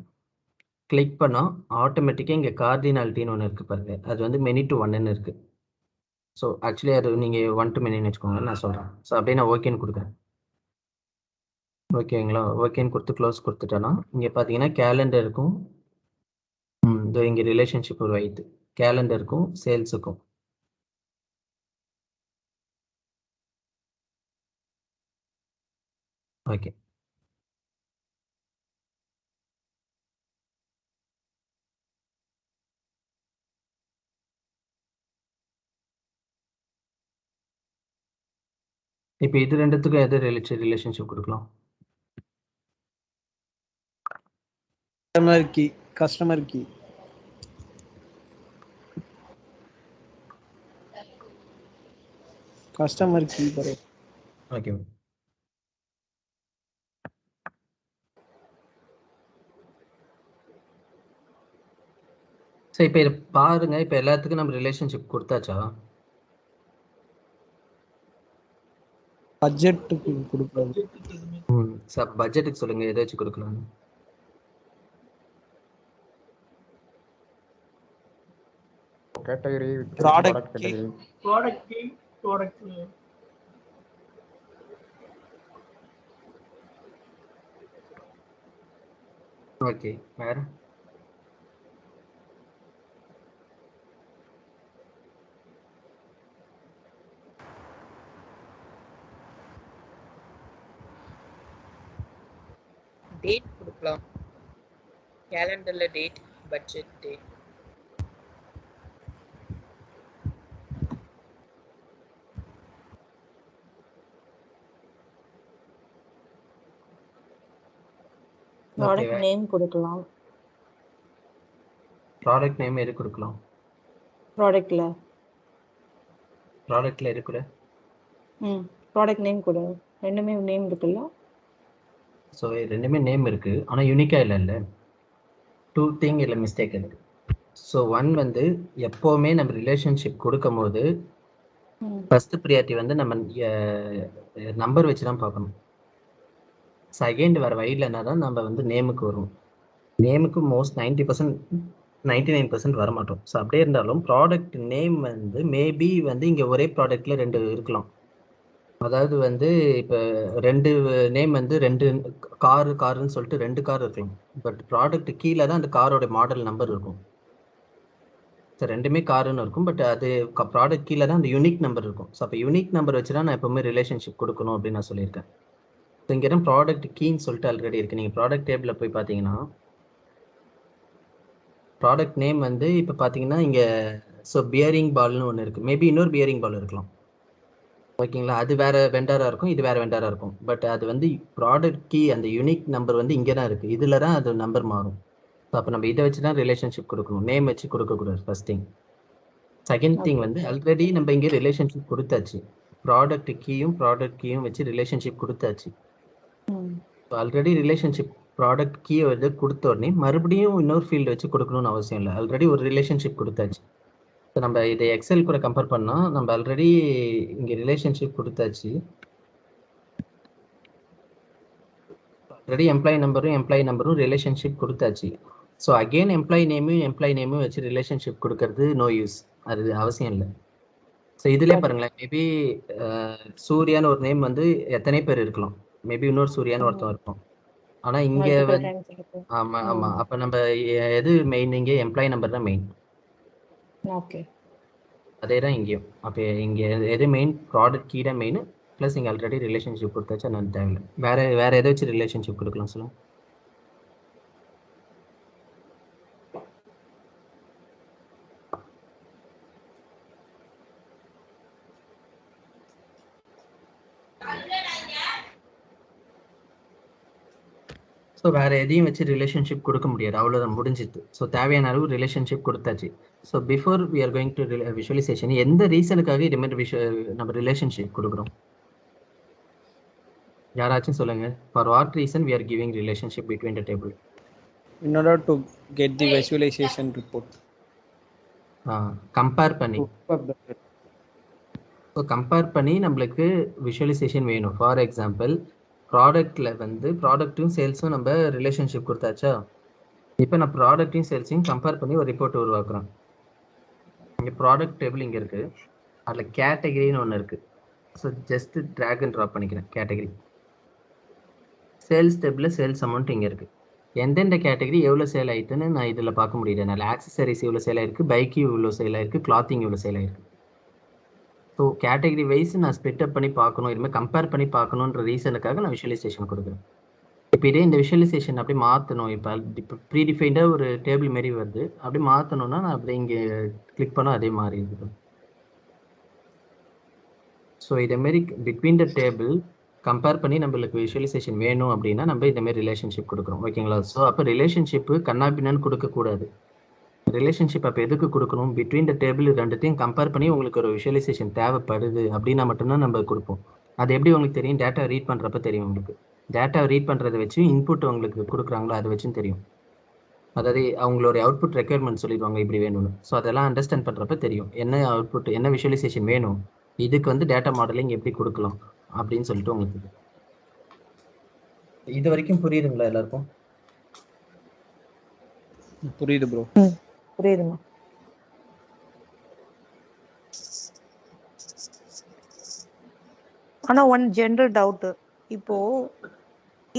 கிளிக் பண்ணால் ஆட்டோமேட்டிக்காக இங்கே கார்டினாலிட்டின்னு ஒன்று இருக்குது பாருங்க, அது வந்து மெனி டு ஒன்னு இருக்குது. ஸோ ஆக்சுவலி அது நீங்கள் 1 to many வச்சுக்கோங்க, நான் சொல்கிறேன். ஸோ அப்படியே நான் ஓகேன்னு கொடுக்குறேன். ஓகேங்களா, ஓகேன்னு கொடுத்து க்ளோஸ் கொடுத்துட்டேன்னா இங்கே பார்த்தீங்கன்னா கேலண்டருக்கும் இதோ இங்கே ரிலேஷன்ஷிப் ஒரு வைத்து கேலண்டருக்கும் சேல்ஸுக்கும். ஓகே, இப்போ இது ரெண்டுத்துக்கும் எது ரிலேஷன்ஷிப் கொடுக்கலாம். கஸ்டமர் கீ பாரு. ஓகே, ஸோ இப்போ இதை பாருங்க. இப்போ எல்லாத்துக்கும் நம்ம ரிலேஷன்ஷிப் கொடுத்தாச்சா? பட்ஜெட்டுக்கு கொடுக்குறது. சார் பட்ஜெட்டுக்கு சொல்லுங்க, எதை வச்சு கொடுக்கலாம். Category product category product okay, வேற டேட் கொடுக்கலாம். கேலண்டர்ல date, budget date. Product name கொடுக்கலாம். ப்ராடக்ட் நேம் எது கொடுக்கலாம்? ப்ராடக்ட்ல இருக்குல்ல. ப்ராடக்ட் நேம் கொடு. ரெண்டுமே நேம் இருக்குல்ல. ஸோ ரெண்டுமே நேம் இருக்கு, ஆனால் யூனிக்கா இல்லை. 2 திங் இல்லை மிஸ்டேக் இருக்கு. ஸோ 1 வந்து எப்போவுமே நம்ம ரிலேஷன்ஷிப் கொடுக்கும் போது ஃபர்ஸ்ட் ப்ரியாரிட்டி வந்து நம்ம நம்பர் வச்சு தான் பார்க்கணும். செகண்ட் வேறு வழியிலனா தான் நம்ம வந்து நேமுக்கு வரும். நேமுக்கு மோஸ்ட் 99% வர மாட்டோம். ஸோ அப்படியே இருந்தாலும் ப்ராடக்ட் நேம் வந்து மேபி வந்து இங்கே ஒரே ப்ராடக்டில் 2 இருக்கலாம். அதாவது வந்து இப்போ 2 நேம் வந்து 2 காருன்னு சொல்லிட்டு 2 கார் இருக்கலாம். பட் ப்ராடக்ட் கீழே தான் அந்த காரோட மாடல் நம்பர் இருக்கும். ஸோ ரெண்டுமே காருன்னு இருக்கும், பட் அது ப்ராடக்ட் கீழே தான் அந்த யூனிக் நம்பர் இருக்கும். ஸோ அப்போ யூனிக் நம்பர் வச்சு தான் நான் எப்போவுமே ரிலேஷன்ஷிப் கொடுக்கணும் அப்படின்னு நான் சொல்லியிருக்கேன். ஸோ இங்கே தான் ப்ராடக்ட் கீன்னு சொல்லிட்டு ஆல்ரெடி இருக்குது. நீங்கள் ப்ராடக்ட் டேபிளில் போய் பார்த்தீங்கன்னா ப்ராடக்ட் நேம் வந்து இப்போ பார்த்தீங்கன்னா இங்கே ஸோ பியரிங் பால்னு ஒன்று இருக்குது. மேபி இன்னொரு பியரிங் பால் இருக்கலாம். ஓகேங்களா, அது வேறு வெண்டாராக இருக்கும், இது வேறு வெண்டாராக இருக்கும். பட் அது வந்து ப்ராடக்ட் கீ அந்த யூனிக் நம்பர் வந்து இங்கே தான் இருக்குது. இதில் தான் அது நம்பர் மாறும். ஸோ அப்போ நம்ம இதை வச்சு தான் ரிலேஷன்ஷிப் கொடுக்கணும், நேம் வச்சு கொடுக்கக்கூடாது ஃபர்ஸ்ட் திங். செகண்ட் திங் வந்து ஆல்ரெடி நம்ம இங்கே ரிலேஷன்ஷிப் கொடுத்தாச்சு. ப்ராடக்ட் கீயும் வச்சு ரிலேஷன்ஷிப் கொடுத்தாச்சு. ஆல்ரெடி ரிலேஷன்ஷிப் ப்ராடக்ட் கீ வந்து கொடுத்த உடனே மறுபடியும் இன்னொரு ஃபீல்டு வச்சு கொடுக்கணும்னு அவசியம் இல்லை. ஆல்ரெடி ஒரு ரிலேஷன்ஷிப் கொடுத்தாச்சு. ஸோ நம்ம இதை எக்ஸல் கூட கம்பேர் பண்ணால் நம்ம ஆல்ரெடி இங்கே ரிலேஷன்ஷிப் கொடுத்தாச்சு. ஆல்ரெடி எம்ப்ளாயி நம்பரும் ரிலேஷன்ஷிப் கொடுத்தாச்சு. ஸோ அகெயின் எம்ப்ளாயி நேமும் வச்சு ரிலேஷன்ஷிப் கொடுக்கறது நோ யூஸ், அது அவசியம் இல்லை. ஸோ ஸோ இதுலேயே பாருங்களேன், மேபி சூர்யான்னு ஒரு நேம் வந்து எத்தனை பேர் இருக்கலாம், மேபி இன்னொரு சூர்யான்னு ஒருத்தன் இருப்பான். ஆனா இங்க மல்டிபிள் வந்து டைம்ஸ் இருக்கு. ஆமா ஆமா, அப்ப நம்ம எது மெயின், இங்கே எம்ப்ளாயி நம்பர் தான் மெயின். ஓகே. அதே தான் இங்கேயும். அப்போ இங்க எது மெயின், ப்ராடக்ட் கீ தான் மெயின். ப்ளஸ் இங்கே ஆல்ரெடி ரிலேஷன்ஷிப் கொடுத்தாச்சு, நான் தேவையில்லை. வேற ஏதாச்சும் ரிலேஷன்ஷிப் கொடுக்கலாம் சொல்லுங்க. ஸோ வேற எதையும் வச்சு ரிலேஷன்ஷிப் கொடுக்க முடியாது, அவ்வளோதான், முடிஞ்சிது. ஸோ தேவையான அளவு ரிலேஷன்ஷிப் கொடுத்தாச்சு. So before we are going to visualisation, எந்த ரீசனுக்காக இதுமாதிரி நம்ம ரிலேஷன்ஷிப் கொடுக்குறோம்? யாராச்சும் சொல்லுங்க. For what reason we are giving relationship between the table? In order to get the visualization report. Compare பண்ணி. ஸோ கம்பேர் பண்ணி நம்மளுக்கு விஷுவலைசேஷன் வேணும். ஃபார் எக்ஸாம்பிள், ப்ராடக்ட்ல வந்து ப்ராடக்ட்டும் சேல்ஸும் நம்ம ரிலேஷன்ஷிப் கொடுத்தாச்சா, இப்போ நான் ப்ராடக்ட்டையும் சேல்ஸையும் கம்பேர் பண்ணி ஒரு ரிப்போர்ட் உருவாக்குறேன். இங்கே ப்ராடக்ட் டேபிள் இங்கே இருக்கு, அதில் கேட்டகரின்னு ஒன்று இருக்கு. So just drag and drop பண்ணிக்கிறேன் கேட்டகரி. சேல்ஸ் டேபிளில் சேல்ஸ் அமௌண்ட் இங்கே இருக்கு. எந்தெந்த கேட்டகரி எவ்வளோ சேல் ஆயிட்டுன்னு நான் இதில் பார்க்க முடியுது. என்னால் ஆக்சசரிஸ் இவ்வளோ சேல் ஆயிருக்கு, பைக்கு இவ்வளோ சேல் ஆயிருக்கு, கிளாத்திங் இவ்வளோ சேல் ஆயிருக்கு. ஸோ கேட்டகரி வைஸ் நான் ஸ்பிட் அப் பண்ணி பார்க்கணும், இதுமாதிரி கம்பேர் பண்ணி பார்க்கணுன்ற ரீசனுக்காக நான் விஷுவலைசேஷன் கொடுக்குறேன். இப்போ இதே இந்த விஷுவலைசேஷன் அப்படி மாற்றணும், இப்போ ப்ரீடிஃபைண்டாக ஒரு டேபிள் மாரி வருது, அப்படி மாற்றணும்னா நான் அப்படி இங்கே கிளிக் பண்ணால் அதே மாதிரி இருக்குது. ஸோ இதேமாரி பிட்வீன் த டேபிள் கம்பேர் பண்ணி நம்மளுக்கு விஷுவலைசேஷன் வேணும் அப்படின்னா நம்ம இதேமாரி ரிலேஷன்ஷிப் கொடுக்குறோம், ஓகேங்களா? ஸோ அப்போ ரிலேஷன்ஷிப்பு கண்ணாபின்னான்னு கொடுக்கக்கூடாது. ரிலேஷன்ஷிப் அப்போ எதுக்கு கொடுக்கணும்? பிட்வீன் த டேபிள் ரெண்டுத்தையும் கம்பேர் பண்ணி உங்களுக்கு ஒரு விஷுவலைசேஷன் தேவைப்படுது அப்படின்னா மட்டும்தான் நம்ம கொடுப்போம். அது எப்படி உங்களுக்கு தெரியும்? டேட்டா ரீட் பண்ணுறப்ப தெரியும் உங்களுக்கு. டேட்டா ரீட் பண்ணுறதை வச்சு இன்புட் உங்களுக்கு கொடுக்குறாங்களோ அதை வச்சும் தெரியும். அதாவது அவங்களோட அவுட்புட் ரெக்யர்மெண்ட் சொல்லிடுவாங்க இப்படி வேணும்னு. ஸோ அதெல்லாம் அண்டர்ஸ்டாண்ட் பண்ணுறப்ப தெரியும் என்ன அவுட்புட், என்ன விஷுவலைசேஷன் வேணும், இதுக்கு வந்து டேட்டா மாடலிங் எப்படி கொடுக்கலாம் அப்படின்னு சொல்லிட்டு உங்களுக்கு இது வரைக்கும் புரியுதுங்களா எல்லாருக்கும்? புரியுது ப்ரோ. புரியுதுமா. ஆனா ஒன் ஜெனரல் டவுட், இப்போ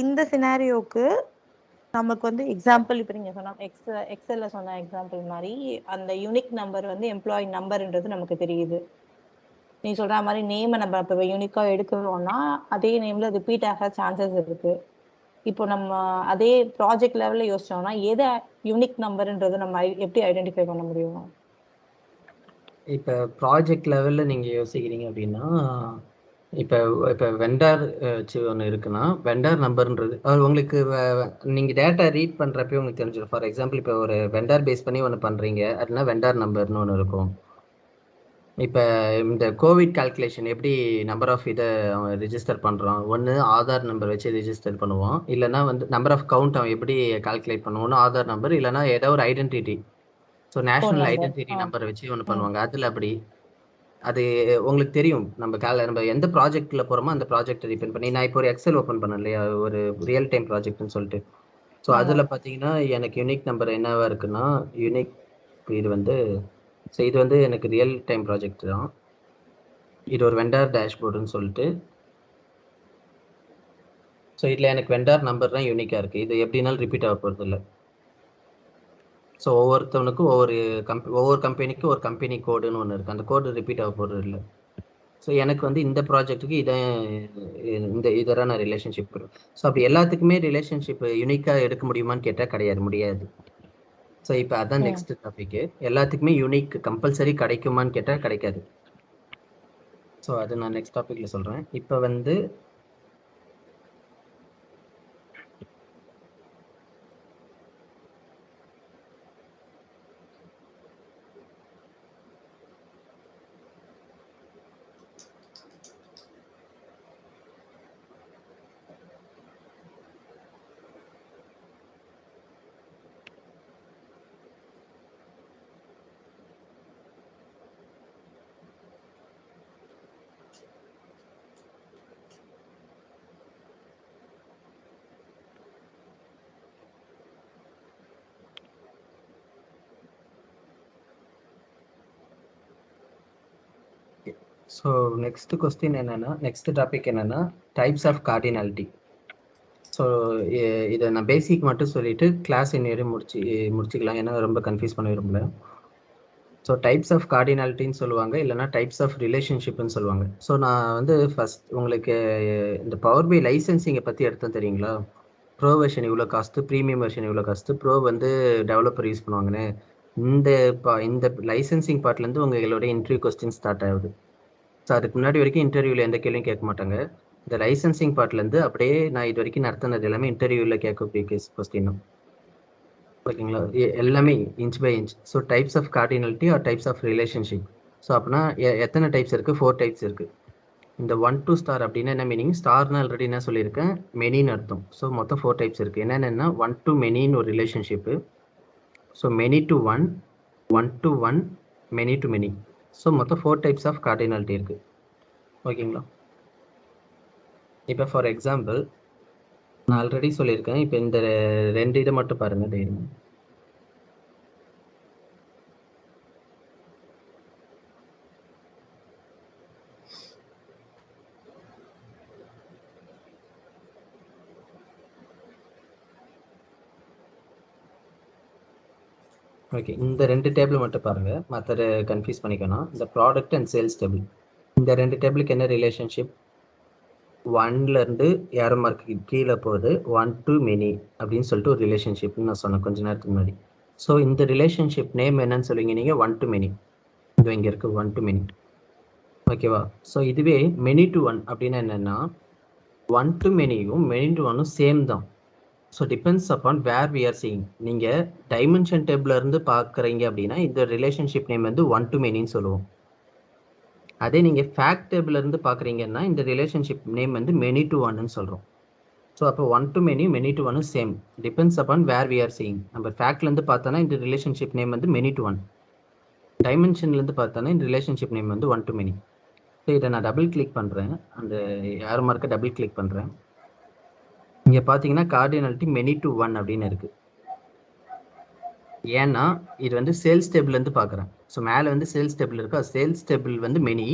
இந்த சினாரியோக்கு நமக்கு வந்து எக்ஸாம்பிள், இப்போ நீங்க சொன்ன எக்ஸல்ல சொன்ன எக்ஸாம்பிள் மாதிரி அந்த யூனிக் நம்பர் வந்து எம்ப்ளாயி நம்பர்ன்றது நமக்கு தெரியுது. நீ சொல்ற மாதிரி நேமை நம்ம இப்போ யூனிக்கா எடுக்கிறோம்னா அதே நேம்ல ரிப்பீட் ஆக சான்சஸ் இருக்கு. இப்போ நம்ம அதே ப்ராஜெக்ட் லெவல்ல யோசிச்சோம்னா எதை யூனிக் நம்பர்ன்றது நம்ம எப்படி ஐடென்டிஃபை பண்ண முடியும்? இப்போ ப்ராஜெக்ட் லெவலில் நீங்கள் யோசிக்கிறீங்க அப்படின்னா, இப்போ வெண்டார் ஒன்று இருக்குன்னா வெண்டார் நம்பர்ன்றது உங்களுக்கு நீங்கள் டேட்டா ரீட் பண்ணுறப்பே உங்களுக்கு தெரிஞ்சிடும். ஃபார் எக்ஸாம்பிள், இப்போ ஒரு வெண்டார் பேஸ் பண்ணி ஒன்று பண்ணுறீங்க அப்படின்னா வெண்டார் நம்பர்னு ஒன்று இருக்கும். இப்போ இந்த கோவிட் கால்குலேஷன் எப்படி நம்பர் ஆஃப் இதை அவன் ரிஜிஸ்டர் பண்ணுறான், ஒன்று ஆதார் நம்பர் வச்சு ரிஜிஸ்டர் பண்ணுவான், இல்லைனா வந்து நம்பர் ஆஃப் கவுண்ட் அவன் எப்படி கால்குலேட் பண்ணுவான்னு ஆதார் நம்பர், இல்லைனா ஏதோ ஒரு ஐடென்டிட்டி. ஸோ நேஷனல் ஐடென்டிட்டி நம்பரை வச்சு ஒன்று பண்ணுவாங்க. அதில் அப்படி அது உங்களுக்கு தெரியும். நம்ம எந்த ப்ராஜெக்ட்ல போகிறோமோ அந்த ப்ராஜெக்ட் டிபெண்ட் பண்ணி, நான் இப்போ ஒரு எக்ஸல் ஓப்பன் பண்ணேன் இல்லையா, ஒரு ரியல் டைம் ப்ராஜெக்ட்னு சொல்லிட்டு. ஸோ அதில் பார்த்தீங்கன்னா எனக்கு யூனிக் நம்பர் என்னவா இருக்குன்னா, யூனிக் இது வந்து ஸோ இது வந்து எனக்கு ரியல் டைம் ப்ராஜெக்ட் தான். இது ஒரு வெண்டார் டேஷ்போர்டுன்னு சொல்லிட்டு. ஸோ இதில் எனக்கு வெண்டார் நம்பர் தான் யூனிக்காக இருக்குது. இது எப்படினாலும் ரிப்பீட் ஆக போகிறது இல்லை. ஸோ ஒவ்வொருத்தவனுக்கும் ஒவ்வொரு கம்பெனிக்கும் ஒரு கம்பெனி கோடுன்னு ஒன்று இருக்குது, அந்த கோடு ரிப்பீட் ஆக போகிறது இல்லை. ஸோ எனக்கு வந்து இந்த ப்ராஜெக்ட்டுக்கு இதெல்லாம் நான் ரிலேஷன்ஷிப் கொடுப்பேன். ஸோ அப்படி எல்லாத்துக்குமே ரிலேஷன்ஷிப் யூனிக்காக எடுக்க முடியுமான்னு கேட்டால் கிடையாது, முடியாது. ஸோ இப்போ அதான் நெக்ஸ்ட் டாபிக். எல்லாத்துக்குமே யூனிக் கம்பல்சரி கிடைக்குமான்னு கேட்டால் கிடைக்காது. ஸோ அது நான் நெக்ஸ்ட் டாபிக்ல சொல்கிறேன். இப்போ வந்து ஸோ நெக்ஸ்ட் கொஸ்டின் என்னன்னா, நெக்ஸ்ட் டாபிக் என்னன்னா டைப்ஸ் ஆஃப் கார்டினாலிட்டி. ஸோ இதை நான் பேசிக் மட்டும் சொல்லிட்டு கிளாஸ் இன்னும் முடிச்சுக்கலாம், ஏன்னா ரொம்ப கன்ஃபியூஸ் பண்ண விரும்பல. ஸோ டைப்ஸ் ஆஃப் கார்டினாலிட்டின்னு சொல்லுவாங்க, இல்லைனா டைப்ஸ் ஆஃப் ரிலேஷன்ஷிப்னு சொல்லுவாங்க. ஸோ நான் வந்து ஃபர்ஸ்ட் உங்களுக்கு இந்த பவர் பை லைசன்சிங்கை பற்றி எடுத்தேன் தெரியுங்களா? ப்ரோ வெர்ஷன் இவ்வளோ காஸ்ட்டு, ப்ரீமியம் வெர்ஷன் இவ்வளோ காஸ்ட்டு, ப்ரோ வந்து டெவலப்பர் யூஸ் பண்ணுவாங்கன்னு. இந்த லைசன்சிங் பார்ட்லேருந்து உங்களோட இன்டர்வியூ கொஸ்டின் ஸ்டார்ட் ஆகுது. ஸோ அதுக்கு முன்னாடி வரைக்கும் இன்டர்வியூவில் எந்த கேள்வியும் கேட்க மாட்டாங்க. இந்த லைசன்சிங் பார்ட்லேருந்து அப்படியே நான் இது வரைக்கும் நடத்தினது எல்லாமே இன்டர்வியூவில் கேட்கக்கூடிய கொஸ்டின். ஓகேங்களா? எல்லாமே inch by inch. So types of cardinality or types of relationship. So அப்படின்னா எத்தனை டைப்ஸ் இருக்குது? 4 டைப்ஸ் இருக்குது. இந்த 1 to ஸ்டார் அப்படின்னா என்ன மீனிங்? ஸ்டார்னு ஆல்ரெடி என்ன சொல்லியிருக்கேன், மெனின்னு அர்த்தம். ஸோ மொத்தம் 4 டைப்ஸ் இருக்குது. என்னென்னா 1 to மெனின்னு ஒரு relationship. So many to 1, 1 to 1, many to many. So மொத்தம் 4 டைப்ஸ் ஆஃப் கார்டினாலிட்டி இருக்குது. ஓகேங்களா? இப்போ ஃபார் எக்ஸாம்பிள் நான் ஆல்ரெடி சொல்லியிருக்கேன். இப்போ இந்த 2 இதை மட்டும் பாருங்கள் தைரியம். ஓகே, இந்த 2 டேபிள் மட்டும் பாருங்கள், மற்ற கன்ஃபியூஸ் பண்ணிக்கணும். இந்த ப்ராடக்ட் அண்ட் சேல்ஸ் டேபிள், இந்த 2 டேபிளுக்கு என்ன ரிலேஷன்ஷிப்? 1லேருந்து ஏரோ மார்க்கு கீழே போகுது, 1 to மெனி அப்படின்னு சொல்லிட்டு ஒரு ரிலேஷன்ஷிப்னு நான் சொன்னேன் கொஞ்ச நேரத்துக்கு முன்னாடி. ஸோ இந்த ரிலேஷன்ஷிப் நேம் என்னன்னு சொல்லுவீங்க நீங்கள்? 1 to மெனி. இது இங்கே இருக்குது 1 to மெனி. ஓகேவா? ஸோ இதுவே மெனி டு 1 அப்படின்னா என்னென்னா 1 to மெனியும் மெனி டு 1ம் சேம் தான். So depends upon where we are seeing. நீங்கள் டைமென்ஷன் டேபிள்லேருந்து பார்க்குறீங்க அப்படின்னா இந்த ரிலேஷன்ஷிப் நேம் வந்து 1 to மெனின்னு சொல்லுவோம். அதே நீங்கள் ஃபேக்ட் டேபிள்லேருந்து பார்க்குறீங்கன்னா இந்த ரிலேஷன்ஷிப் நேம் வந்து மெனி டு 1ன்னு சொல்கிறோம். ஸோ அப்போ 1 to many, many to 1 same. Depends upon where we are seeing. நம்ம ஃபேக்ட்லேருந்து பார்த்தோன்னா இந்த ரிலேஷன்ஷிப் நேம் வந்து மெனி டு 1. டைமென்ஷன்லேருந்து பார்த்தோன்னா இந்த ரிலேஷன்ஷிப் நேம் வந்து 1 to மெனி. ஸோ இதை நான் டபுள் கிளிக் பண்ணுறேன், அந்த ஏரோ மார்க்கை டபுள் கிளிக் பண்ணுறேன். இங்கே பார்த்தீங்கன்னா கார்டினாலிட்டி மெனி டு 1 அப்படின்னு இருக்குது. ஏன்னா இது வந்து சேல்ஸ் டேபிள்லேருந்து பார்க்குறேன். ஸோ மேலே வந்து சேல்ஸ் டேபிள் இருக்குது, அது சேல்ஸ் டேபிள் வந்து மெனி,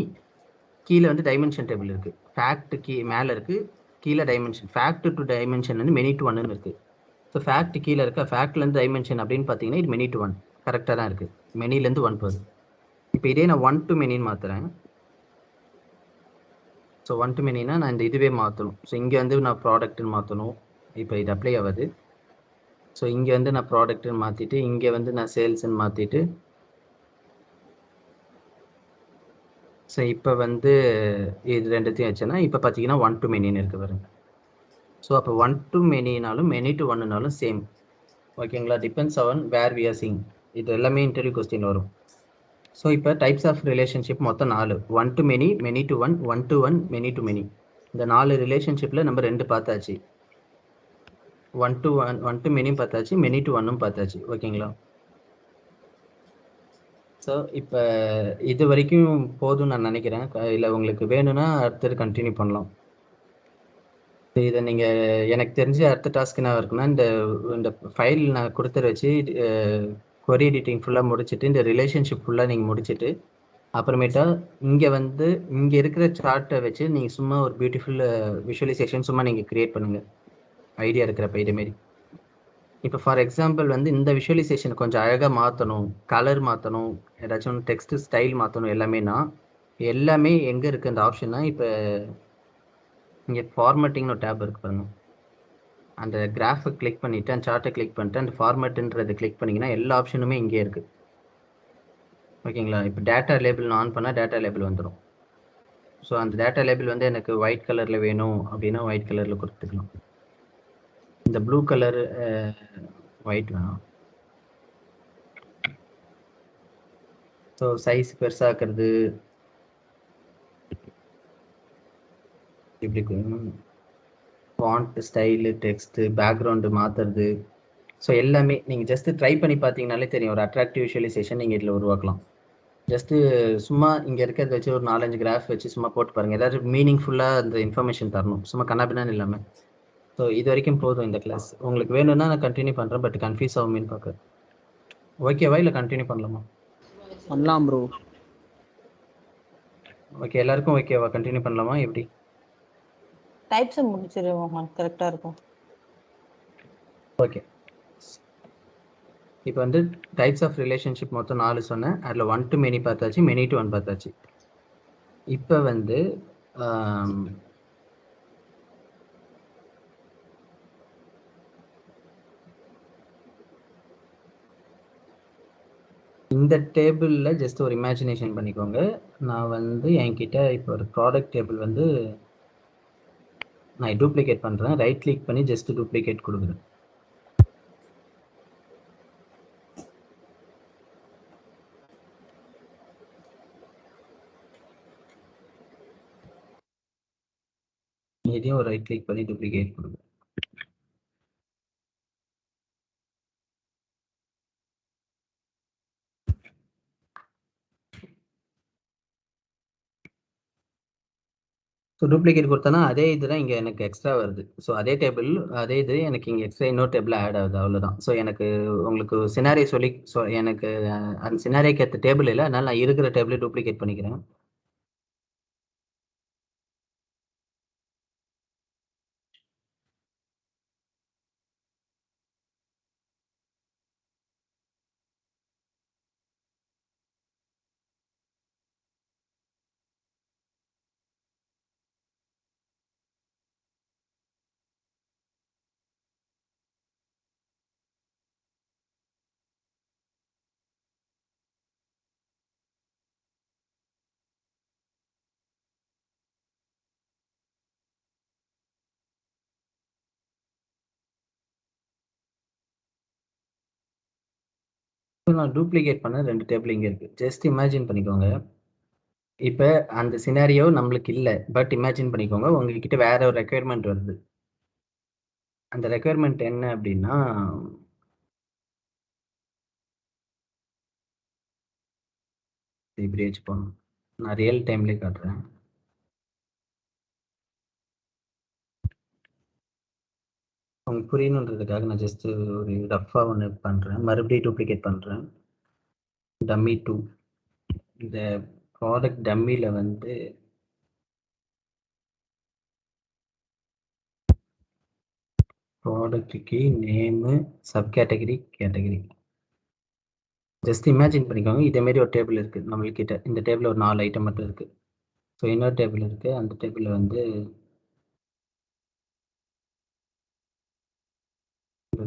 கீழே வந்து டைமென்ஷன் டேபிள் இருக்குது. ஃபேக்ட் மேலே இருக்குது, கீழே டைமென்ஷன். ஃபேக்ட் டு டைமென்ஷன் வந்து மெனி டு 1ன்னு இருக்குது. ஸோ ஃபேக்ட் கீழே இருக்கா, ஃபேக்ட்லேருந்து டைமென்ஷன் அப்படின்னு பார்த்தீங்கன்னா இது மெனி டு 1 கரெக்டாக தான் இருக்குது. மெனிலேருந்து 1 போகுது. இப்போ இதே நான் 1 to மெனின்னு மாற்றுறேன். ஸோ 1 to மெனினா நான் இந்த இதுவே மாற்றணும். ஸோ இங்கே வந்து நான் ப்ராடக்ட்டுன்னு மாற்றணும். இப்போ இது அப்ளை ஆகாது. ஸோ இங்கே வந்து நான் ப்ராடக்ட்டுன்னு மாற்றிட்டு, இங்கே வந்து நான் சேல்ஸ்ன்னு மாற்றிட்டு, ஸோ இப்போ வந்து இது ரெண்டுத்தையும் வச்சேன்னா இப்போ பார்த்தீங்கன்னா 1 to மெனின்னு இருக்கு பாருங்க. ஸோ அப்போ 1 to மெனினாலும் மெனி டு 1னாலும் சேம். ஓகேங்களா? Depends on where we are seeing. இது எல்லாமே இன்டர்வியூ கொஸ்டின் வரும். ஸோ இப்போ டைப்ஸ் ஆஃப் ரிலேஷன்ஷிப் மொத்தம் 4. 1 to many, many to 1, 1 to 1, many to many. இந்த 4 ரிலேஷன்ஷிப்பில் நம்ம 2 பார்த்தாச்சு. 1 to 1, 1 to மெனியும் பார்த்தாச்சு, மெனி டு 1ம் பார்த்தாச்சு. ஓகேங்களா? ஸோ இப்போ இது வரைக்கும் போதும் நான் நினைக்கிறேன். இல்லை உங்களுக்கு வேணும்னா அடுத்தது கண்டினியூ பண்ணலாம். இதை நீங்கள் எனக்கு தெரிஞ்ச அடுத்த டாஸ்க் என்ன இருக்குன்னா, இந்த ஃபைல் நான் கொடுத்துற வச்சு கொரி எடிட்டிங் ஃபுல்லாக முடிச்சுட்டு, இந்த ரிலேஷன்ஷிப் ஃபுல்லாக நீங்கள் முடிச்சுட்டு, அப்புறமேட்டா இங்கே வந்து இங்கே இருக்கிற சார்ட்டை வச்சு நீங்கள் சும்மா ஒரு பியூட்டிஃபுல் விஷுவலைசேஷன் சும்மா நீங்கள் க்ரியேட் பண்ணுங்கள், ஐடியா இருக்கிறப்ப இதேமாரி. இப்போ ஃபார் எக்ஸாம்பிள் வந்து இந்த விஷுவலைசேஷன் கொஞ்சம் அழகாக மாற்றணும், கலர் மாற்றணும், ஏதாச்சும் டெக்ஸ்ட் ஸ்டைல் மாற்றணும், எல்லாமே எங்கே இருக்குது அந்த ஆப்ஷன்னா, இப்போ இங்கே ஃபார்மேட்டிங்னு ஒரு டேப் இருக்குது பாருங்க. அந்த கிராஃபை கிளிக் பண்ணிவிட்டு அந்த சார்ட்டை கிளிக் பண்ணிட்டு அந்த ஃபார்மேட்டுன்றதை கிளிக் பண்ணிங்கன்னா எல்லா ஆப்ஷனுமே இங்கே இருக்குது. ஓகேங்களா? இப்போ டேட்டா லேபிள் ஆன் பண்ணால் டேட்டா லேபிள் வந்துடும். ஸோ அந்த டேட்டா லேபிள் வந்து எனக்கு ஒயிட் கலரில் வேணும் அப்படின்னா ஒயிட் கலரில் கொடுத்துக்கலாம். இந்த ப்ளூ கலர் ஒயிட் வேணும். ஸோ சைஸ் பெருசாக்குறது, இப்படி ஃபாண்ட் ஸ்டைலு, டெக்ஸ்ட்டு, பேக்ரவுண்டு மாற்றுறது. ஸோ எல்லாமே நீங்கள் ஜஸ்ட்டு ட்ரை பண்ணி பார்த்தீங்கனாலே தெரியும். ஒரு அட்ராக்டிவ் விஷுவலைசேஷன் நீங்கள் இதில் உருவாக்கலாம். ஜஸ்ட்டு சும்மா இங்கே இருக்கிறத வச்சு ஒரு 4-5 கிராஃப் வச்சு சும்மா போட்டு பாருங்கள். ஏதாவது மீனிங்ஃபுல்லாக அந்த இன்ஃபர்மேஷன் தரணும், சும்மா கண்ணாபின்னான்னு இல்லாமல். ஸோ இது வரைக்கும் போதும் இந்த கிளாஸ். உங்களுக்கு வேணும்னா நான் கண்டினியூ பண்ணுறேன், பட் கன்ஃபியூஸ் ஆகுமேன்னு பார்க்குறேன். ஓகேவா இல்லை கண்டினியூ பண்ணலாமா? பண்ணலாம் ப்ரோ. ஓகே, எல்லாருக்கும் ஓகேவா? கண்டினியூ பண்ணலாமா எப்படி? டைப்ஸ் முடிச்சிருவோம், கரெக்டா இருக்கும். ஓகே, இப்போ வந்து டைப்ஸ் ஆஃப் ரிலேஷன்ஷிப் மொத்தம் 4 சொன்னேன். அதில் 1 to many பார்த்தாச்சு, many to 1 பார்த்தாச்சு. இப்போ வந்து இந்த டேபிளில் ஜஸ்ட் ஒரு இமேஜினேஷன் பண்ணிக்கோங்க. நான் வந்து என்கிட்ட இப்போ ஒரு ப்ராடக்ட் டேபிள் வந்து நான் டூப்ளிகேட் பண்ணுறேன். ரைட் கிளிக் பண்ணி ஜஸ்ட் டூப்ளிகேட் கொடுக்குறேன். இதையும் ஒரு ரைட் கிளிக் பண்ணி டூப்ளிகேட் கொடுக்குறேன். ஸோ டூப்ளிகேட் கொடுத்தனா அதே இதுதான் இங்கே எனக்கு எக்ஸ்ட்ரா வருது. ஸோ அதே டேபிள் அதே இது எனக்கு இங்கே எக்ஸ்ட்ரா இன்னொரு டேபிள் ஆட் ஆகுது, அவ்வளோதான். ஸோ எனக்கு உங்களுக்கு சினாரி சொல்லி எனக்கு அந்த சினாரிக்கு ஏற்ற டேபிள் இல்லை, அதனால நான் இருக்கிற டேபிளை டூப்ளிகேட் பண்ணிக்கிறேன். நான் டூப்ளிகேட் பண்ண 2 டேபிள் இங்கே இருக்குது. ஜஸ்ட் இமேஜின் பண்ணிக்கோங்க. இப்போ அந்த சினாரியோ நம்மளுக்கு இல்லை, பட் இமேஜின் பண்ணிக்கோங்க உங்ககிட்ட வேற ஒரு ரெக்குயர்மெண்ட் வருது. அந்த ரெக்குயர்மெண்ட் என்ன அப்படின்னா, இப்படி வச்சு போகணும். நான் ரியல் டைம்லேயே காட்டுறேன். உங்களுக்கு புரியணுன்றதுக்காக நான் ஜஸ்ட் ஒரு ரஃபாக ஒன்று பண்ணுறேன். மறுபடியும் டூப்ளிகேட் பண்ணுறேன். டம்மி 2. இந்த ப்ராடக்ட் டம்மியில் வந்து ப்ராடக்ட்டுக்கு name, sub category, category. Just imagine பண்ணிக்கோங்க இதேமாரி ஒரு டேபிள் இருக்குது நம்மள்கிட்ட. இந்த டேபிளில் ஒரு 4 ஐட்டம் மட்டும் இருக்குது. ஸோ இன்னொரு டேபிள் இருக்குது, அந்த டேபிளில் வந்து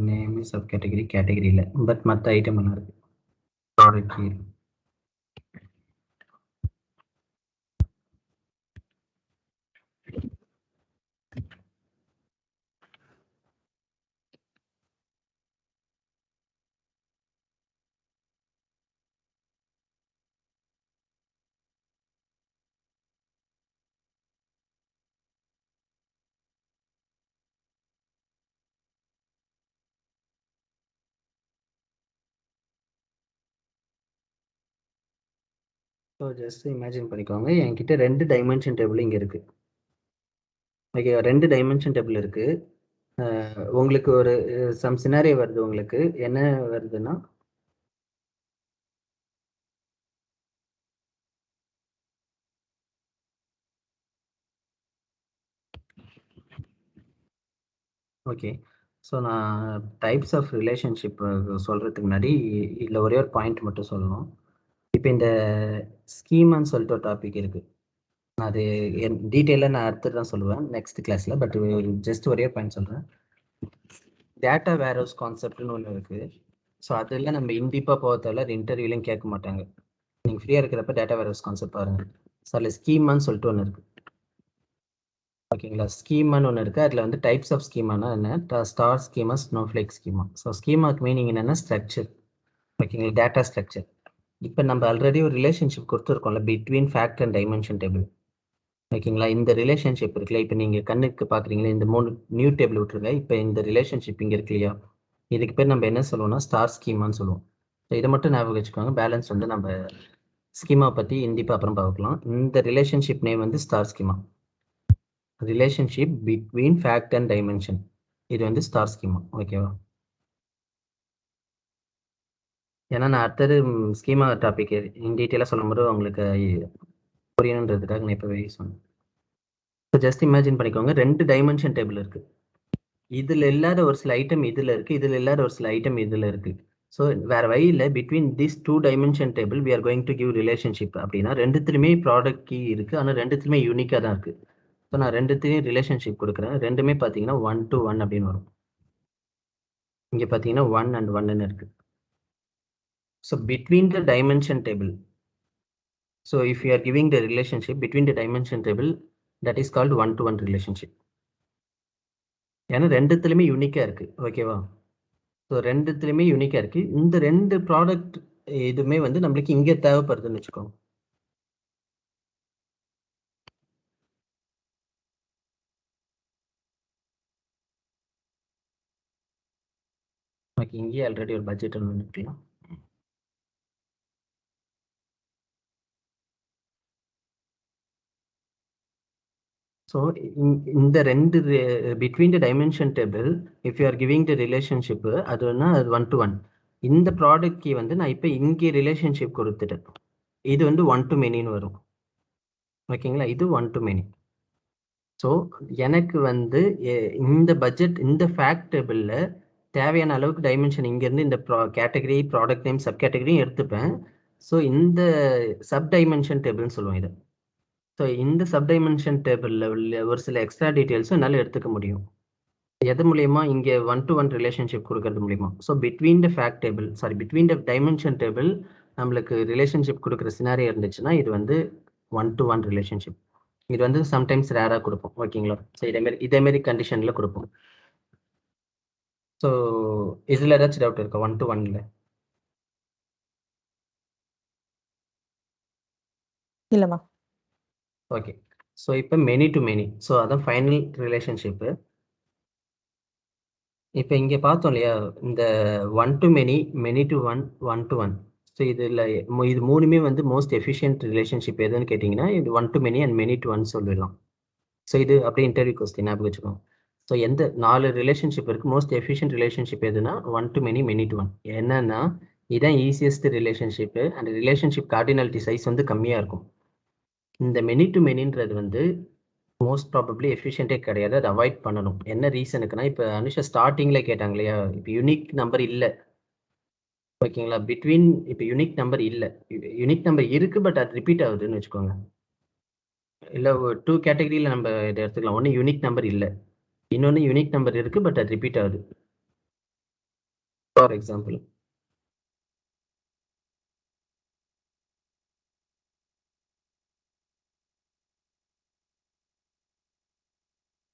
நேமு, சப் கேட்டகரி, கேட்டகரியில் பட் மற்ற ஐட்டம் எல்லாம் இருக்குது. ப்ராடக்ட் ஸோ ஜஸ்ட் இமேஜின் பண்ணிக்கோங்க என்கிட்ட 2 டைமென்ஷன் டேபிள் இங்கே இருக்குது. ஓகே, 2 டைமென்ஷன் டேபிள் இருக்குது. உங்களுக்கு ஒரு சம் சினாரியோ வருது. உங்களுக்கு என்ன வருதுன்னா, ஓகே, ஸோ நான் டைப்ஸ் ஆஃப் ரிலேஷன்ஷிப் சொல்கிறதுக்கு முன்னாடி இதில் ஒரே ஒரு பாயிண்ட் மட்டும் சொல்லணும். இப்போ இந்த ஸ்கீமான்னு சொல்லிட்டு ஒரு டாபிக் இருக்குது. அது டீட்டெயிலாக நான் அடுத்து தான் சொல்லுவேன் நெக்ஸ்ட் கிளாஸில். பட் ஜஸ்ட் ஒரே பாயிண்ட் சொல்கிறேன். டேட்டா வேர்ஹவுஸ் கான்செப்ட்னு ஒன்று இருக்குது. ஸோ அதெல்லாம் நம்ம இன்டீப்பாக போக தேவையில்ல, அது இன்டர்வியூலையும் கேட்க மாட்டாங்க. நீங்கள் ஃப்ரீயாக இருக்கிறப்ப டேட்டா வேர்ஹவுஸ் கான்செப்ட் பாருங்கள். ஸோ அதில் ஸ்கீமான்னு சொல்லிட்டு ஒன்று இருக்குது. ஓகேங்களா, ஸ்கீமான்னு ஒன்று இருக்குது. அதில் வந்து டைப்ஸ் ஆஃப் ஸ்கீமானா என்ன, star schema, snowflake schema. So ஸ்கீமாக்கு மீனிங் என்னென்னா ஸ்ட்ரக்சர். ஓகேங்களா, டேட்டா ஸ்ட்ரக்சர். இப்போ நம்ம ஆல்ரெடி ஒரு ரிலேஷன்ஷிப் கொடுத்துருக்கோம்ல between fact and dimension table. ஓகேங்களா, இந்த ரிலேஷன்ஷிப் இருக்குல்ல, இப்போ நீங்கள் கண்ணுக்கு பார்க்குறீங்களா, இந்த 3 நியூ டேபிள் விட்டுருங்க. இப்போ இந்த ரிலேஷன்ஷிப் இங்கே இருக்கு இல்லையா, இதுக்கு பேர் நம்ம என்ன சொல்லுவோம்னா ஸ்டார் ஸ்கீமான்னு சொல்லுவோம். ஸோ இதை மட்டும் ஞாபகம் வச்சுக்கோங்க. பேலன்ஸ் வந்து நம்ம ஸ்கீமா பற்றி இண்டிப்பாக அப்புறம் பார்க்கலாம். இந்த ரிலேஷன்ஷிப் நேம் வந்து star schema. Relationship between fact and dimension, இது வந்து ஸ்டார் ஸ்கீமா. ஓகேவா, ஏன்னா நான் அடுத்தது ஸ்கீமா டாபிக் இன் டீட்டெயிலாக சொல்லும்போது உங்களுக்கு புரியணுன்றதுக்காக நான் இப்போவே சொன்னேன். ஸோ ஜஸ்ட் இமேஜின் பண்ணிக்கோங்க, 2 டைமென்ஷன் டேபிள் இருக்கு. இதில் இல்லாத ஒரு சில ஐட்டம் இதில் இருக்கு, இதில் இல்லாத ஒரு சில ஐட்டம் இதில் இருக்கு. ஸோ வேற வழி இல்லை, between this 2 dimension table we are going to give relationship அப்படின்னா ரெண்டுத்துலையுமே ப்ராடக்ட் கீ இருக்கு, ஆனால் ரெண்டுத்துலையுமே யூனிக்காக தான் இருக்கு. ஸோ நான் ரெண்டுத்தையும் ரிலேஷன்ஷிப் கொடுக்குறேன். ரெண்டுமே பார்த்தீங்கன்னா 1 to 1 அப்படின்னு வரும். இங்கே பார்த்தீங்கன்னா 1 and 1ன்னு இருக்கு. So between the dimension table, so if you are giving the relationship between the dimension table, that is called 1 to 1 relationship. ஏன்னா ரெண்டுத்துலையுமே யூனிக்காக இருக்கு. ஓகேவா? ஸோ ரெண்டுத்துலையுமே யூனிக்காக இருக்கு. இந்த 2 ப்ராடக்ட் இதுவுமே வந்து நம்மளுக்கு இங்கே தேவைப்படுதுன்னு வச்சுக்கோங்க. ஓகே, இங்கேயே ஆல்ரெடி ஒரு பட்ஜெட் ஒன்று இருக்கலாம். ஸோ இந்த 2 between the dimension table if you are giving the relationship அதுன்னா அது 1 to 1. இந்த ப்ராடக்ட் கீ வந்து நான் இப்போ இங்கே ரிலேஷன்ஷிப் கொடுத்துட்டேன். இது வந்து 1 to manyன்னு வரும். ஓகேங்களா? இது 1 to many. ஸோ எனக்கு வந்து இந்த பட்ஜெட் இந்த ஃபேக்ட் டேபிளில் தேவையான அளவுக்கு டைமென்ஷன் இங்கேருந்து இந்த கேட்டகரி ப்ராடக்ட் நேம் சப் கேட்டகரியும் எடுத்துப்பேன். ஸோ இந்த சப் டைமென்ஷன் டேபிள்னு சொல்லுவோம் இதை. ஸோ இந்த சப் டைமென்ஷன் டேபிளில் உள்ள ஒரு சில எக்ஸ்ட்ரா டீட்டெயில்ஸும் என்னால் எடுத்துக்க முடியும். எது மூலயமா? இங்கே 1 to 1 ரிலேஷன்ஷிப் கொடுக்கறது மூலிமா. So between the fact table between the dimension table நம்மளுக்கு ரிலேஷன்ஷிப் கொடுக்குற சினாரியோ இருந்துச்சுன்னா இது வந்து 1 to 1 ரிலேஷன்ஷிப். இது வந்து சம்டைம்ஸ் ரேராக கொடுப்போம். ஓகேங்களா? ஸோ இதேமாரி கண்டிஷனில் கொடுப்போம். ஸோ இதில் ஏதாச்சும் டவுட் இருக்கா 1 to 1ல? இல்லைம்மா. ஓகே, ஸோ இப்போ மெனி டு மெனி, ஸோ அதான் ஃபைனல் ரிலேஷன்ஷிப்பு. இப்போ இங்கே பார்த்தோம் இல்லையா, இந்த 1 to many, many to 1, 1 to 1. So இதில் இது மூணுமே வந்து மோஸ்ட் எஃபிஷியன்ட் ரிலேஷன்ஷிப் எதுன்னு கேட்டிங்கன்னா இது 1 to many and many to 1 சொல்லிடலாம். ஸோ இது அப்படியே இன்டர்வியூ கொஸ்டின் ஞாபகம் வச்சுக்கோங்க. ஸோ எந்த 4 ரிலேஷன்ஷிப் இருக்குது, மோஸ்ட் எஃபிஷியன்ட் ரிலேஷன்ஷிப் எதுனா 1 to many, many to 1. என்னன்னா இதுதான் easiest relationship and relationship cardinality size வந்து கம்மியாக இருக்கும். இந்த மெனி டு மெனின்றது வந்து மோஸ்ட் ப்ராபப்ளி எஃபிஷியன்ட்டே கிடையாது, அதை அவாய்ட் பண்ணணும். என்ன ரீசனுக்குன்னா இப்போ அனுஷா ஸ்டார்டிங்கில் கேட்டாங்க இல்லையா, இப்போ யூனிக் நம்பர் இல்லை. ஓகேங்களா? பிட்வீன் இப்போ யூனிக் நம்பர் இல்லை, யூனிக் நம்பர் இருக்குது பட் அது ரிப்பீட் ஆகுதுன்னு வச்சுக்கோங்க. இல்லை 2 கேட்டகரியில் நம்ம இதை எடுத்துக்கலாம். ஒன்று யூனிக் நம்பர் இல்லை, இன்னொன்று யூனிக் நம்பர் இருக்குது பட் அது ரிப்பீட் ஆகுது. ஃபார் எக்ஸாம்பிள்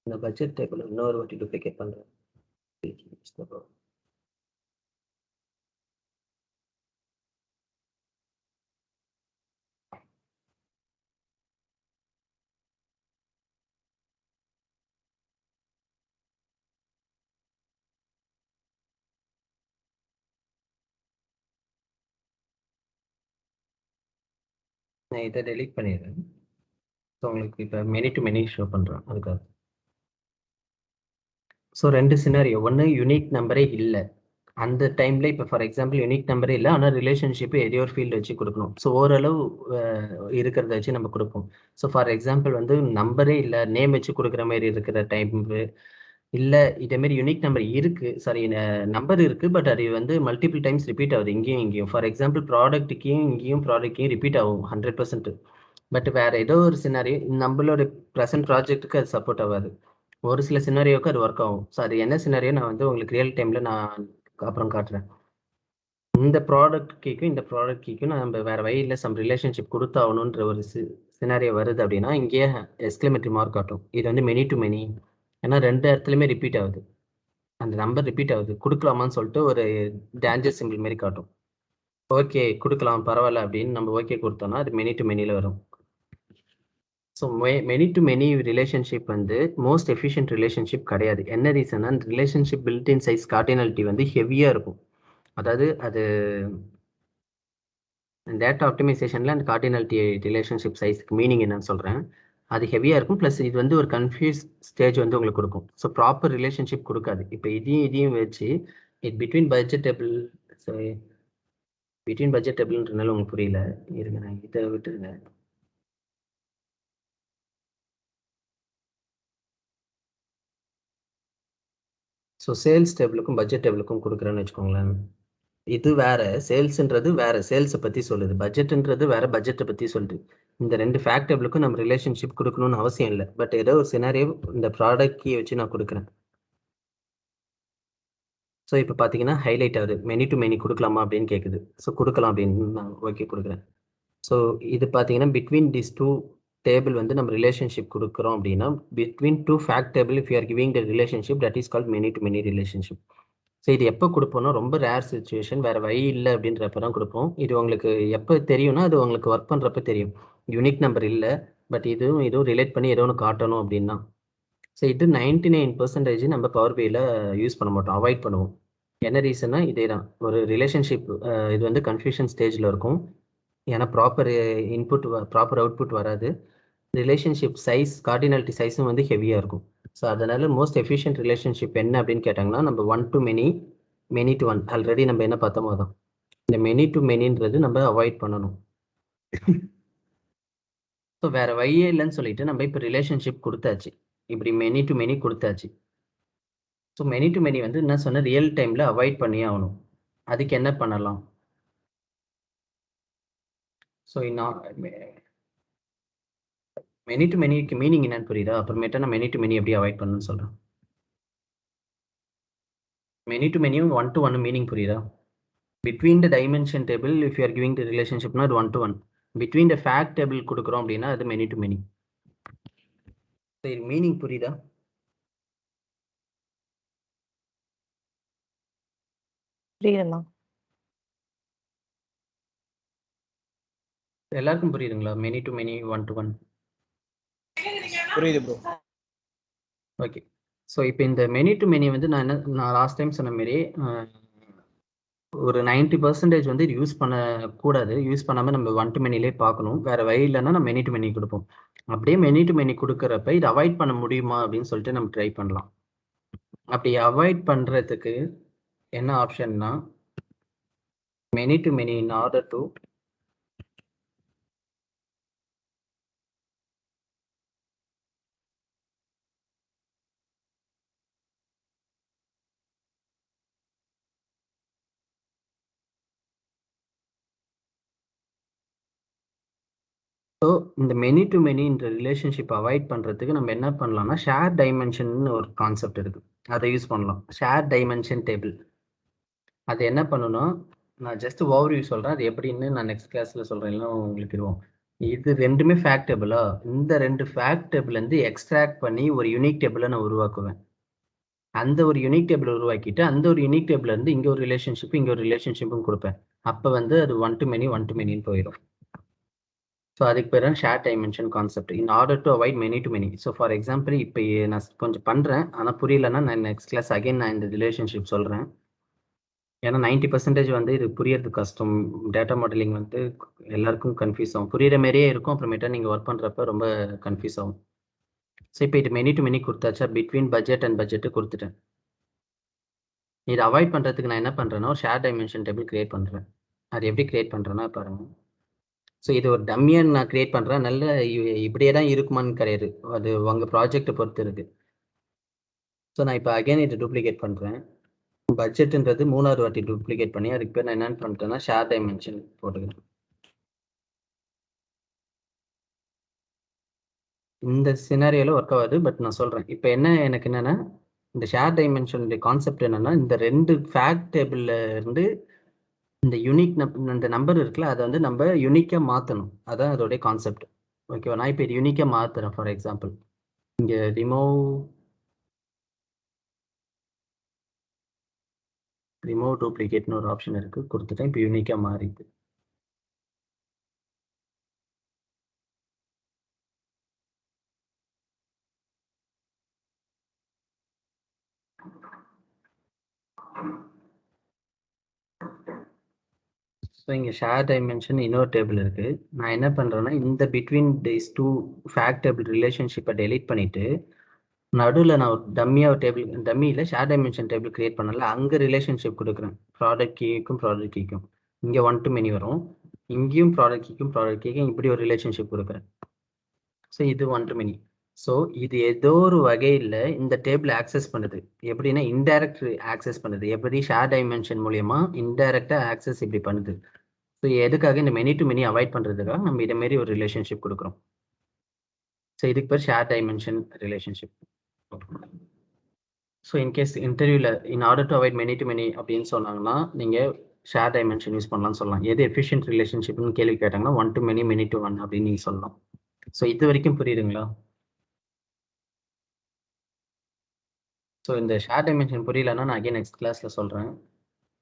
இந்த பட்ஜெட் டேபிள் இன்னொரு வாட்டி டூப்ளிகேட் பண்ணுறேன். நான் இதை டெலீட் பண்ணிடுறேன். ஸோ உங்களுக்கு இப்போ மெனி டு மெனி ஷோ பண்ணுறேன் அதுக்காக. ஸோ 2 சினாரியோ, ஒன்று யூனிக் நம்பரே இல்லை அந்த டைமில், இப்போ ஃபார் எக்ஸாம்பிள் யூனிக் நம்பரே இல்லை ஆனால் ரிலேஷன்ஷிப்பு எதையோ ஒரு ஃபீல்டு வச்சு கொடுக்கணும். ஸோ ஓரளவு இருக்கிறத வச்சு நம்ம கொடுப்போம். ஸோ ஃபார் எக்ஸாம்பிள் வந்து நம்பரே இல்லை, நேம் வச்சு கொடுக்குற மாதிரி இருக்கிற டைம்பு இல்லை, இதேமாரி யூனிக் நம்பர் இருக்குது, நம்பர் இருக்குது பட் அது வந்து மல்டிபிள் டைம்ஸ் ரிப்பீட் ஆகுது இங்கேயும். ஃபார் எக்ஸாம்பிள் ப்ராடக்ட்டுக்கையும் இங்கேயும் ப்ராடக்ட்டையும் ரிப்பீட் ஆகும் 100%. பட் வேறு ஏதோ ஒரு சினாரியோ நம்மளோட ப்ரெசன்ட் ப்ராஜெக்ட்டுக்கு அது சப்போர்ட் ஆகாது, ஒரு சில சினாரியோக்கு அது ஒர்க் ஆகும். ஸோ அது என்ன சினாரியோ நான் வந்து உங்களுக்கு ரியல் டைமில் நான் அப்புறம் காட்டுறேன். இந்த ப்ராடக்ட் கீக்கும் இந்த ப்ராடக்ட் கீக்கும் நம்ம வேறு வழியில் சம் ரிலேஷன்ஷிப் கொடுத்தாகணுன்ற ஒரு சினாரியோ வருது அப்படின்னா இங்கேயே எக்ஸ்க்ளமேட்டரி மார்க் காட்டும். இது வந்து மெனி டு மெனி, ஏன்னா 2 இடத்துலையுமே ரிப்பீட் ஆகுது, அந்த நம்பர் ரிப்பீட் ஆகுது, கொடுக்கலாமான்னு சொல்லிட்டு ஒரு டேஞ்சர் சிம்பிள் மாரி காட்டும். ஓகே கொடுக்கலாம் பரவாயில்ல அப்படின்னு நம்ம ஓகே கொடுத்தோம்னா அது மெனி டு மெனியில் வரும். So many to many relationship வந்து மோஸ்ட் எஃபிஷியன்ட் ரிலேஷன்ஷிப் கிடையாது. என்ன ரீசன்னா அந்த ரிலேஷன்ஷிப் பில்ட்-இன் சைஸ் கார்டினாலிட்டி வந்து ஹெவியாக இருக்கும். அதாவது அது டேட்டா ஆப்டிமைசேஷனில் அந்த கார்டினாலிட்டி ரிலேஷன்ஷிப் சைஸ்க்கு மீனிங் என்னன்னு சொல்கிறேன். அது ஹெவியாக இருக்கும், ப்ளஸ் இது வந்து ஒரு கன்ஃபியூஸ் ஸ்டேஜ் வந்து உங்களுக்கு கொடுக்கும். ஸோ ப்ராப்பர் ரிலேஷன்ஷிப் கொடுக்காது. இப்போ இதையும் வச்சு between budget table, so between budget டேபிள்ன்றனால உங்களுக்கு புரியல, இருங்க நான் இதை விட்டுருங்க. ஸோ சேல்ஸ் டேபிளுக்கும் பட்ஜெட் டேபிளுக்கும் கொடுக்குறேன்னு வச்சுக்கோங்களேன். இது வேற, சேல்ஸ்ன்றது வேற, சேல்ஸை பற்றி சொல்லுது. பட்ஜெட்ன்றது வேற, பட்ஜெட்டை பற்றி சொல்லுது. இந்த 2 ஃபேக்ட் டேபிளுக்கும் நம்ம ரிலேஷன்ஷிப் கொடுக்கணும்னு அவசியம் இல்லை. பட் ஏதோ ஒரு சினாரியோ இந்த ப்ராடக்ட் கீ வச்சு நான் கொடுக்குறேன். ஸோ இப்போ பார்த்தீங்கன்னா ஹைலைட் ஆகுது. மெனி டு மெனி கொடுக்கலாமா அப்படின்னு கேட்குது. ஸோ கொடுக்கலாம் அப்படின்னு நான் ஓகே கொடுக்குறேன். ஸோ இது பார்த்தீங்கன்னா பிட்வீன் திஸ் 2 டேபிள் வந்து நம்ம ரிலேஷன்ஷிப் கொடுக்குறோம் அப்படின்னா, between 2 fact table if you are giving the relationship that is called many to many relationship. So இது எப்போ கொடுப்போம்னா ரொம்ப ரேர் சுச்சுவேஷன், வேறு வழி இல்லை அப்படின்றப்ப தான் கொடுப்போம். இது உங்களுக்கு எப்போ தெரியும்னா அது உங்களுக்கு ஒர்க் பண்ணுறப்ப தெரியும். யூனிக் நம்பர் இல்லை, பட் இதுவும் ரிலேட் பண்ணி ஏதோ ஒன்று காட்டணும் அப்படின்னா. ஸோ இது 99% நம்ம பவர் பியில் யூஸ் பண்ண மாட்டோம், அவாய்ட் பண்ணுவோம். என்ன ரீசன்னா இதே தான், ஒரு ரிலேஷன்ஷிப் இது வந்து கன்ஃபியூஷன் ஸ்டேஜில் இருக்கும். ஏன்னா ப்ராப்பர் இன்புட் ப்ராப்பர் அவுட்புட் வராது. ரிலேஷன்ஷிப் சைஸ் கார்டினாலிட்டி சைஸும் வந்து ஹெவியாக இருக்கும். ஸோ அதனால மோஸ்ட் எஃபிஷியன்ட் ரிலேஷன்ஷிப் என்ன அப்படின்னு கேட்டாங்கன்னா நம்ம 1 to many, many to 1 already நம்ம என்ன பார்த்தோமோ தான். இந்த மெனி டு மெனின்றது நம்ம அவாய்ட் பண்ணணும். ஸோ வேற வழியே இல்லைன்னு சொல்லிட்டு நம்ம இப்போ ரிலேஷன்ஷிப் கொடுத்தாச்சு, இப்படி மெனி டு மெனி கொடுத்தாச்சு. ஸோ மெனி டு மெனி வந்து என்ன சொன்ன ரியல் டைமில் அவாய்ட் பண்ணியே ஆகணும். அதுக்கு என்ன பண்ணலாம்? ஸோ மெனி டு மெனிக்கு மீனிங் என்னன்னு புரியுதா? அப்புறமேட்டா நான் மெனி டு மெனி எப்படி அவாய்ட் பண்ணணும்னு சொல்கிறேன். மெனி டு மெனியும் 1 to 1 மீனிங் புரியுதா? Between the dimension table if you are giving த ரிலேஷன்ஷிப்னா அது 1 to 1. Between the fact table கொடுக்குறோம் அப்படின்னா அது மெனி டு மெனி. சரி, மீனிங் புரியுதா? புரியுதுண்ணா. எல்லாருக்கும் புரியுதுங்களா? மெனி டு மெனி 1 to 1 புரியுது ப்ரோ. ஓகே. ஸோ இப்போ இந்த மெனி டு மெனி வந்து நான் லாஸ்ட் டைம் சொன்ன மாரி ஒரு 90% வந்து இது யூஸ் பண்ணக்கூடாது. யூஸ் பண்ணாமல் நம்ம 1 to manyலே பார்க்கணும். வேறு வழி இல்லைன்னா நம்ம மெனி டு மெனி கொடுப்போம். அப்படியே மெனி டு மெனி கொடுக்குறப்ப இது அவாய்ட் பண்ண முடியுமா அப்படின்னு சொல்லிட்டு நம்ம ட்ரை பண்ணலாம். அப்படி அவாய்ட் பண்ணுறதுக்கு என்ன ஆப்ஷன்னா many to many in order to so இந்த மெனி டு மெனின்ற ரிலேஷன்ஷிப் அவாய்ட் பண்ணுறதுக்கு நம்ம என்ன பண்ணலாம்னா ஷேர் டைமென்ஷன் ஒரு கான்செப்ட் இருக்குது, அதை யூஸ் பண்ணலாம். ஷேர் டைமென்ஷன் டேபிள் அது என்ன பண்ணணும்னா, நான் ஜஸ்ட் ஓவர்வியூ சொல்கிறேன், அது எப்படின்னு நான் நெக்ஸ்ட் கிளாஸில் சொல்கிறேன், இல்லை உங்களுக்கு இருக்கும். இது ரெண்டுமே ஃபேக்ட் டேபிளா, இந்த 2 ஃபேக்ட் டேபிள்லேருந்து எக்ஸ்ட்ராக்ட் பண்ணி ஒரு யூனிக் டேபிளை நான் உருவாக்குவேன். அந்த ஒரு யூனிக் டேபிள் உருவாக்கிட்டு அந்த ஒரு யூனிக் டேபிள்லேருந்து இங்கே ஒரு ரிலேஷன்ஷிப் இங்கே ஒரு ரிலேஷன்ஷிப்பும் கொடுப்பேன். அப்போ வந்து அது 1 to many போயிடும். ஸோ அதுக்கு பேர் தான் share dimension concept in order to avoid many to many. So for example இப்போ நான் கொஞ்சம் பண்ணுறேன், ஆனால் புரியலன்னா நான் நெக்ஸ்ட் கிளாஸ் அகைன் நான் இந்த ரிலேஷன்ஷிப் சொல்கிறேன். ஏன்னா 90% வந்து இது புரியறது கஷ்டம். டேட்டா மாடலிங் வந்து எல்லாருக்கும் கன்ஃபியூஸ் ஆகும், புரியுற மாதிரியே இருக்கும், அப்புறமேட்டா நீங்கள் ஒர்க் பண்ணுறப்ப ரொம்ப கன்ஃபியூஸ் ஆகும். ஸோ இப்போ இது மெனி டு மெனி கொடுத்தாச்சா, பிட்வீன் பட்ஜெட் அண்ட் பட்ஜெட்டு கொடுத்துட்டேன். இதை அவாய்ட் பண்ணுறதுக்கு நான் என்ன பண்ணுறேன்னா ஒரு ஷேர் டைமென்ஷன் டேபிள் கிரியேட் பண்ணுறேன். அது எப்படி கிரியேட் பண்ணுறேன்னா பாருங்கள். ஸோ இது ஒரு டம்மியை நான் கிரியேட் பண்ணுறேன், நல்ல இப்படியே தான் இருக்குமான்னு கிடையாது, அது உங்கள் ப்ராஜெக்டை பொறுத்து இருக்குது. ஸோ நான் இப்போ அகைன் இதை டூப்ளிகேட் பண்ணுறேன். பட்ஜெட்டுன்றது 3வது வாட்டி டூப்ளிகேட் பண்ணி அதுக்கு பேர் நான் என்னென்னு பண்ணிட்டேன்னா ஷேர் டைமென்ஷன் போட்டுக்கிறேன். இந்த சினாரியோவில் ஒர்க் ஆகாது, பட் நான் சொல்கிறேன். இப்போ எனக்கு என்னென்னா இந்த ஷேர் டைமென்ஷனுடைய கான்செப்ட் என்னென்னா இந்த 2 ஃபேக்ட் டேபிளில் இருந்து இந்த யூனிக் இந்த நம்பர் இருக்குல்ல அதை வந்து நம்ம யூனிக்காக மாற்றணும், அதான் அதோடைய கான்செப்ட். ஓகேவா? நான் இப்போ இது யூனிக்காக மாற்றுறேன். ஃபார் எக்ஸாம்பிள் இங்கே ரிமூவ் டூப்ளிகேட்னு ஒரு ஆப்ஷன் இருக்குது, கொடுத்துட்டேன். இப்போ யூனிக்காக மாறிது. ஸோ இங்கே ஷேர் டைமென்ஷன் இன்னொரு டேபிள் இருக்குது. நான் என்ன பண்ணுறேன்னா இந்த பிட்வீன் திஸ் 2 ஃபேக்ட் டேபிள் ரிலேஷன்ஷிப்பை டெலீட் பண்ணிவிட்டு நடுவில் நான் ஒரு டம்மியாக டேபிள், டம்மியில் ஷேர் டைமென்ஷன் டேபிள் கிரியேட் பண்ணல, அங்கே ரிலேஷன்ஷிப் கொடுக்குறேன். ப்ராடக்ட் கீக்கும் ப்ராடக்ட் கீக்கும் இங்கே 1 to many வரும், இங்கேயும் ப்ராடக்ட் கீக்கும் இப்படி ஒரு ரிலேஷன்ஷிப் கொடுக்குறேன். ஸோ இது 1 to many. ஸோ இது ஏதோ ஒரு வகையில் இந்த டேபிள் ஆக்சஸ் பண்ணுது. எப்படின்னா இன்டைரக்ட் ஆக்சஸ் பண்ணுது. எப்படி ஷேர் டைமென்ஷன் மூலியமா இன்டைரக்டாக ஆக்சஸ் இப்படி பண்ணுது. ஸோ எதுக்காக இந்த மெனி டு மெனி அவாய்ட் பண்ணுறதுக்காக நம்ம இதை மாரி ஒரு ரிலேஷன்ஷிப் கொடுக்குறோம். ஸோ இதுக்கு பேர் share dimension relationship. So in case இன்டர்வியூவில் in order to avoid many to many அப்படின்னு சொன்னாங்கன்னா நீங்கள் ஷேர் டைமென்ஷன் யூஸ் பண்ணலாம்னு சொல்லலாம். எது எஃபிஷியன்ட் ரிலேஷன்ஷிப்னு கேள்வி கேட்டாங்கன்னா 1 to many, many to 1 அப்படின்னு நீங்கள் சொல்லலாம். ஸோ இது வரைக்கும் புரியுதுங்களா? ஸோ இந்த ஷேர் டைமென்ஷன் புரியலன்னா நான் அகைன் நெக்ஸ்ட் கிளாஸில் சொல்கிறேன்.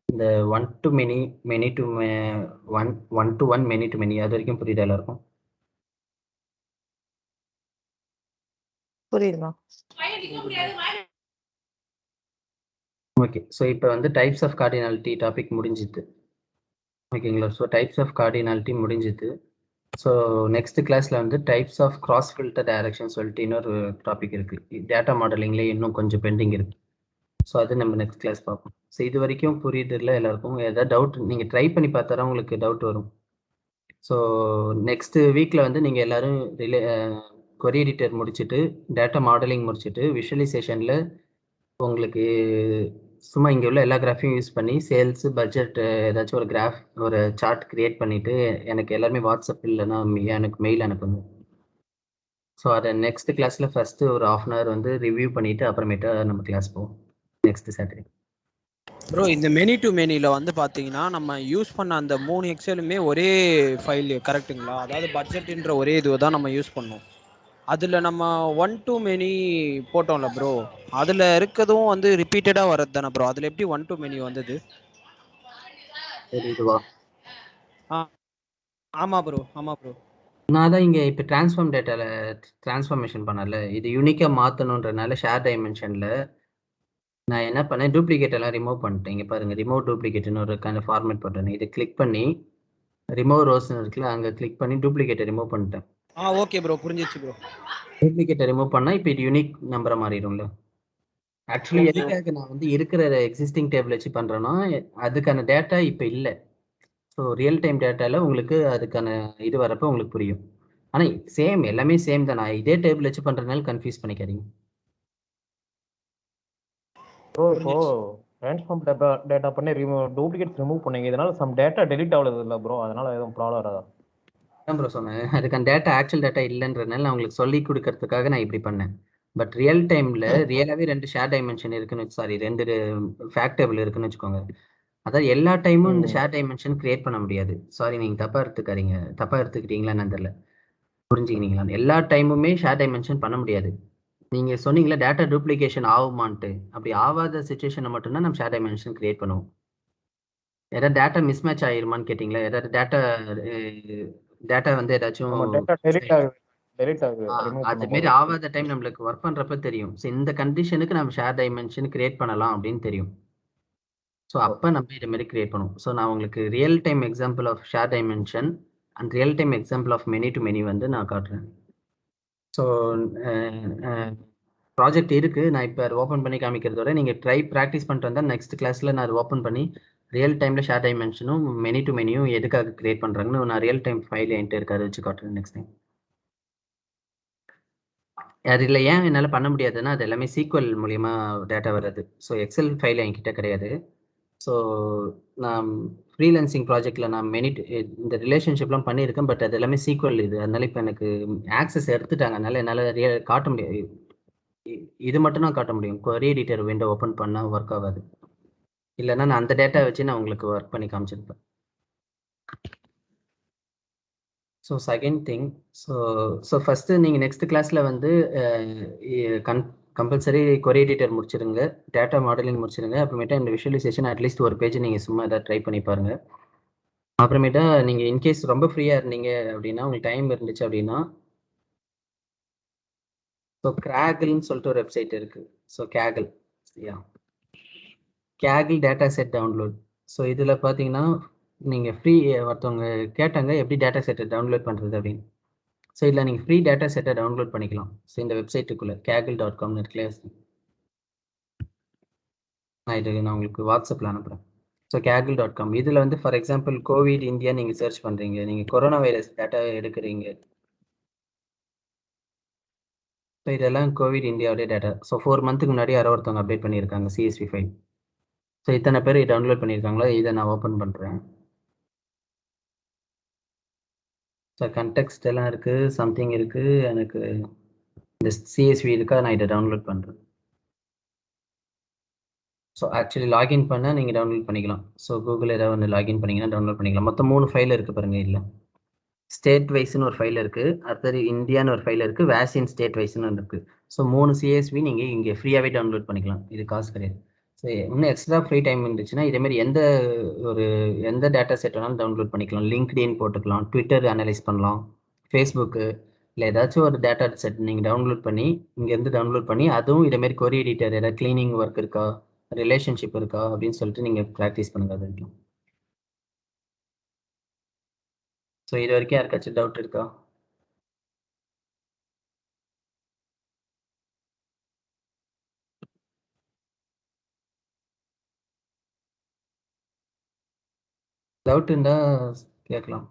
இந்த 1 to many, many to 1 to 1, many to many அது வரைக்கும் புரியுது எல்லாருக்கும்? புரியுதுமா? ஓகே. ஸோ இப்போ வந்து டைப்ஸ் ஆஃப் கார்டினாலிட்டி டாபிக் முடிஞ்சுது. ஓகேங்களா? ஸோ டைப்ஸ் ஆஃப் கார்டினாலிட்டி முடிஞ்சுது. ஸோ நெக்ஸ்ட் கிளாஸில் வந்து types of cross filter direction சொல்லிட்டு இன்னொரு டாபிக் இருக்குது. டேட்டா மாடலிங்லேயே இன்னும் கொஞ்சம் பெண்டிங் இருக்குது. ஸோ அது நம்ம நெக்ஸ்ட் கிளாஸ் பார்ப்போம். ஸோ இது வரைக்கும் புரியுது இல்லை எல்லாருக்கும்? ஏதாவது டவுட் நீங்கள் ட்ரை பண்ணி பார்த்தாரா உங்களுக்கு டவுட் வரும். ஸோ நெக்ஸ்ட் வீக்கில் வந்து நீங்கள் எல்லோரும் கொரி எடிட்டர் முடிச்சுட்டு டேட்டா மாடலிங் முடிச்சுட்டு விஷுவலைசேஷனில் உங்களுக்கு சும்மா இங்கே உள்ள எல்லா கிராஃபையும் யூஸ் பண்ணி சேல்ஸு பட்ஜெட் ஏதாச்சும் ஒரு கிராஃப் ஒரு சார்ட் க்ரியேட் பண்ணிவிட்டு எனக்கு எல்லாருமே வாட்ஸ்அப் இல்லைன்னா எனக்கு மெயில் அனுப்புங்க. ஸோ அதை நெக்ஸ்ட் கிளாஸில் ஃபஸ்ட்டு ஒரு 1/2 hour வந்து ரிவ்யூ பண்ணிவிட்டு அப்புறமேட்டா நம்ம கிளாஸ் போவோம் நெக்ஸ்ட் சாட்டர்டே. ப்ரோ இந்த மெனி டு மெனியில் வந்து பார்த்தீங்கன்னா நம்ம யூஸ் பண்ண அந்த 3 எக்ஸலுமே ஒரே ஃபைல் கரெக்டுங்களா? அதாவது பட்ஜெட்டுன்ற ஒரே இதுவை தான் நம்ம யூஸ் பண்ணோம். அதில் நம்ம 1 to many போட்டோம்ல ப்ரோ, அதில் இருக்கிறதும் வந்து ரிப்பீட்டடாக வர்றது தானே ப்ரோ? அதில் எப்படி 1 to many வந்தது? இதுவா? ஆமாம் ப்ரோ, ஆமாம் ப்ரோ. நான் தான் இங்கே இப்போ ட்ரான்ஸ்ஃபார்ம் டேட்டாவில் ட்ரான்ஸ்ஃபார்மேஷன் பண்ணல. இது யூனிக்காக மாற்றணுன்றனால ஷேர் டைமென்ஷனில் நான் என்ன பண்ணேன், டூப்ளிகேட் எல்லாம் ரிமூவ் பண்ணிட்டேன். இங்கே பாருங்கள், ரிமூவ் டூப்ளிகேட்னு ஒரு kind of ஃபார்மேட் பண்ணுறேன். இதை கிளிக் பண்ணி ரிமூவ் ரோஸ்னு இருக்குல்ல, அங்கே கிளிக் பண்ணி டூப்ளிகேட்டை ரிமூவ் பண்ணிட்டேன். ஓகே ப்ரோ, புரிஞ்சிச்சு ப்ரோ. டூப்ளிகேட்டை ரிமூவ் பண்ணால் இப்போ இது யூனிக் நம்பரை மாறிடும்ல. ஆக்சுவலி எதுக்காக நான் வந்து இருக்கிற எக்ஸிஸ்டிங் டேபிள் வச்சு பண்ணுறேன்னா அதுக்கான டேட்டா இப்போ இல்லை. ஸோ ரியல் டைம் டேட்டாவில் உங்களுக்கு அதுக்கான இது வரப்போ உங்களுக்கு புரியும். ஆனால் சேம் எல்லாமே சேம் தான். நான் இதே டேபிள் வச்சு பண்ணுறதுனால கன்ஃபியூஸ் பண்ணிக்காதீங்க. ப்ரோ இப்போ ட்ரான்ஸ்ஃபார்ம் டேட்டா பண்ணி டூப்ளிகேட்ஸ் ரிமூவ் பண்ணீங்க, இதனால சம் டேட்டா டெலிட் ஆகுது இல்லை ப்ரோ? அதனால எதுவும் ப்ராப்ளம் வராதா? அதான் ப்ரோ சொன்னேன், அதுக்கான டேட்டா ஆக்சுவல் டேட்டா இல்லைன்றதுனால நான் உங்களுக்கு சொல்லி கொடுக்கறதுக்காக நான் இப்படி பண்ணேன். பட் ரியல் டைமில் ரியலாகவே 2 ஷேர் டைமென்ஷன் இருக்குன்னு, சாரி 2 ஃபேக்ட் டேபிள் இருக்குன்னு வச்சுக்கோங்க. அதாவது எல்லா டைமும் இந்த ஷேர் டைமென்ஷன் கிரியேட் பண்ண முடியாது. சாரி, நீங்கள் தப்பாக எடுத்துக்கிட்டீங்களான்னு தெரியல, புரிஞ்சுக்கினீங்களா? எல்லா டைமுமே ஷேர் டைமென்ஷன் பண்ண முடியாது. நீங்கள் சொன்னீங்களா டேட்டா டூப்ளிகேஷன் ஆகுமான்ட்டு, அப்படி ஆகாத சுச்சுவேஷனை மட்டும்தான் நம்ம ஷேர் டைமென்ஷன் கிரியேட் பண்ணுவோம். ஏதாவது டேட்டா மிஸ்மேட்ச் ஆயிருமான்னு கேட்டிங்களா? ஏதாவது டேட்டா வந்து ஏதாச்சும் அது மாரி ஆகாத டைம் நம்மளுக்கு ஒர்க் பண்ணுறப்ப தெரியும். ஸோ இந்த கண்டிஷனுக்கு நம்ம ஷேர் டைமென்ஷன் கிரியேட் பண்ணலாம் அப்படின்னு தெரியும். ஸோ அப்போ நம்ம இது மாதிரி கிரியேட் பண்ணுவோம். ஸோ நான் உங்களுக்கு real time example of share dimension and real time example of many to many வந்து நான் காட்டுறேன். ஸோ ப்ராஜெக்ட் இருக்குது, நான் இப்போ அதை ஓப்பன் பண்ணி காமிக்கிறதோட நீங்கள் ப்ராக்டிஸ் பண்ணிட்டு வந்தால் நெக்ஸ்ட் கிளாஸில் நான் அதை ஓப்பன் பண்ணி ரியல் டைமில் ஷேர் டைமென்ஷனும் மெனி டு மெனியும் எதுக்காக கிரியேட் பண்ணுறாங்கன்னு நான் ரியல் டைம் ஃபைல் என்கிட்ட இருக்காது வச்சு காட்டுறேன் நெக்ஸ்ட் டைம். அதில் ஏன் என்னால் பண்ண முடியாதுன்னா அது எல்லாமே சீக்வல் மூலியமா டேட்டா வர்றது. ஸோ எக்ஸல் ஃபைல் என்கிட்ட கிடையாது. ஸோ நான் ஃப்ரீலான்சிங் ப்ராஜெக்டில் நான் இந்த ரிலேஷன்ஷிப்லாம் பண்ணியிருக்கேன். பட் அது எல்லாமே சீக்வல் இது. அதனால இப்போ எனக்கு ஆக்சஸ் எடுத்துட்டாங்க. அதனால என்னால் காட்ட முடியாது. இது மட்டும் தான் காட்ட முடியும். கொரி எடிட்டர் விண்டோ ஓப்பன் பண்ணால் ஒர்க் ஆகாது. இல்லைன்னா நான் அந்த டேட்டா வச்சு நான் உங்களுக்கு ஒர்க் பண்ணி காமிச்சிருப்பேன். So second thing, so first நீங்கள் நெக்ஸ்ட் கிளாஸில் வந்து கம்பல்சரி கொரி எடிட்டர் முடிச்சிருங்க, டேட்டா மாடலிங் முடிச்சிருங்க. அப்புறமேட்டா இந்த விஷுவலைசேஷன் அட்லீஸ்ட் ஒரு பேஜ் நீங்கள் சும்மா ஏதாவது ட்ரை பண்ணி பாருங்கள். அப்புறமேட்டா நீங்கள் இன்கேஸ் ரொம்ப ஃப்ரீயாக இருந்தீங்க அப்படின்னா, உங்களுக்கு டைம் இருந்துச்சு அப்படின்னா, ஸோ கிராகிள்னு சொல்லிட்டு ஒரு வெப்சைட் இருக்குது. So Kaggle data set download. So இதில் பார்த்தீங்கன்னா நீங்கள் ஃப்ரீ, ஒருத்தவங்க கேட்டாங்க எப்படி டேட்டா செட்டை டவுன்லோட் பண்ணுறது அப்படின்னு. ஸோ இதில் நீங்கள் ஃப்ரீ டேட்டா செட்டை டவுன்லோட் பண்ணிக்கலாம். ஸோ இந்த வெப்சைட்டுக்குள்ளே kaggle.com இருக்குல்ல, நான் உங்களுக்கு வாட்ஸ்அப்பில் அனுப்புகிறேன். ஸோ kaggle.com இதில் வந்து ஃபார் எக்ஸாம்பிள் கோவிட் இந்தியா நீங்கள் சர்ச் பண்ணுறீங்க, நீங்கள் கொரோனா வைரஸ் டேட்டா எடுக்கிறீங்க, ஸோ இதெல்லாம் கோவிட் இந்தியாவுடைய டேட்டா. ஸோ 4 மந்த்துக்கு முன்னாடி யாரோ ஒருத்தவங்க அப்டேட் பண்ணியிருக்காங்க CSV ஃபைல். ஸோ இத்தனை பேர் டவுன்லோட் பண்ணியிருக்காங்களா, இதை நான் ஓப்பன் பண்ணுறேன். ஸோ கண்டெக்ஸ்ட் எல்லாம் இருக்குது, சம்திங் இருக்குது, எனக்கு இந்த CSV இருக்கா, நான் இதை டவுன்லோட் பண்ணுறேன். ஸோ ஆக்சுவலி லாகின் பண்ணால் நீங்கள் டவுன்லோட் பண்ணிக்கலாம். ஸோ கூகுள் ஏதாவது ஒன்று லாகின் பண்ணிங்கன்னா டவுன்லோட் பண்ணிக்கலாம். மொத்தம் 3 ஃபைல் இருக்குது பாருங்கள். இல்லை, ஸ்டேட் வைஸ்னு ஒரு ஃபைல் இருக்குது, அடுத்தது இந்தியான்னு ஒரு ஃபைல் இருக்குது, வேக்சின் ஸ்டேட் வைஸ்னு ஒன்று இருக்குது. ஸோ 3 CSV நீங்கள் இங்கே ஃப்ரீயாகவே டவுன்லோட் பண்ணிக்கலாம். இது காசு கிடையாது. ஸோ இன்னும் எக்ஸ்ட்ரா ஃப்ரீ டைம் இருந்துச்சுன்னா இதேமாதிரி எந்த டேட்டா செட் வேணாலும் டவுன்லோட் பண்ணிக்கலாம். லிங்க்டின் போட்டுக்கலாம், ட்விட்டர் அனலைஸ் பண்ணலாம், ஃபேஸ்புக்கு, இல்லை ஏதாச்சும் ஒரு டேட்டா செட் நீங்கள் டவுன்லோட் பண்ணி இங்கேருந்து டவுன்லோட் பண்ணி அதுவும் இதேமாரி கொரி எடிட்டர் ஏதாவது க்ளீனிங் ஒர்க் இருக்கா, ரிலேஷன்ஷிப் இருக்கா அப்படின்னு சொல்லிட்டு நீங்கள் ப்ராக்டிஸ் பண்ணுங்க. அது வரைக்கும். ஸோ இது வரைக்கும் யாருக்காச்சும் டவுட் இருக்கா? டவுட் இருந்தால் கேட்கலாம்.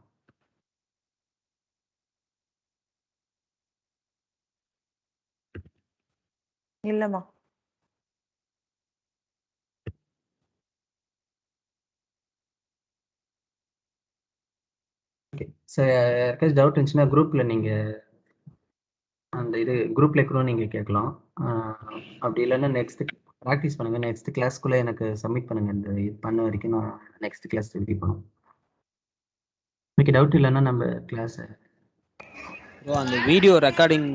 இல்லம்மா. ஓகே. ஸோ யாருக்காச்சும் டவுட் இருந்துச்சுன்னா குரூப்பில் நீங்கள் அந்த இது குரூப்பில் கூட நீங்கள் கேட்கலாம். அப்படி இல்லைன்னா நெக்ஸ்ட் ப்ராக்டிஸ் பண்ணுங்கள். நெக்ஸ்ட் கிளாஸ்க்குள்ளே எனக்கு சப்மிட் பண்ணுங்கள். இந்த இது பண்ண வரைக்கும் நான் நெக்ஸ்ட் கிளாஸ் ரெடி பண்ணுவோம். இன்னைக்கு டவுட் இல்லைன்னா நம்ம கிளாஸை அந்த வீடியோ ரெக்கார்டிங்